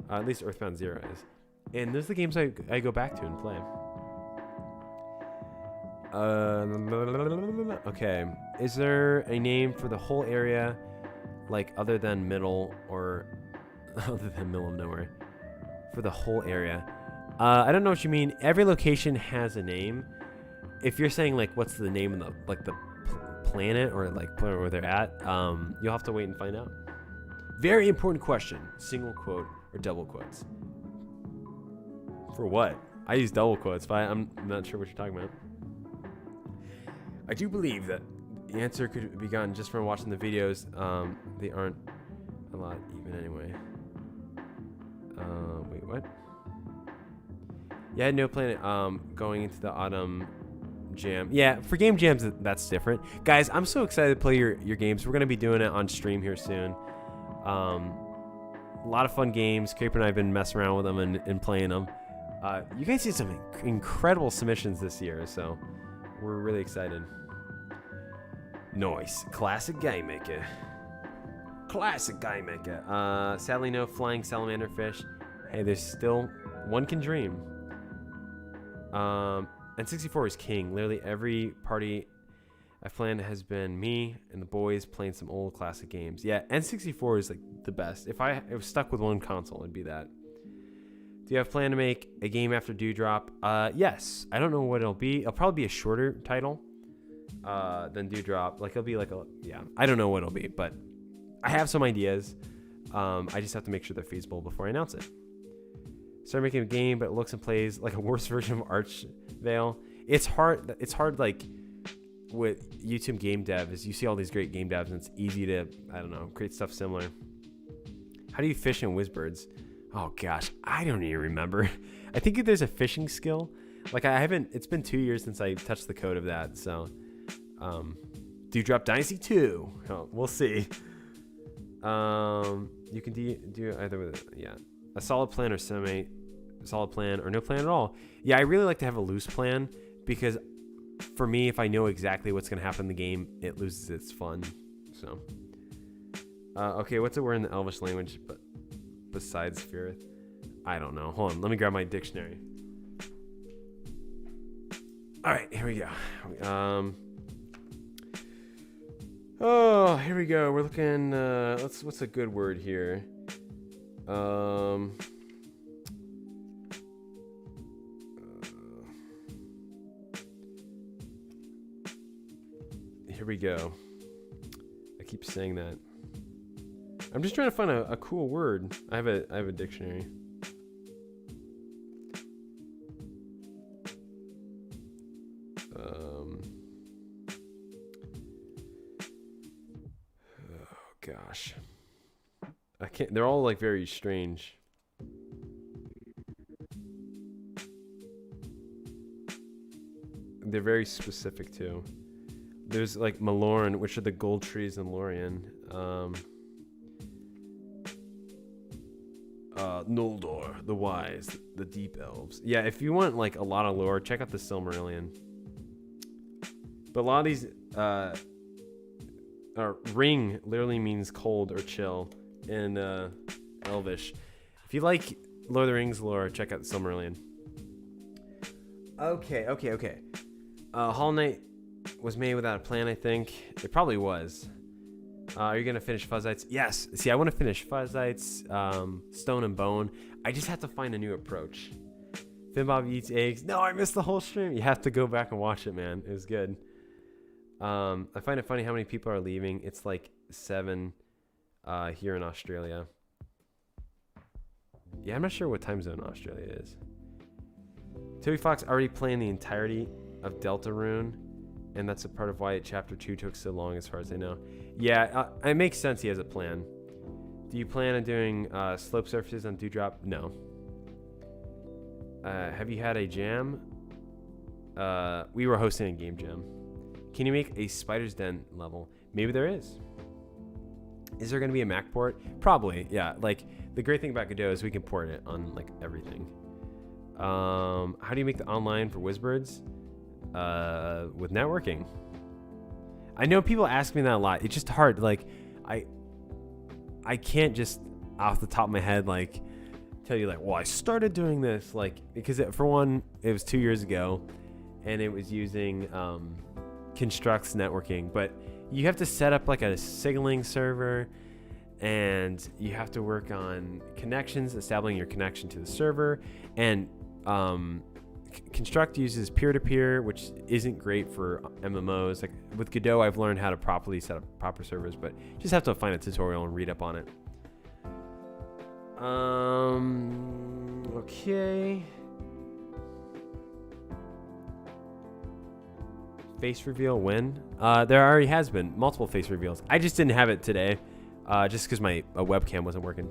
At least Earthbound Zero is. And those are the games I go back to and play. Okay. Is there a name for the whole area, like other than middle or other than middle of nowhere? For the whole area. I don't know what you mean. Every location has a name. If you're saying like what's the name of the planet or like where they're at, you'll have to wait and find out. Very important question. Single quote or double quotes? For what? I use double quotes, but I'm not sure what you're talking about. I do believe that the answer could be gotten just from watching the videos. They aren't a lot even anyway. Wait, what? Yeah, no planet. Going into the autumn jam. Yeah, for game jams, that's different. Guys, I'm so excited to play your games. We're going to be doing it on stream here soon. A lot of fun games. Caper and I have been messing around with them and playing them. You guys did some incredible submissions this year, so we're really excited. Nice. Classic game maker. Classic game maker. Sadly, no flying salamander fish. Hey, there's still one can dream. N64 is king. Literally every party I've planned has been me and the boys playing some old classic games. Yeah, N64 is like the best. If I was stuck with one console, it'd be that. Do you have a plan to make a game after Dewdrop? Yes. I don't know what it'll be. It'll probably be a shorter title than Dewdrop. Like it'll be like I don't know what it'll be, but I have some ideas. I just have to make sure they're feasible before I announce it. Start making a game, but it looks and plays like a worse version of Archvale. It's hard like with YouTube game dev is you see all these great game devs and it's easy to, I don't know, create stuff similar. How do you fish in Whizbirds? Oh gosh, I don't even remember. I think there's a fishing skill. Like it's been 2 years since I touched the code of that. So, Dewdrop Dynasty 2. Oh, we'll see. You can do either with, yeah, a solid plan or semi-solid plan or no plan at all. Yeah, I really like to have a loose plan because for me, if I know exactly what's going to happen in the game, it loses its fun. So, okay, what's a word in the Elvish language but besides Firith? I don't know. Hold on, let me grab my dictionary. All right, here we go. Oh, here we go. We're looking. What's a good word here? Here we go. I keep saying that. I'm just trying to find a cool word. I have a dictionary. Gosh, I can't. They're all like very strange. They're very specific too. There's like Malorn, which are the gold trees in Lorien. Noldor, the wise, the deep elves. Yeah, if you want like a lot of lore, check out the Silmarillion. But a lot of these, ring literally means cold or chill in Elvish. If you like Lord of the Rings lore, check out the Silmarillion. Okay. Hollow Knight was made without a plan, I think. It probably was. Are you gonna finish Fuzzites? Yes. See, I want to finish Fuzzites, Stone and Bone. I just have to find a new approach. Finbob eats eggs. No, I missed the whole stream. You have to go back and watch it, man. It was good. I find it funny how many people are leaving. It's like 7 here in Australia. Yeah, I'm not sure what time zone Australia is. Toby Fox already playing the entirety of Deltarune, and that's a part of why Chapter 2 took so long as far as I know. Yeah, it makes sense he has a plan. Do you plan on doing slope surfaces on Dewdrop? No. Have you had a jam? We were hosting a game jam. Can you make a Spider's Den level? Maybe there is. Is there going to be a Mac port? Probably, yeah. Like, the great thing about Godot is we can port it on, like, everything. How do you make the online for Whizbirds? With networking. I know people ask me that a lot. It's just hard. Like, I can't just, off the top of my head, like, tell you, like, well, I started doing this. Like, because, for one, it was 2 years ago, and it was using... Constructs networking, but you have to set up like a signaling server, and you have to work on connections, establishing your connection to the server, and Construct uses peer-to-peer, which isn't great for MMOs. Like with Godot, I've learned how to properly set up proper servers, but you just have to find a tutorial and read up on it. Okay. Face reveal when? There already has been multiple face reveals. I just didn't have it today, just because my webcam wasn't working.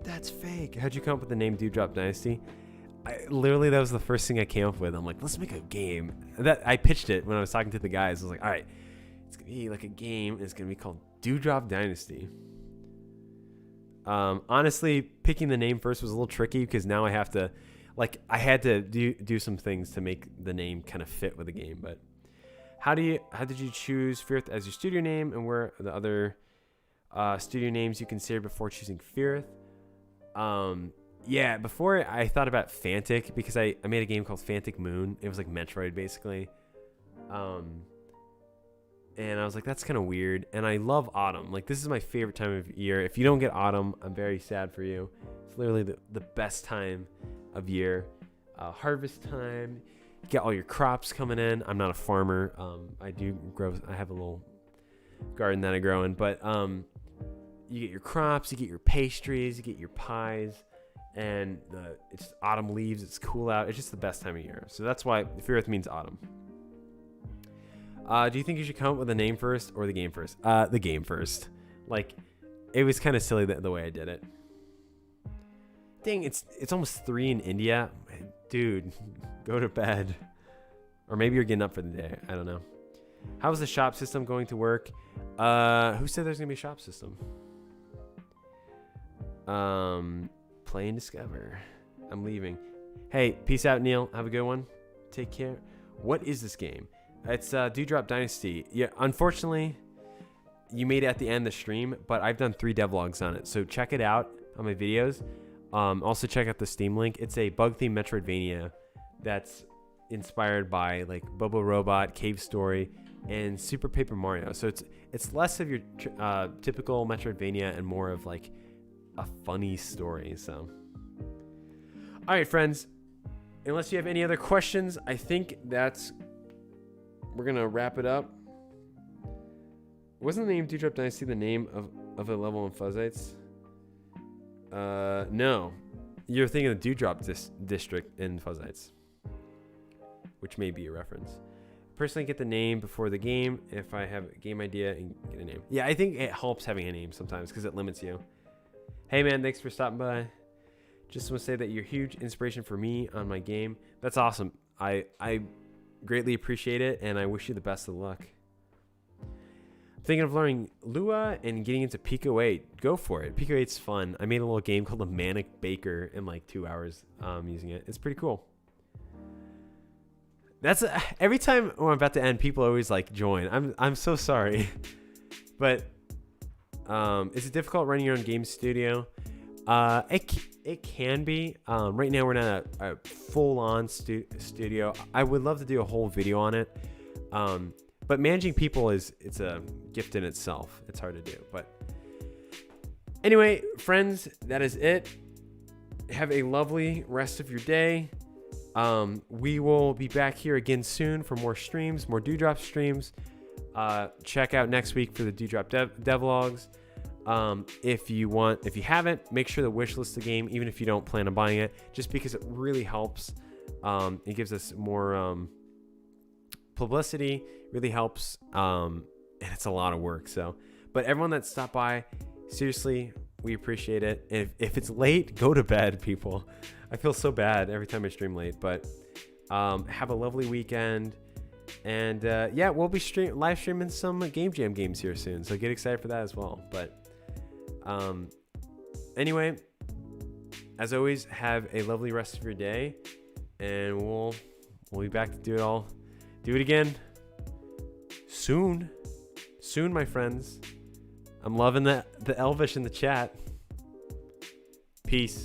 That's fake. How'd you come up with the name Dewdrop Dynasty? Literally, that was the first thing I came up with. I'm like, let's make a game. I pitched it when I was talking to the guys. I was like, all right, it's gonna be like a game. It's gonna be called Dewdrop Dynasty. Honestly, picking the name first was a little tricky because now I have to. Like, I had to do some things to make the name kind of fit with the game. But how did you choose Firith as your studio name, and where are the other studio names you considered before choosing Firith? Yeah, before I thought about Fantic, because I made a game called Fantic Moon. It was like Metroid, basically. And I was like, that's kind of weird. And I love autumn. Like, this is my favorite time of year. If you don't get autumn, I'm very sad for you. It's literally the best time of year. Harvest time. You get all your crops coming in. I'm not a farmer. I have a little garden that I grow in. But you get your crops, you get your pastries, you get your pies, and it's autumn leaves. It's cool out. It's just the best time of year. So that's why Fear Earth means autumn. Do you think you should come up with a name first or the game first? The game first. Like, it was kind of silly the way I did it. Dang, it's almost 3 in India. Dude, go to bed. Or maybe you're getting up for the day. I don't know. How's the shop system going to work? Who said there's going to be a shop system? Play and discover. I'm leaving. Hey, peace out, Neil. Have a good one. Take care. What is this game? It's Dewdrop Dynasty. Yeah, unfortunately, you made it at the end of the stream, but I've done 3 devlogs on it. So check it out on my videos. Also check out the Steam link. It's a bug-themed Metroidvania that's inspired by like Bobo Robot, Cave Story, and Super Paper Mario. So it's less of your typical Metroidvania and more of like a funny story. So, all right, friends. Unless you have any other questions, I think we're gonna wrap it up. Wasn't the name Dewdrop Dynasty the name of a level in Fuzzites? No. You're thinking of Dewdrop District in Fuzzites, which may be a reference. Personally, get the name before the game if I have a game idea and get a name. Yeah, I think it helps having a name sometimes because it limits you. Hey, man, thanks for stopping by. Just want to say that you're a huge inspiration for me on my game. That's awesome. I greatly appreciate it, and I wish you the best of luck. Thinking of learning Lua and getting into Pico 8. Go for it. Pico 8's fun. I made a little game called the Manic Baker in like 2 hours using it. It's pretty cool. That's every time when I'm about to end, people always like join. I'm so sorry, but is it difficult running your own game studio? It can be. Right now we're not a full-on studio. I would love to do a whole video on it. But managing people it's a gift in itself. It's hard to do. But anyway, friends, that is it. Have a lovely rest of your day. We will be back here again soon for more streams, more Dewdrop streams. Check out next week for the Dewdrop devlogs. If you haven't, make sure to wishlist the game, even if you don't plan on buying it, just because it really helps. It gives us more publicity, really helps, and it's a lot of work. So, but everyone that stopped by, seriously, we appreciate it. And if it's late, go to bed, people. I feel so bad every time I stream late, but have a lovely weekend. And yeah, we'll be live streaming some Game Jam games here soon, so get excited for that as well. But anyway, as always, have a lovely rest of your day, and we'll be back to do it again soon, my friends. I'm loving the Elvish in the chat. Peace.